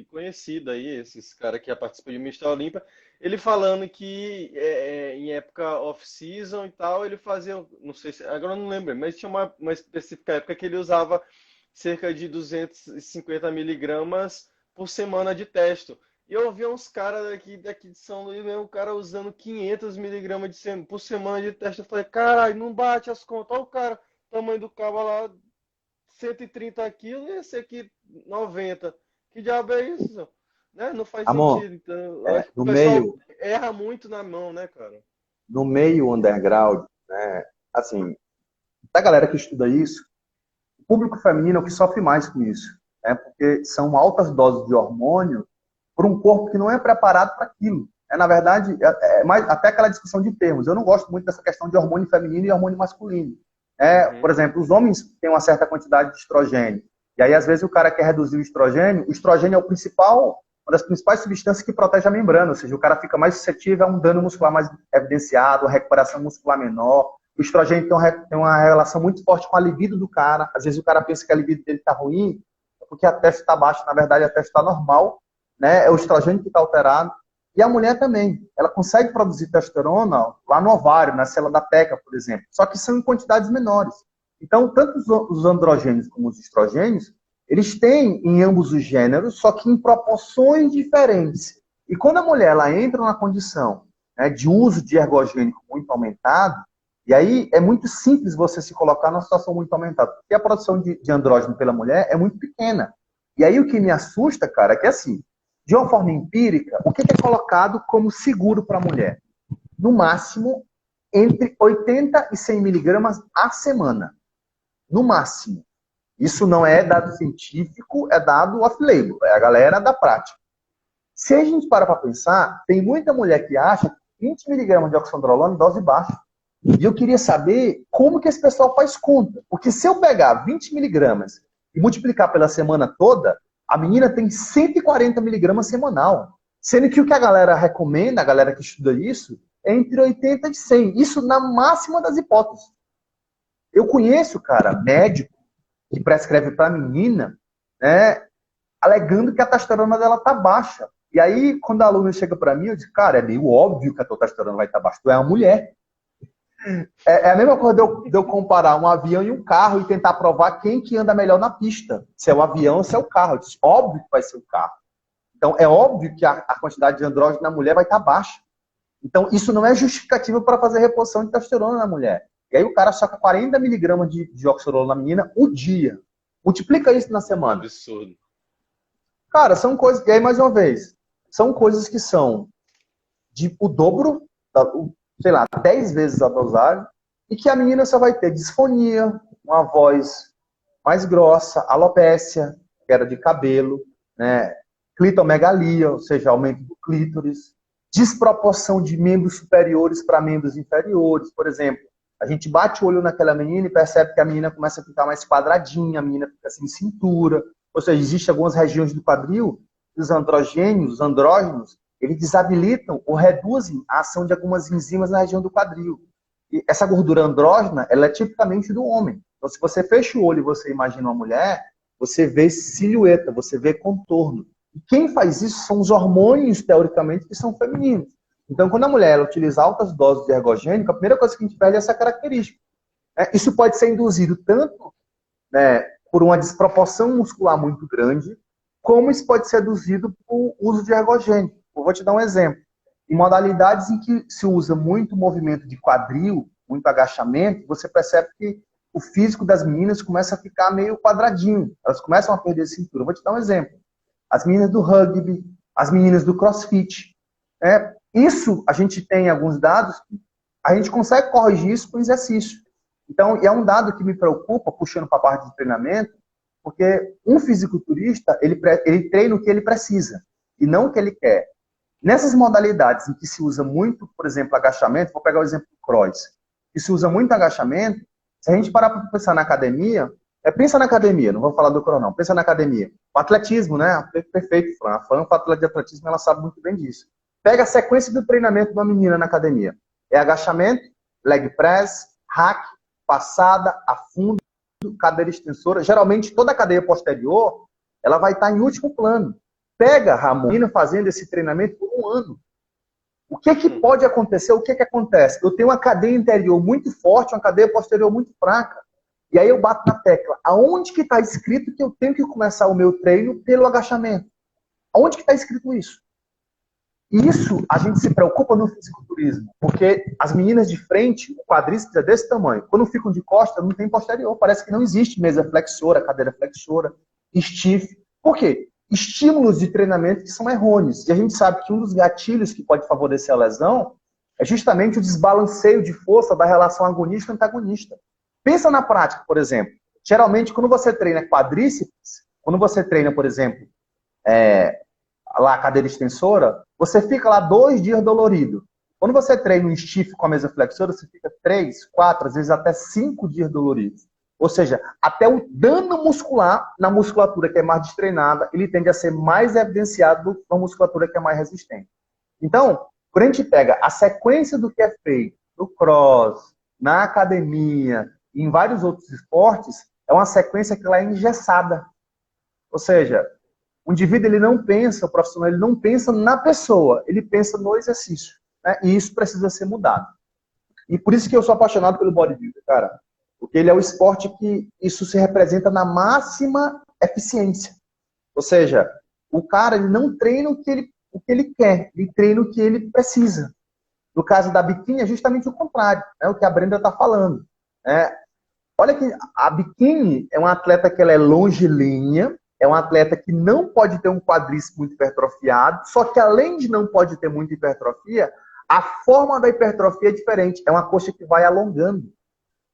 conhecido aí, esses caras que participam de Mr. Olímpia, ele falando que em época off-season e tal, ele fazia, não sei se, agora eu não lembro, mas tinha uma específica época que ele usava cerca de 250 miligramas por semana de testo. E eu vi uns caras daqui de São Luís, mesmo, o cara usando 500 miligramas por semana de teste. Eu falei, caralho, não bate as contas. Olha o cara, tamanho do cabo lá, 130 quilos e esse aqui 90. Que diabo é isso? Né? Não faz sentido. Então, acho que no o pessoal meio, erra muito na mão, né, cara? no meio underground, né, assim, da galera que estuda isso, o público feminino é o que sofre mais com isso. Né, porque são altas doses de hormônio para um corpo que não é preparado para aquilo. Na verdade, mais, até aquela discussão de termos. Eu não gosto muito dessa questão de hormônio feminino e hormônio masculino. Por exemplo, os homens têm uma certa quantidade de estrogênio. E aí, às vezes, o cara quer reduzir o estrogênio. O estrogênio é uma das principais substâncias que protege a membrana. Ou seja, o cara fica mais suscetível a um dano muscular mais evidenciado, a recuperação muscular menor. O estrogênio tem uma relação muito forte com a libido do cara. Às vezes, o cara pensa que a libido dele está ruim, porque a testa está baixa. Na verdade, a testa está normal. Né? É o estrogênio que está alterado. E a mulher também. Ela consegue produzir testosterona lá no ovário, na célula da peca, por exemplo. Só que são em quantidades menores. Então, tanto os androgênios como os estrogênios, eles têm em ambos os gêneros, só que em proporções diferentes. E quando a mulher ela entra na condição, né, de uso de ergogênico muito aumentado, e aí é muito simples você se colocar numa situação muito aumentada. Porque a produção de andrógeno pela mulher é muito pequena. E aí o que me assusta, cara, é que assim, de uma forma empírica, o que é colocado como seguro para a mulher? No máximo, entre 80 e 100 miligramas a semana. No máximo. Isso não é dado científico, é dado off-label. É a galera da prática. Se a gente para pensar, tem muita mulher que acha que 20 miligramas de oxandrolona é dose baixa. E eu queria saber como que esse pessoal faz conta. Porque se eu pegar 20 miligramas e multiplicar pela semana toda, a menina tem 140 miligramas semanal. Sendo que o que a galera recomenda, a galera que estuda isso, é entre 80 e 100. Isso na máxima das hipóteses. Eu conheço, cara, médico que prescreve para menina, né, alegando que a testosterona dela tá baixa. E aí, quando a aluna chega para mim, eu digo, cara, é meio óbvio que a tua testosterona vai estar baixa. Tu é uma mulher. É a mesma coisa de eu comparar um avião e um carro e tentar provar quem que anda melhor na pista. Se é o avião ou se é o carro. Eu disse, óbvio que vai ser o carro. Então, é óbvio que a quantidade de andrógeno na mulher vai estar baixa. Então, isso não é justificativo para fazer reposição de testosterona na mulher. E aí o cara soca 40 miligramas de oxandrolona na menina o dia. Multiplica isso na semana. Absurdo. Cara, são coisas... E aí, mais uma vez, são coisas que são o dobro, sei lá, 10 vezes a dosagem, e que a menina só vai ter disfonia, uma voz mais grossa, alopécia, queda de cabelo, né, clitomegalia, ou seja, aumento do clítoris, desproporção de membros superiores para membros inferiores. Por exemplo, a gente bate o olho naquela menina e percebe que a menina começa a ficar mais quadradinha, a menina fica sem cintura. Ou seja, existem algumas regiões do quadril que os androgênios, os andrógenos, eles desabilitam ou reduzem a ação de algumas enzimas na região do quadril. E essa gordura andrógena, ela é tipicamente do homem. Então, se você fecha o olho e você imagina uma mulher, você vê silhueta, você vê contorno. E quem faz isso são os hormônios, teoricamente, que são femininos. Então, quando a mulher ela utiliza altas doses de ergogênico, a primeira coisa que a gente perde é essa característica. Isso pode ser induzido tanto, né, por uma desproporção muscular muito grande, como isso pode ser induzido por uso de ergogênico. Eu vou te dar um exemplo. Em modalidades em que se usa muito movimento de quadril, muito agachamento, você percebe que o físico das meninas começa a ficar meio quadradinho. Elas começam a perder cintura. Eu vou te dar um exemplo. As meninas do rugby, as meninas do crossfit. Isso a gente tem alguns dados que a gente consegue corrigir isso com exercício. Então, é um dado que me preocupa, puxando para a parte de treinamento, porque um fisiculturista, ele treina o que ele precisa e não o que ele quer. Nessas modalidades em que se usa muito, por exemplo, agachamento, vou pegar o exemplo do cross, que se usa muito agachamento, se a gente parar para pensar na academia, pensa na academia, não vou falar do crono não, pensa na academia. O atletismo, né? Perfeito, Fran. A Fran, atleta de atletismo, ela sabe muito bem disso. Pega a sequência do treinamento de uma menina na academia. É agachamento, leg press, hack, passada, afundo, cadeira extensora. Geralmente, toda a cadeia posterior, ela vai estar em último plano. Pega a menina fazendo esse treinamento por um ano. O que pode acontecer? O que acontece? Eu tenho uma cadeia interior muito forte, uma cadeia posterior muito fraca. E aí eu bato na tecla. Aonde que está escrito que eu tenho que começar o meu treino pelo agachamento? Aonde que está escrito isso? Isso a gente se preocupa no fisiculturismo, porque as meninas de frente, o quadríceps é desse tamanho. Quando ficam de costa, não tem posterior. Parece que não existe mesa flexora, cadeira flexora, stiff. Por quê? Estímulos de treinamento que são errôneos. E a gente sabe que um dos gatilhos que pode favorecer a lesão é justamente o desbalanceio de força da relação agonista-antagonista. Pensa na prática, por exemplo. Geralmente, quando você treina quadríceps, quando você treina, por exemplo, lá a cadeira extensora, você fica lá 2 dias dolorido. Quando você treina um stiff com a mesa flexora, você fica 3, 4, às vezes até 5 dias doloridos. Ou seja, até o dano muscular na musculatura que é mais destreinada, ele tende a ser mais evidenciado do que na musculatura que é mais resistente. Então, quando a gente pega a sequência do que é feito no cross, na academia e em vários outros esportes, é uma sequência que ela é engessada. Ou seja, o indivíduo ele não pensa, o profissional ele não pensa na pessoa, ele pensa no exercício. Né? E isso precisa ser mudado. E por isso que eu sou apaixonado pelo bodybuilding, cara. Porque ele é o esporte que isso se representa na máxima eficiência. Ou seja, o cara ele não treina o que ele quer, ele treina o que ele precisa. No caso da biquíni é justamente o contrário, né? O que a Brenda está falando. Olha que a biquíni é uma atleta que ela é longilínea, é um atleta que não pode ter um quadríceps muito hipertrofiado, só que além de não pode ter muita hipertrofia, a forma da hipertrofia é diferente. É uma coxa que vai alongando.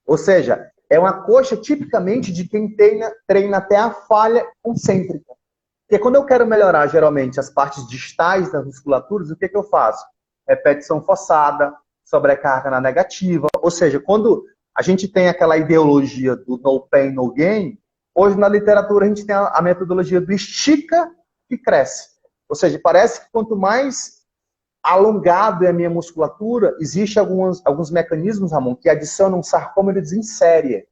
Ou seja, é uma coxa tipicamente de quem treina até a falha concêntrica. Porque quando eu quero melhorar, geralmente, as partes distais das musculaturas, o que eu faço? Repetição forçada, sobrecarga na negativa. Ou seja, quando a gente tem aquela ideologia do no pain, no gain, hoje na literatura a gente tem a metodologia do estica e cresce. Ou seja, parece que quanto mais alongado é a minha musculatura, existe alguns mecanismos, Ramon, que adicionam sarcômeros em série.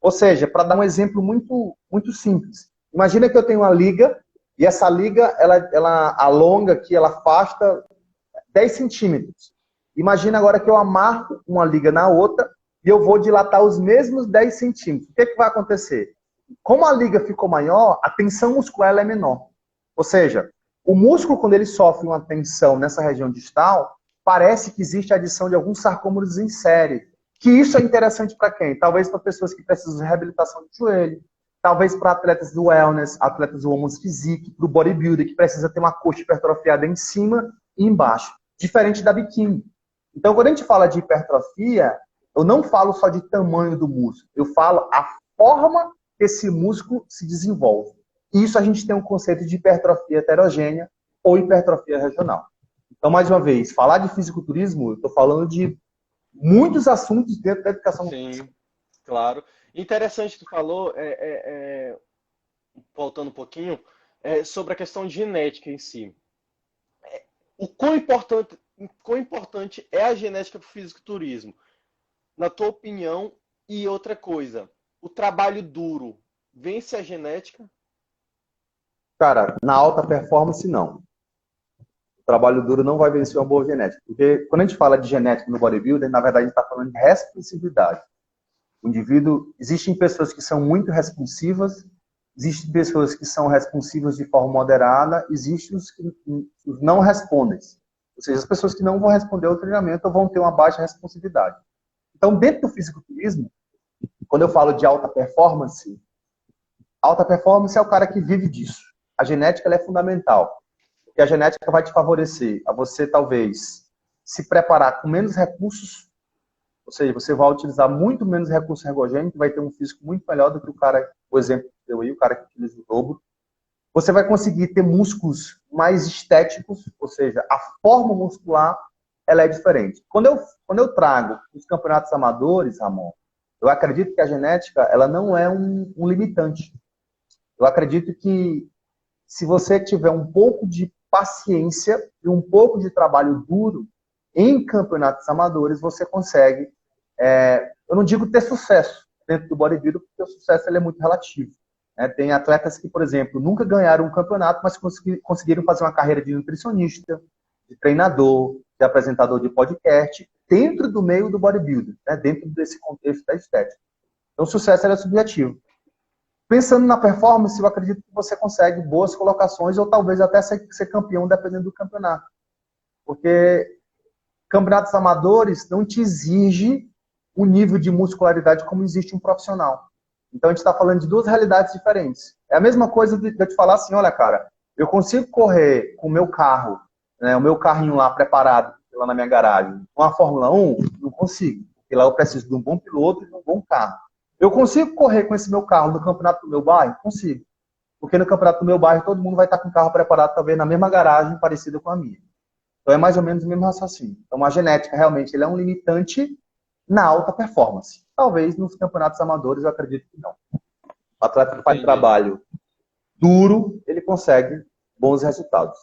Ou seja, para dar um exemplo muito, muito simples. Imagina que eu tenho uma liga, e essa liga, ela alonga aqui, ela afasta 10 centímetros. Imagina agora que eu amarro uma liga na outra, e eu vou dilatar os mesmos 10 centímetros. O que vai acontecer? Como a liga ficou maior, a tensão muscular é menor. Ou seja, o músculo, quando ele sofre uma tensão nessa região distal, parece que existe a adição de alguns sarcômeros em série. Que isso é interessante para quem? Talvez para pessoas que precisam de reabilitação de joelho, talvez para atletas do wellness, atletas do women's physique, para o bodybuilder, que precisa ter uma coxa hipertrofiada em cima e embaixo. Diferente da biquíni. Então, quando a gente fala de hipertrofia, eu não falo só de tamanho do músculo, eu falo a forma que esse músculo se desenvolve. Isso a gente tem um conceito de hipertrofia heterogênea ou hipertrofia regional. Então, mais uma vez, falar de fisiculturismo, eu estou falando de muitos assuntos dentro da educação física. Sim, claro. Interessante que tu falou, voltando um pouquinho, sobre a questão de genética em si. O quão importante é a genética para o fisiculturismo? Na tua opinião, e outra coisa, o trabalho duro vence a genética? Cara, na alta performance, não. O trabalho duro não vai vencer uma boa genética. Porque quando a gente fala de genética no bodybuilder, na verdade, a gente está falando de responsividade. O indivíduo, existem pessoas que são muito responsivas, existem pessoas que são responsivas de forma moderada, existem os que não respondem. Ou seja, as pessoas que não vão responder ao treinamento vão ter uma baixa responsividade. Então, dentro do fisiculturismo, quando eu falo de alta performance é o cara que vive disso. A genética ela é fundamental, porque a genética vai te favorecer a você, talvez, se preparar com menos recursos, ou seja, você vai utilizar muito menos recurso ergogênico, vai ter um físico muito melhor do que o cara, o exemplo que deu aí, o cara que utiliza o dobro. Você vai conseguir ter músculos mais estéticos, ou seja, a forma muscular ela é diferente. Quando eu trago os campeonatos amadores, Ramon, eu acredito que a genética ela não é um limitante. Eu acredito que se você tiver um pouco de paciência e um pouco de trabalho duro em campeonatos amadores, você consegue, eu não digo ter sucesso dentro do bodybuilding, porque o sucesso ele é muito relativo. Tem atletas que, por exemplo, nunca ganharam um campeonato, mas conseguiram fazer uma carreira de nutricionista, de treinador, de apresentador de podcast, dentro do meio do bodybuilding, dentro desse contexto da estética. Então, o sucesso é subjetivo. Pensando na performance, eu acredito que você consegue boas colocações ou talvez até ser campeão, dependendo do campeonato. Porque campeonatos amadores não te exige um nível de muscularidade como existe um profissional. Então, a gente está falando de duas realidades diferentes. É a mesma coisa de eu te falar assim, olha, cara, eu consigo correr com o meu carro, o meu carrinho lá preparado, lá na minha garagem, uma Fórmula 1? Não consigo. Porque lá eu preciso de um bom piloto e de um bom carro. Eu consigo correr com esse meu carro no campeonato do meu bairro? Consigo. Porque no campeonato do meu bairro todo mundo vai estar com o carro preparado talvez na mesma garagem, parecida com a minha. Então é mais ou menos o mesmo raciocínio. Então a genética realmente ele é um limitante na alta performance. Talvez nos campeonatos amadores eu acredito que não. O atleta que faz trabalho duro, ele consegue bons resultados.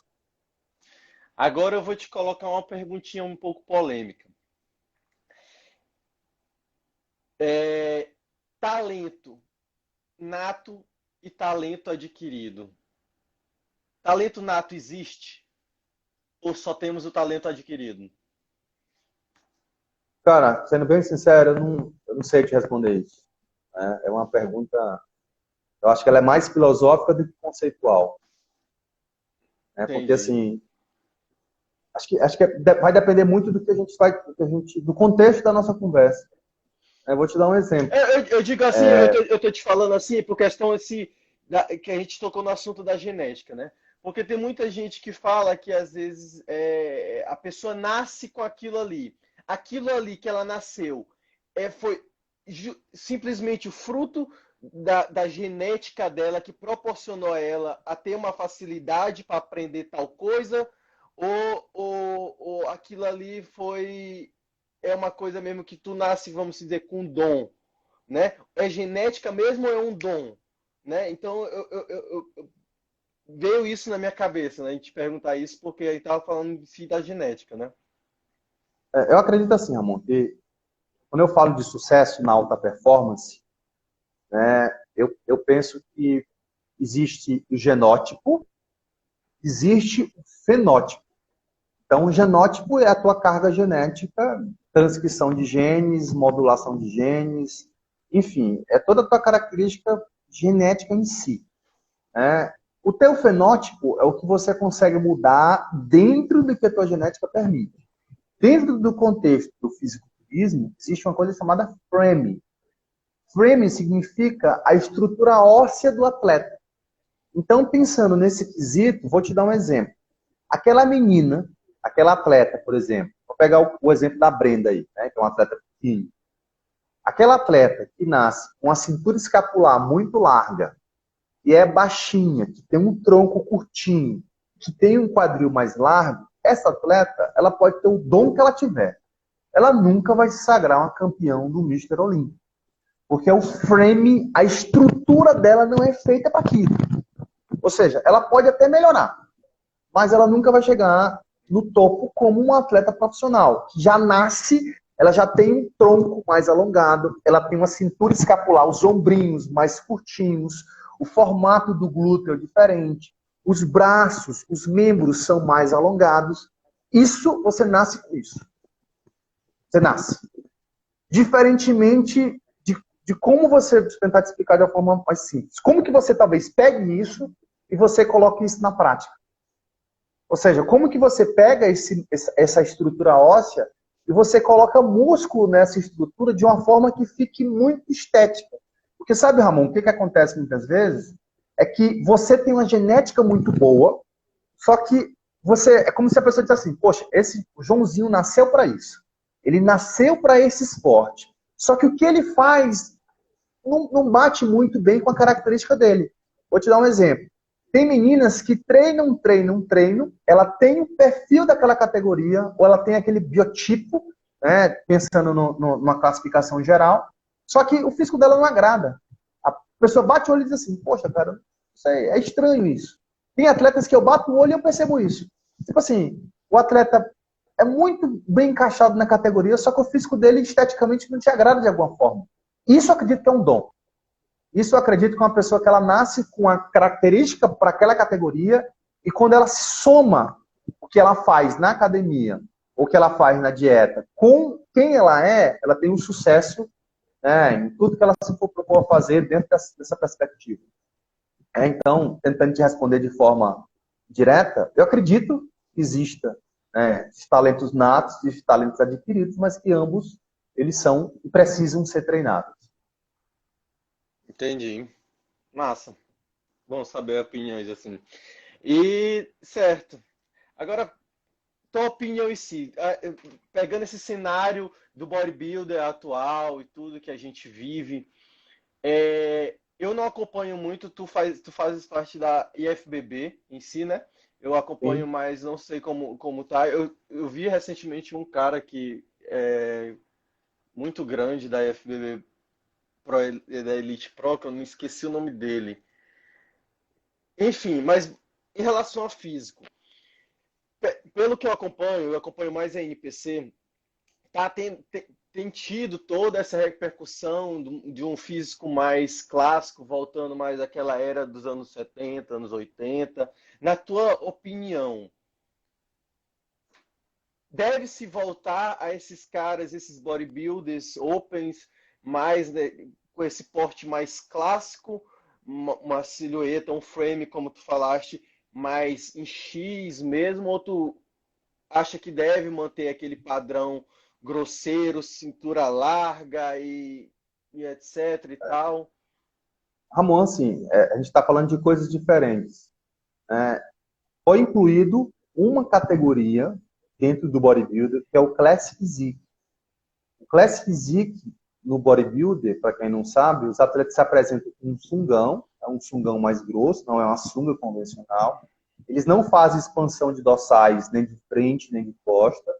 Agora eu vou te colocar uma perguntinha um pouco polêmica. Talento nato e talento adquirido. Talento nato existe? Ou só temos o talento adquirido? Cara, sendo bem sincero, eu não sei te responder isso. É uma pergunta, eu acho que ela é mais filosófica do que conceitual. Porque assim, acho que vai depender muito do que a gente vai, do contexto da nossa conversa. Eu vou te dar um exemplo. Eu digo assim, eu tô te falando assim, por questão assim, que a gente tocou no assunto da genética, né? Porque tem muita gente que fala que às vezes a pessoa nasce com aquilo ali. Aquilo ali que ela nasceu foi simplesmente o fruto da genética dela que proporcionou a ela a ter uma facilidade para aprender tal coisa, ou aquilo ali é uma coisa mesmo que tu nasce, vamos dizer, com dom, né? É genética mesmo ou é um dom, né? Então veio isso na minha cabeça, né? A gente perguntar isso porque a gente estava falando da genética, né? Eu acredito assim, Ramon, que quando eu falo de sucesso na alta performance, eu penso que existe o genótipo, existe o fenótipo. Então, o genótipo é a tua carga genética, transcrição de genes, modulação de genes, enfim, é toda a tua característica genética em si. O teu fenótipo é o que você consegue mudar dentro do que a tua genética permite. Dentro do contexto do fisiculturismo, existe uma coisa chamada frame. Frame significa a estrutura óssea do atleta. Então, pensando nesse quesito, vou te dar um exemplo. Aquela menina, aquela atleta, por exemplo, vou pegar o exemplo da Brenda aí, que é uma atleta pequena. Aquela atleta que nasce com a cintura escapular muito larga e é baixinha, que tem um tronco curtinho, que tem um quadril mais largo, essa atleta, ela pode ter o dom que ela tiver. Ela nunca vai se sagrar uma campeão do Mister Olímpico. Porque o frame, a estrutura dela não é feita para aquilo. Ou seja, ela pode até melhorar, mas ela nunca vai chegar no topo como um atleta profissional, que já nasce, ela já tem um tronco mais alongado, ela tem uma cintura escapular, os ombrinhos mais curtinhos, o formato do glúteo é diferente, os braços, os membros são mais alongados. Isso, você nasce com isso. Você nasce. Diferentemente de como você tentar te explicar de uma forma mais simples. Como que você talvez pegue isso e você coloque isso na prática? Ou seja, como que você pega essa estrutura óssea e você coloca músculo nessa estrutura de uma forma que fique muito estética? Porque sabe, Ramon, o que acontece muitas vezes é que você tem uma genética muito boa, só que é como se a pessoa dissesse assim, poxa, o Joãozinho nasceu para isso. Ele nasceu para esse esporte. Só que o que ele faz não bate muito bem com a característica dele. Vou te dar um exemplo. Tem meninas que treinam, ela tem o perfil daquela categoria, ou ela tem aquele biotipo, né, pensando numa classificação geral, só que o físico dela não agrada. A pessoa bate o olho e diz assim, poxa, cara, é estranho isso. Tem atletas que eu bato o olho e eu percebo isso. Tipo assim, o atleta é muito bem encaixado na categoria, só que o físico dele esteticamente não te agrada de alguma forma. Isso eu acredito que é um dom. Isso eu acredito que é uma pessoa que ela nasce com a característica para aquela categoria e quando ela se soma o que ela faz na academia ou o que ela faz na dieta com quem ela tem um sucesso, né, em tudo que ela se for propor a fazer dentro dessa perspectiva. Então, tentando te responder de forma direta, eu acredito que exista os talentos natos e os talentos adquiridos, mas que ambos eles são e precisam ser treinados. Entendi. Massa. Bom saber opiniões assim. E, certo. Agora, tua opinião em si, pegando esse cenário do bodybuilder atual e tudo que a gente vive, eu não acompanho muito, tu fazes parte da IFBB em si, né? Eu acompanho, Sim. mas não sei como tá. Eu vi recentemente um cara que é muito grande da IFBB Pro, da Elite Pro, que eu não esqueci o nome dele. Enfim, mas em relação a físico, pelo que eu acompanho mais a NPC, tem tido toda essa repercussão de um físico mais clássico, voltando mais àquela era dos anos 70, anos 80. Na tua opinião, deve-se voltar a esses caras, esses bodybuilders opens, mais, né, com esse porte mais clássico, uma silhueta, um frame, como tu falaste, mais em X mesmo, ou tu acha que deve manter aquele padrão grosseiro, cintura larga e etc e tal? Ramon, assim, a gente está falando de coisas diferentes. Foi incluído uma categoria dentro do bodybuilder, que é o Classic Physique. O Classic Physique, no bodybuilder, para quem não sabe, os atletas se apresentam com um sungão, é um sungão mais grosso, não é uma sunga convencional. Eles não fazem expansão de dorsais, nem de frente, nem de costa.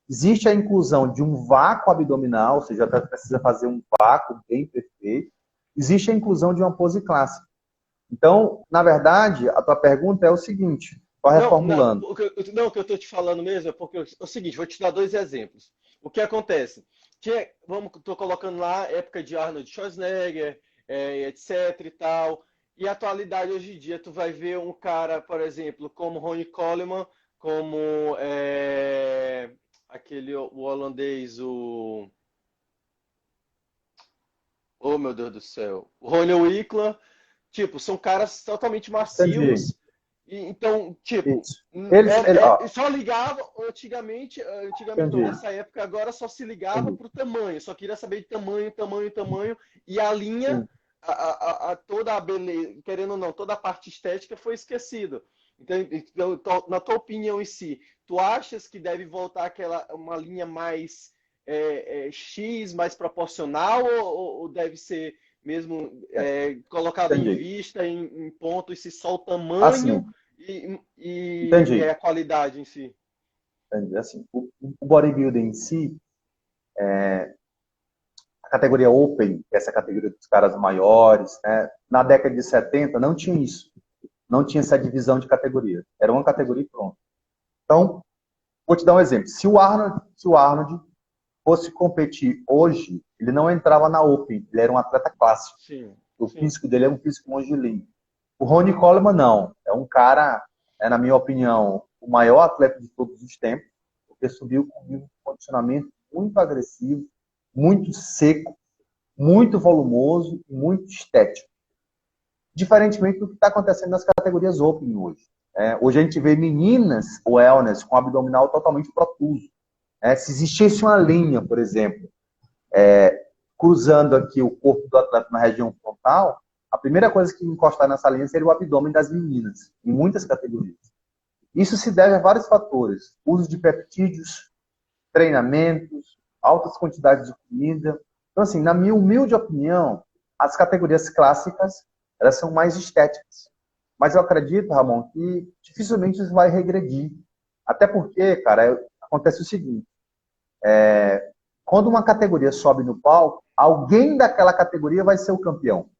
Existe a inclusão de um vácuo abdominal, ou seja, o atleta precisa fazer um vácuo bem perfeito. Existe a inclusão de uma pose clássica. Então, na verdade, a tua pergunta é o seguinte, só reformulando. O que eu estou te falando mesmo é porque é o seguinte, vou te dar dois exemplos. O que acontece? Estou colocando lá época de Arnold Schwarzenegger, etc e tal. E a atualidade hoje em dia, tu vai ver um cara, por exemplo, como Ronnie Coleman, como o holandês, oh meu Deus do céu, o Ronnie Wickler, tipo, são caras totalmente Entendi. macios. Então, tipo, Isso. Ó, só ligava antigamente, entendi, nessa época, agora só se ligava entendi. pro tamanho, só queria saber de tamanho, e a linha, Sim. toda a beleza, querendo ou não, toda a parte estética foi esquecida. Então, na tua opinião em si, tu achas que deve voltar uma linha mais X, mais proporcional, ou deve ser mesmo colocado em Entendi. vista, em ponto, e se só o tamanho Assim, e entendi. a qualidade em si? Assim, o bodybuilding em si, a categoria Open, essa categoria dos caras maiores, né? Na década de 70 não tinha isso. Não tinha essa divisão de categoria. Era uma categoria e pronto. Então, vou te dar um exemplo. Se o Arnold fosse competir hoje, ele não entrava na Open. Ele era um atleta clássico. Sim, O sim. físico dele é um físico longilíneo. O Ronnie Coleman, não. É um cara, na minha opinião, o maior atleta de todos os tempos, porque subiu com um condicionamento muito agressivo, muito seco, muito volumoso e muito estético. Diferentemente do que está acontecendo nas categorias Open hoje. Hoje a gente vê meninas wellness com abdominal totalmente protuso. Se existisse uma linha, por exemplo, cruzando aqui o corpo do atleta na região frontal, a primeira coisa que encostar nessa linha seria o abdômen das meninas, em muitas categorias. Isso se deve a vários fatores. Uso de peptídeos, treinamentos, altas quantidades de comida. Então, assim, na minha humilde opinião, as categorias clássicas, elas são mais estéticas. Mas eu acredito, Ramon, que dificilmente isso vai regredir. Até porque, cara, acontece o seguinte. Quando uma categoria sobe no palco, alguém daquela categoria vai ser o campeão.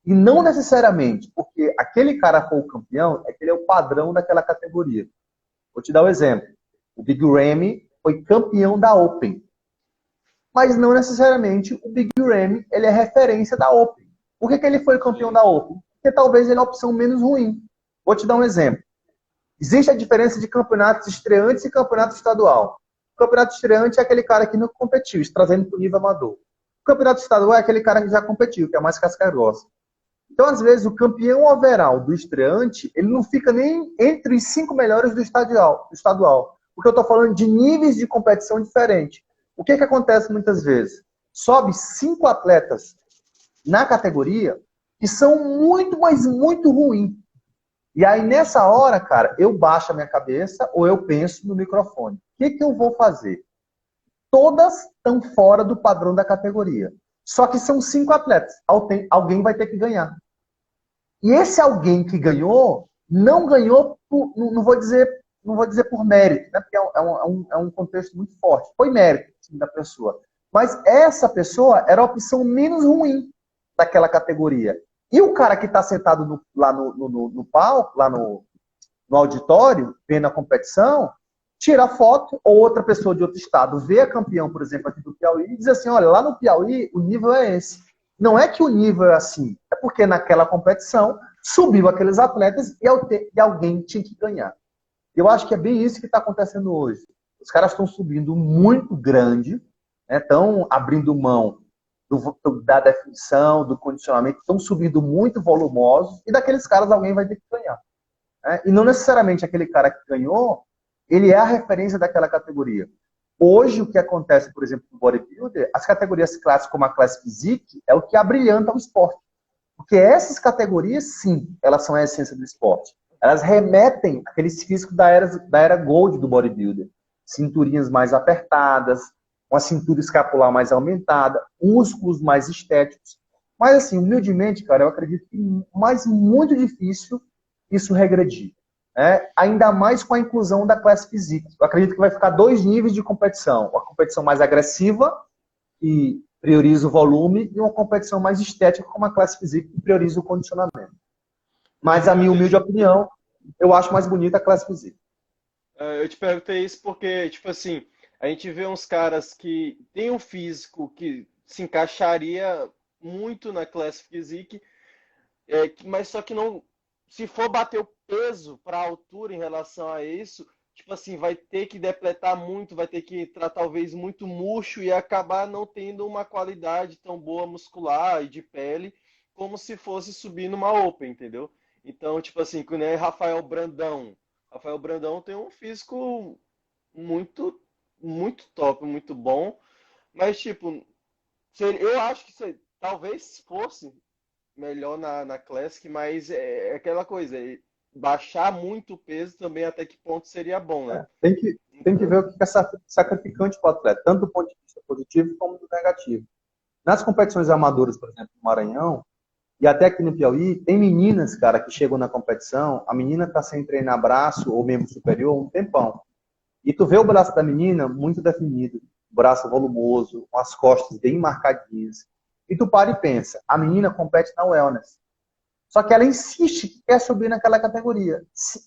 E não necessariamente porque aquele cara foi o campeão, é que ele é o padrão daquela categoria. Vou te dar um exemplo. O Big Ramy foi campeão da Open. Mas não necessariamente o Big Ramy ele é referência da Open. Por que ele foi campeão da Open? Porque talvez ele é a opção menos ruim. Vou te dar um exemplo. Existe a diferença de campeonatos estreantes e campeonato estadual. O campeonato estreante é aquele cara que não competiu, trazendo para o nível amador. O campeonato estadual é aquele cara que já competiu, que é mais casca grossa. Então, às vezes, o campeão overall do estreante, ele não fica nem entre os 5 melhores do estadual. Porque eu estou falando de níveis de competição diferentes. O que acontece muitas vezes? Sobe 5 atletas na categoria que são muito, mas muito ruins. E aí, nessa hora, cara, eu baixo a minha cabeça ou eu penso no microfone. O que eu vou fazer? Todas estão fora do padrão da categoria. Só que são 5 atletas. Alguém vai ter que ganhar. E esse alguém que ganhou, não ganhou, não vou dizer por mérito, né? Porque é um contexto muito forte. Foi mérito da pessoa. Mas essa pessoa era a opção menos ruim daquela categoria. E o cara que está sentado lá no palco, lá no auditório, vendo a competição, tira a foto, ou outra pessoa de outro estado vê a campeão, por exemplo, aqui do Piauí, e diz assim, olha, lá no Piauí o nível é esse. Não é que o nível é assim, é porque naquela competição subiu aqueles atletas e alguém tinha que ganhar. Eu acho que é bem isso que está acontecendo hoje. Os caras estão subindo muito grande, estão abrindo mão da definição, do condicionamento, estão subindo muito volumosos, e daqueles caras alguém vai ter que ganhar. E não necessariamente aquele cara que ganhou, ele é a referência daquela categoria. Hoje, o que acontece, por exemplo, no bodybuilder, as categorias clássicas, como a Class Physique, é o que abrilhanta o esporte. Porque essas categorias, sim, elas são a essência do esporte. Elas remetem àqueles físicos da era Gold do bodybuilder. Cinturinhas mais apertadas, uma cintura escapular mais aumentada, músculos mais estéticos. Mas, assim, humildemente, cara, eu acredito que mais muito difícil isso regredir. Ainda mais com a inclusão da Class Physique. Eu acredito que vai ficar 2 níveis de competição. Uma competição mais agressiva, que prioriza o volume, e uma competição mais estética, como a Class Physique, que prioriza o condicionamento. Mas, a minha humilde opinião, eu acho mais bonita a Class Physique. Eu te perguntei isso porque, tipo assim, a gente vê uns caras que têm um físico que se encaixaria muito na Class Physique, mas só que não, se for bater o peso para a altura em relação a isso, tipo assim, vai ter que depletar muito, vai ter que entrar talvez muito murcho e acabar não tendo uma qualidade tão boa muscular e de pele como se fosse subir numa Open, entendeu? Então, tipo assim, que nem Rafael Brandão. Rafael Brandão tem um físico muito, muito top, muito bom, mas tipo, eu acho que talvez fosse melhor na Classic, mas é aquela coisa, baixar muito o peso também até que ponto seria bom, né? Tem que ver o que é sacrificante para o atleta, tanto do ponto de vista positivo como do negativo. Nas competições amadoras, por exemplo, no Maranhão, e até aqui no Piauí, tem meninas, cara, que chegam na competição, a menina está sem treinar braço ou membro superior um tempão. E tu vê o braço da menina muito definido, braço volumoso, com as costas bem marcadinhas. E tu para e pensa, a menina compete na wellness. Só que ela insiste que quer subir naquela categoria.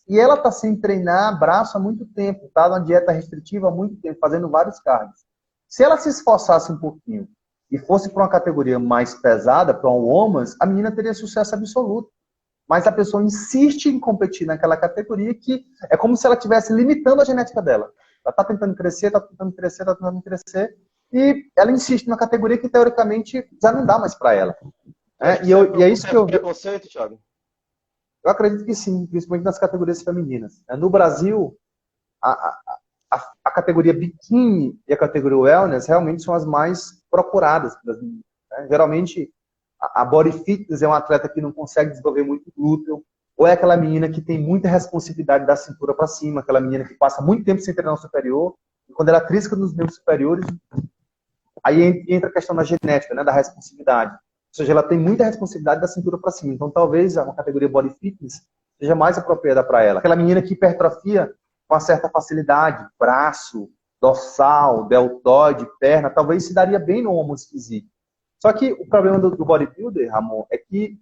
E ela está sem treinar braço há muito tempo, está numa dieta restritiva há muito tempo, fazendo vários cargos. Se ela se esforçasse um pouquinho e fosse para uma categoria mais pesada, para um women's, a menina teria sucesso absoluto. Mas a pessoa insiste em competir naquela categoria que é como se ela estivesse limitando a genética dela. Ela está tentando crescer, está tentando crescer, está tentando crescer, e ela insiste na categoria que, teoricamente, já não dá mais para ela. E é isso que eu vi. Preconceito, Thiago? Eu acredito que sim, principalmente nas categorias femininas. No Brasil, a categoria biquíni e a categoria wellness realmente são as mais procuradas das meninas. Geralmente, a body fitness é um atleta que não consegue desenvolver muito glúteo, ou é aquela menina que tem muita responsividade da cintura para cima, aquela menina que passa muito tempo sem treinar no superior, e quando ela trisca nos membros superiores, aí entra a questão da genética, né, da responsividade. Ou seja, ela tem muita responsabilidade da cintura para cima. Então, talvez uma categoria body fitness seja mais apropriada para ela. Aquela menina que hipertrofia com uma certa facilidade, braço, dorsal, deltoide, perna, talvez se daria bem no homo physique. Só que o problema do bodybuilder, Ramon, é que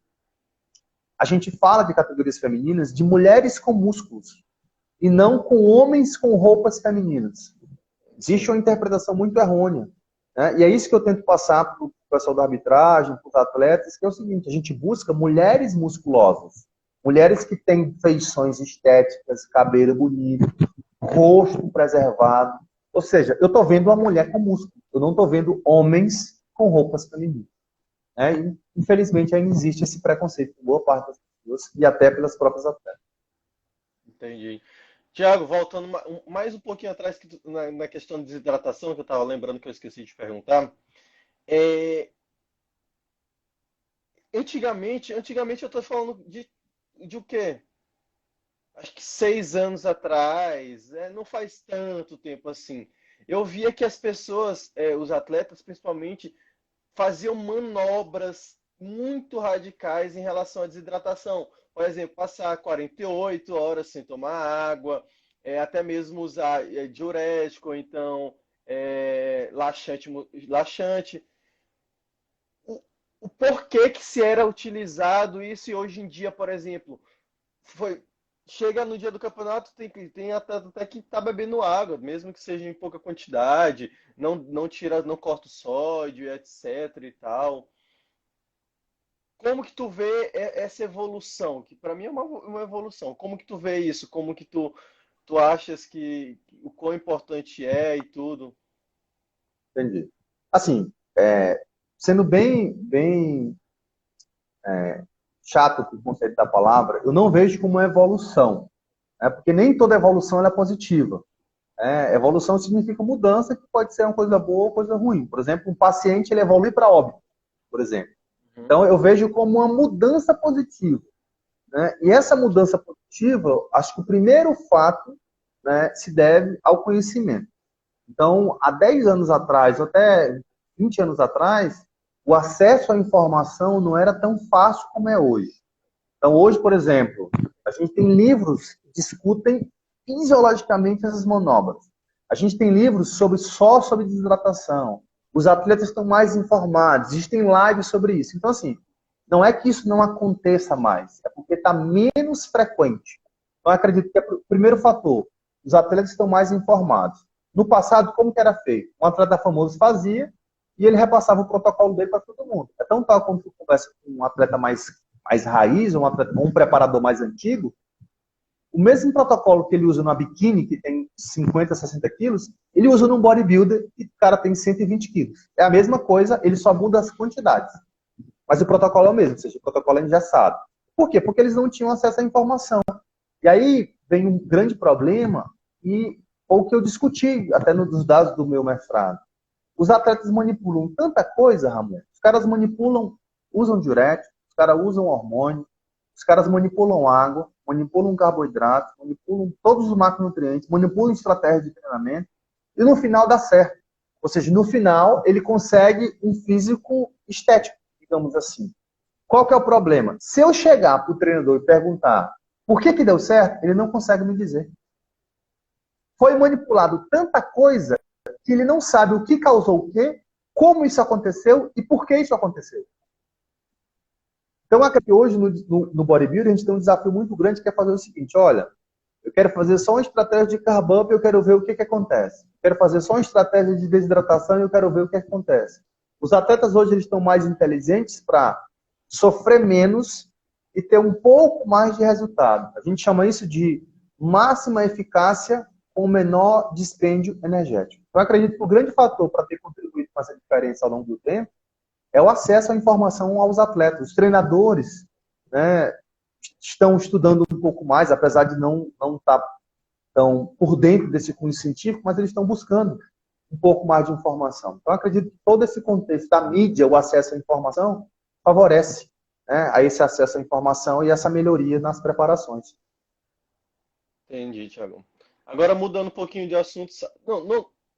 a gente fala de categorias femininas de mulheres com músculos e não com homens com roupas femininas. Existe uma interpretação muito errônea. Né? E é isso que eu tento passar para o pessoal da arbitragem, para os atletas, que é o seguinte, a gente busca mulheres musculosas, mulheres que têm feições estéticas, cabelo bonito, rosto preservado. Ou seja, eu estou vendo uma mulher com músculo, eu não estou vendo homens com roupas femininas. E, infelizmente, ainda existe esse preconceito por boa parte das pessoas e até pelas próprias atletas. Entendi. Tiago, voltando mais um pouquinho atrás na questão de desidratação, que eu estava lembrando que eu esqueci de perguntar. Antigamente eu estou falando de o quê? Acho que 6 anos atrás, não faz tanto tempo assim. Eu via que as pessoas, os atletas principalmente, faziam manobras muito radicais em relação à desidratação. Por exemplo, passar 48 horas sem tomar água, até mesmo usar diurético, ou então laxante. O porquê que se era utilizado isso e hoje em dia, por exemplo, chega no dia do campeonato, tem até que tá bebendo água, mesmo que seja em pouca quantidade, não corta o sódio, etc e tal. Como que tu vê essa evolução? Que para mim é uma evolução. Como que tu vê isso? Como que tu achas que o quão importante é e tudo? Entendi. Assim, sendo bem chato com o conceito da palavra, eu não vejo como uma evolução. Porque nem toda evolução ela é positiva. Evolução significa mudança, que pode ser uma coisa boa ou coisa ruim. Por exemplo, um paciente ele evolui para óbito, por exemplo. Então, eu vejo como uma mudança positiva. Né? E essa mudança positiva, acho que o primeiro fato, né, se deve ao conhecimento. Então, há 10 anos atrás, ou até 20 anos atrás, o acesso à informação não era tão fácil como é hoje. Então, hoje, por exemplo, a gente tem livros que discutem fisiologicamente essas manobras. A gente tem livros só sobre desidratação. Os atletas estão mais informados, existem lives sobre isso. Então, assim, não é que isso não aconteça mais, é porque está menos frequente. Então, eu acredito que é o primeiro fator. Os atletas estão mais informados. No passado, como que era feito? Um atleta famoso fazia e ele repassava o protocolo dele para todo mundo. É tão tal quando você conversa com um atleta mais raiz, um preparador mais antigo, o mesmo protocolo que ele usa numa biquíni, que tem 50, 60 quilos, ele usa num bodybuilder que o cara tem 120 quilos. É a mesma coisa, ele só muda as quantidades. Mas o protocolo é o mesmo, ou seja, o protocolo é engessado. Por quê? Porque eles não tinham acesso à informação. E aí vem um grande problema, e o que eu discuti até nos dados do meu mestrado. Os atletas manipulam tanta coisa, Ramon. Os caras manipulam, usam diurético, os caras usam hormônio, os caras manipulam água, manipulam carboidrato, manipulam todos os macronutrientes, manipulam estratégia de treinamento, e no final dá certo. Ou seja, no final ele consegue um físico estético, digamos assim. Qual que é o problema? Se eu chegar para o treinador e perguntar por que deu certo, ele não consegue me dizer. foi manipulado tanta coisa que ele não sabe o que causou o quê, como isso aconteceu e por que isso aconteceu. Então, aqui hoje no bodybuilding, a gente tem um desafio muito grande que é fazer o seguinte, olha, eu quero fazer só uma estratégia de carb up e eu quero ver o que acontece. Eu quero fazer só uma estratégia de desidratação e eu quero ver o que acontece. Os atletas hoje eles estão mais inteligentes para sofrer menos e ter um pouco mais de resultado. A gente chama isso de máxima eficácia com menor dispêndio energético. Então, eu acredito que o grande fator para ter contribuído com essa diferença ao longo do tempo é o acesso à informação aos atletas. Os treinadores, né, estão estudando um pouco mais, apesar de não estar tão por dentro desse cunho científico, mas eles estão buscando um pouco mais de informação. Então, eu acredito que todo esse contexto da mídia, o acesso à informação, favorece, né, a esse acesso à informação e essa melhoria nas preparações. Entendi, Thiago. Agora, mudando um pouquinho de assunto,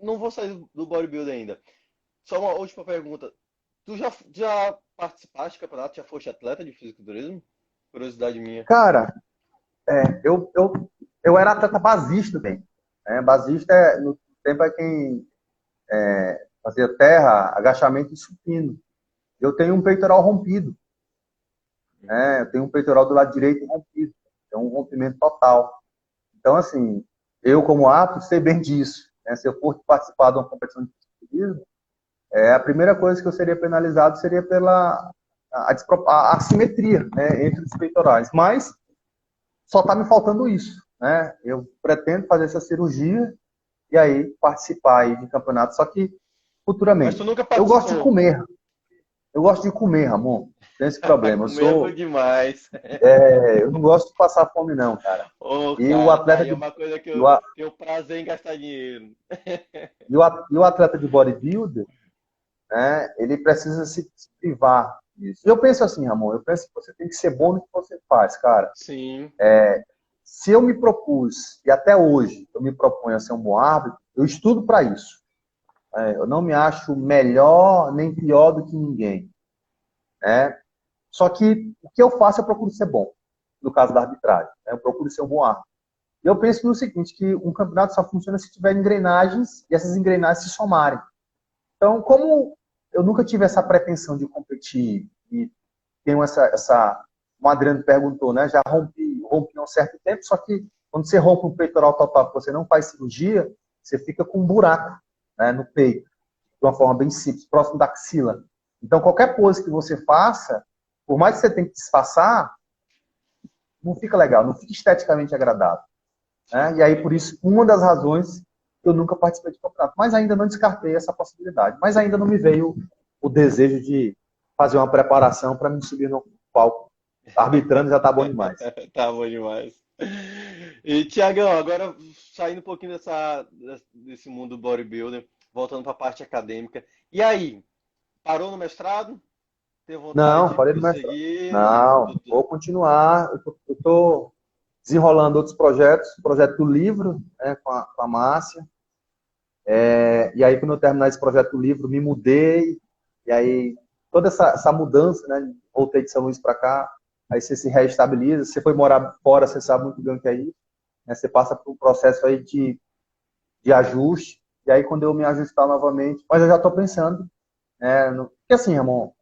não vou sair do bodybuilding ainda. Só uma última pergunta. Tu já participaste do campeonato? Já foste atleta de fisiculturismo? Curiosidade minha. Cara, eu era atleta basista bem. Basista, no tempo, é quem fazia terra, agachamento e supino. Eu tenho um peitoral rompido. Eu tenho um peitoral do lado direito rompido. É um rompimento total. Então, assim, eu como árbitro sei bem disso. Se eu for participar de uma competição de fisiculturismo, a primeira coisa que eu seria penalizado seria pela assimetria, né, entre os peitorais. Mas só está me faltando isso. Né? Eu pretendo fazer essa cirurgia e aí participar aí de campeonato. Só que futuramente. Mas tu nunca Eu participou. gosto de comer. Eu gosto de comer, Ramon. Tem esse problema. Comer é bom demais. Eu não gosto de passar fome, não, cara. E cara, o atleta é uma coisa que eu tenho prazer em gastar dinheiro. E o atleta de bodybuilder, né, ele precisa se privar disso. Eu penso assim, Ramon, eu penso que você tem que ser bom no que você faz, cara. Sim. Se eu me propus, e até hoje eu me proponho a ser um bom árbitro, eu estudo para isso. Eu não me acho melhor nem pior do que ninguém. Só que o que eu faço, eu procuro ser bom. No caso da arbitragem. Eu procuro ser um bom árbitro. E eu penso no seguinte, que um campeonato só funciona se tiver engrenagens e essas engrenagens se somarem. Então, como eu nunca tive essa pretensão de competir e tenho como o Adriano perguntou, né? Já rompi há um certo tempo, só que quando você rompe um peitoral total, que você não faz cirurgia, você fica com um buraco, né, no peito, de uma forma bem simples, próximo da axila. Então, qualquer pose que você faça, por mais que você tenha que disfarçar, não fica legal, não fica esteticamente agradável. Né? E aí, por isso, uma das razões que eu nunca participei de campeonato. Mas ainda não descartei essa possibilidade. Mas ainda não me veio o desejo de fazer uma preparação para me subir no palco. Arbitrando já tá bom demais. Tá bom demais. E, Tiagão, agora saindo um pouquinho desse mundo do bodybuilder, voltando para a parte acadêmica. E aí, parou no mestrado? Tem vontade Não, parei de no mestrado. seguir? Não, vou continuar. Eu tô desenrolando outros projetos. Projeto do livro, né, com a Márcia. E aí, quando eu terminar esse projeto do livro, me mudei. E aí, toda essa mudança, né? Voltei de São Luís para cá. Aí você se reestabiliza. Você foi morar fora, você sabe muito bem o que é isso. Né? Você passa por um processo aí de ajuste. E aí, quando eu me ajustar novamente... Mas eu já estou pensando. Porque assim, Ramon,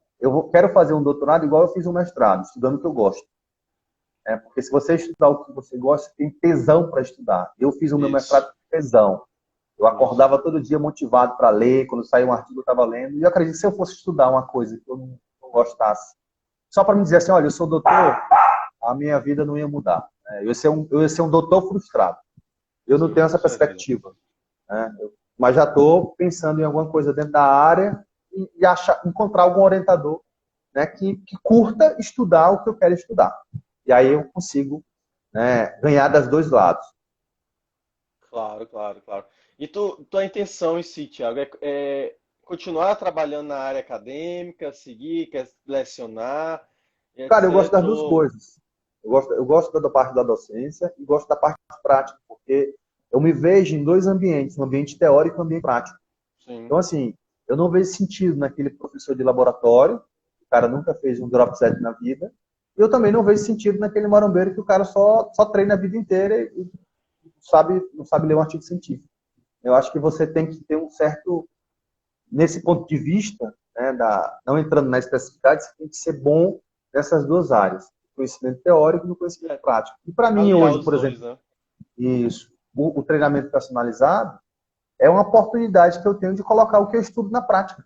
quero fazer um doutorado igual eu fiz um mestrado, estudando o que eu gosto. Porque se você estudar o que você gosta, você tem tesão para estudar. Eu fiz o meu mestrado com tesão. Eu acordava todo dia motivado para ler. Quando saía um artigo, eu estava lendo. E eu acredito que se eu fosse estudar uma coisa que eu não gostasse, só para me dizer assim, olha, eu sou doutor, a minha vida não ia mudar. Eu ia ser um doutor frustrado. Eu não tenho essa perspectiva. Mas já estou pensando em alguma coisa dentro da área e encontrar algum orientador, né, que curta estudar o que eu quero estudar. E aí eu consigo, né, ganhar dos dois lados. Claro. E tua intenção em si, Thiago, é continuar trabalhando na área acadêmica, seguir, quer lecionar, Cara, eu gosto etc. das duas coisas. Eu gosto da parte da docência e gosto da parte prática, porque eu me vejo em dois ambientes, um ambiente teórico e um ambiente prático. Sim. Então, assim, eu não vejo sentido naquele professor de laboratório, o cara nunca fez um drop set na vida, e eu também não vejo sentido naquele marombeiro que o cara só treina a vida inteira e não sabe ler um artigo científico. Eu acho que você tem que ter um certo, nesse ponto de vista, né, não entrando na especificidade, você tem que ser bom nessas duas áreas, no conhecimento teórico e no conhecimento prático. E para mim Aliar hoje, os por dois, exemplo, né? isso, o treinamento personalizado é uma oportunidade que eu tenho de colocar o que eu estudo na prática,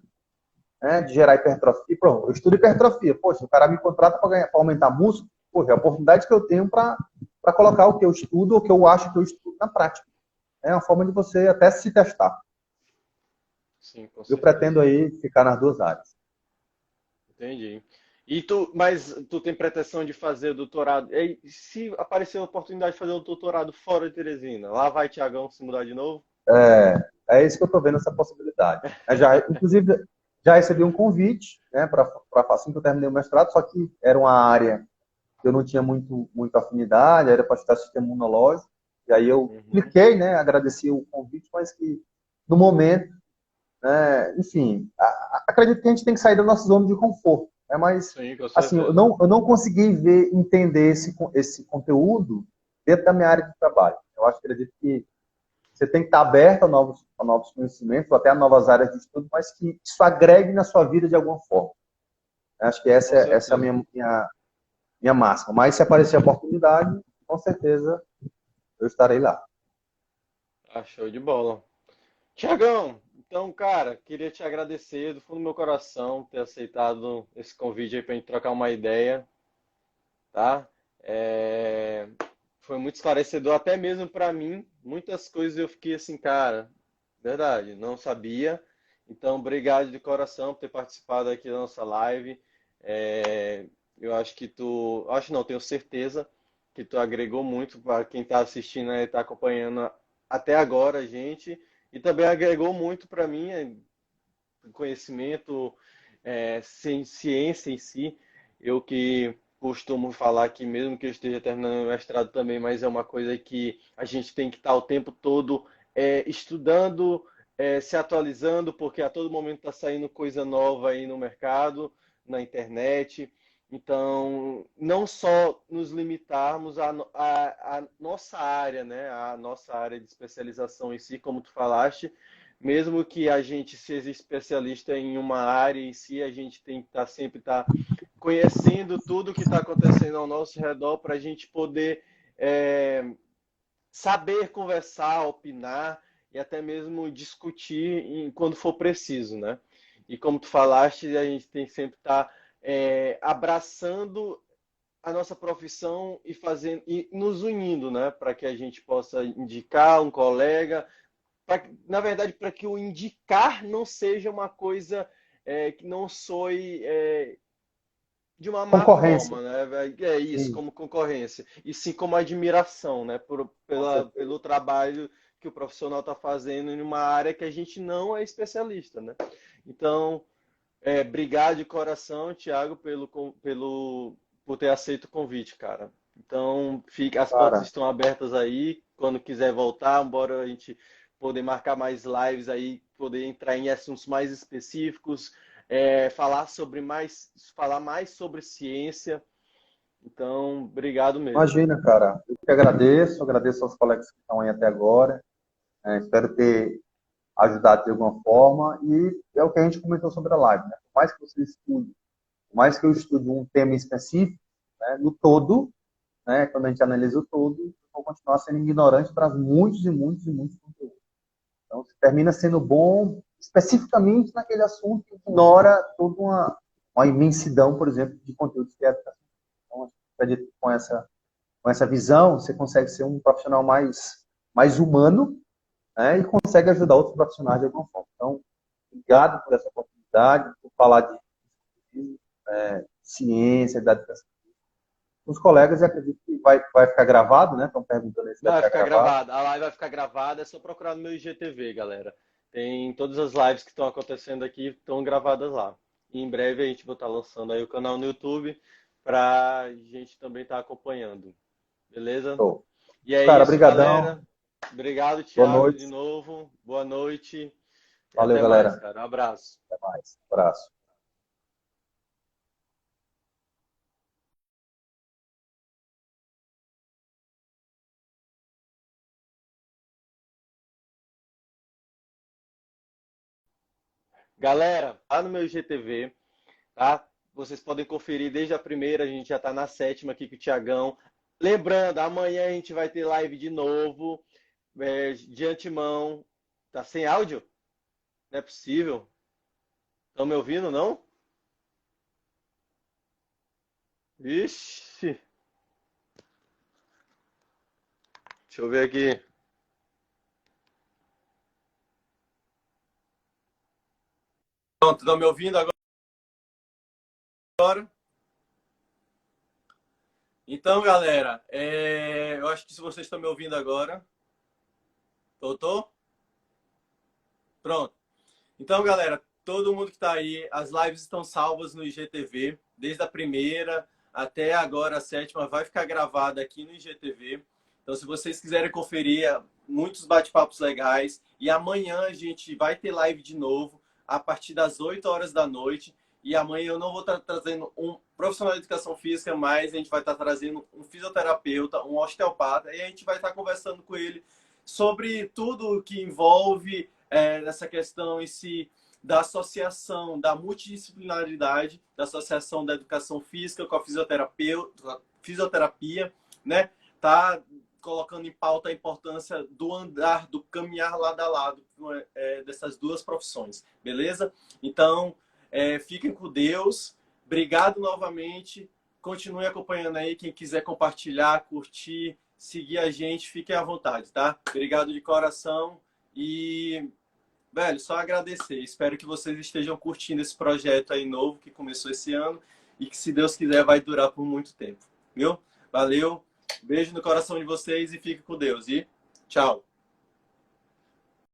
né, de gerar hipertrofia. Pronto, eu estudo hipertrofia. Poxa, o cara me contrata para aumentar músculo, poxa, é a oportunidade que eu tenho para colocar o que eu estudo, ou o que eu acho que eu estudo na prática. É uma forma de você até se testar. Sim, com Eu pretendo certeza. aí ficar nas duas áreas. Entendi. Mas tu tem pretensão de fazer doutorado? E se aparecer a oportunidade de fazer o doutorado fora de Teresina, lá vai Tiagão se mudar de novo? É isso que eu estou vendo, essa possibilidade. Inclusive, já recebi um convite, né, para assim que eu terminei o mestrado, só que era uma área que eu não tinha muito afinidade, era para estudar sistema imunológico, e aí eu Uhum. cliquei, né, agradeci o convite, mas que no momento, né, enfim, acredito que a gente tem que sair da nossa zona de conforto, né, mas Sim, com assim, certeza. eu não consegui entender esse conteúdo dentro da minha área de trabalho. Eu acredito que você tem que estar aberto a novos conhecimentos, ou até a novas áreas de estudo, mas que isso agregue na sua vida de alguma forma. Eu acho que Com essa é a certeza. minha máxima. Mas se aparecer a oportunidade, com certeza eu estarei lá. Ah, show de bola. Tiagão, então, cara, queria te agradecer do fundo do meu coração ter aceitado esse convite aí pra gente trocar uma ideia, tá? É, Foi muito esclarecedor, até mesmo para mim. Muitas coisas eu fiquei assim, cara, verdade, não sabia. Então, obrigado de coração por ter participado aqui da nossa live. Eu acho que acho não, tenho certeza que tu agregou muito para quem está assistindo e está acompanhando até agora a gente. E também agregou muito para mim, conhecimento, sem ciência em si. Eu que costumo falar que mesmo que eu esteja terminando o mestrado também, mas é uma coisa que a gente tem que estar o tempo todo estudando, se atualizando, porque a todo momento está saindo coisa nova aí no mercado, na internet. Então, não só nos limitarmos à nossa área, né? A nossa área de especialização em si, como tu falaste, mesmo que a gente seja especialista em uma área em si, a gente tem que sempre estar conhecendo tudo que está acontecendo ao nosso redor para a gente poder é, saber conversar, opinar e até mesmo discutir quando for preciso, né? E como tu falaste, a gente tem que sempre estar abraçando a nossa profissão e fazendo e nos unindo, né, para que a gente possa indicar um colega, na verdade, para que o indicar não seja uma coisa que não soe de uma má Concorrência. forma, né? É isso, Sim, como concorrência. E sim como admiração, né? com certeza. Pelo trabalho que o profissional está fazendo em uma área que a gente não é especialista, né? Então, obrigado de coração, Thiago, por ter aceito o convite, cara. Então, as portas Cara, estão abertas aí. Quando quiser voltar, embora a gente poder marcar mais lives aí, poder entrar em assuntos mais específicos, falar mais sobre ciência. Então, obrigado mesmo. imagina, cara. Eu que agradeço aos colegas que estão aí até agora. Espero ter ajudado de alguma forma. E é o que a gente comentou sobre a live, né? Por mais que você estude, por mais que eu estude um tema específico, né, no todo, né, quando a gente analisa o todo, eu vou continuar sendo ignorante para muitos e muitos e muitos conteúdos. Então, você termina sendo bom especificamente naquele assunto que ignora toda uma imensidão, por exemplo, de conteúdos que é educação. Então, acredito que com essa visão, você consegue ser um profissional mais humano, né, e consegue ajudar outros profissionais de alguma forma. Então, obrigado por essa oportunidade, por falar de ciência, da educação. Os colegas, eu acredito que vai ficar gravado, né? Estão perguntando aí se vai Vai ficar ficar gravado. gravada. A live vai ficar gravada, é só procurar no meu IGTV, galera. Tem todas as lives que estão acontecendo aqui, estão gravadas lá. E em breve a gente vai estar lançando aí o canal no YouTube para gente também estar acompanhando. Beleza? Show. E é Cara, isso, brigadão. galera. Obrigado, Boa Thiago, de noite. novo. Boa noite e Valeu, até mais, galera. cara. Um abraço. Até mais. Abraço. Galera, lá no meu IGTV, tá? Vocês podem conferir desde a primeira, a gente já tá na sétima aqui com o Tiagão. Lembrando, amanhã a gente vai ter live de novo. De antemão. Tá sem áudio? Não é possível. Estão me ouvindo, não? Ixi. Deixa eu ver aqui. Pronto, estão me ouvindo agora? Então, galera, eu acho que se vocês estão me ouvindo agora. Tô? Pronto. Então, galera, todo mundo que está aí, as lives estão salvas no IGTV, desde a primeira até agora a sétima, vai ficar gravada aqui no IGTV. Então, se vocês quiserem conferir, muitos bate-papos legais. E amanhã a gente vai ter live de novo, a partir das 8 horas da noite. E amanhã eu não vou estar trazendo um profissional de educação física, mas a gente vai estar trazendo um fisioterapeuta, um osteopata, e a gente vai estar conversando com ele sobre tudo que envolve essa questão em si da associação, da multidisciplinaridade, da associação da educação física com a fisioterapia, né? Tá colocando em pauta a importância do andar, do caminhar lado a lado dessas duas profissões, beleza? Então, fiquem com Deus. Obrigado novamente. Continue acompanhando aí. Quem quiser compartilhar, curtir, seguir a gente, fiquem à vontade, tá? Obrigado de coração e, velho, só agradecer. Espero que vocês estejam curtindo esse projeto aí novo que começou esse ano e que, se Deus quiser, vai durar por muito tempo, viu? Valeu, beijo no coração de vocês e fique com Deus e tchau!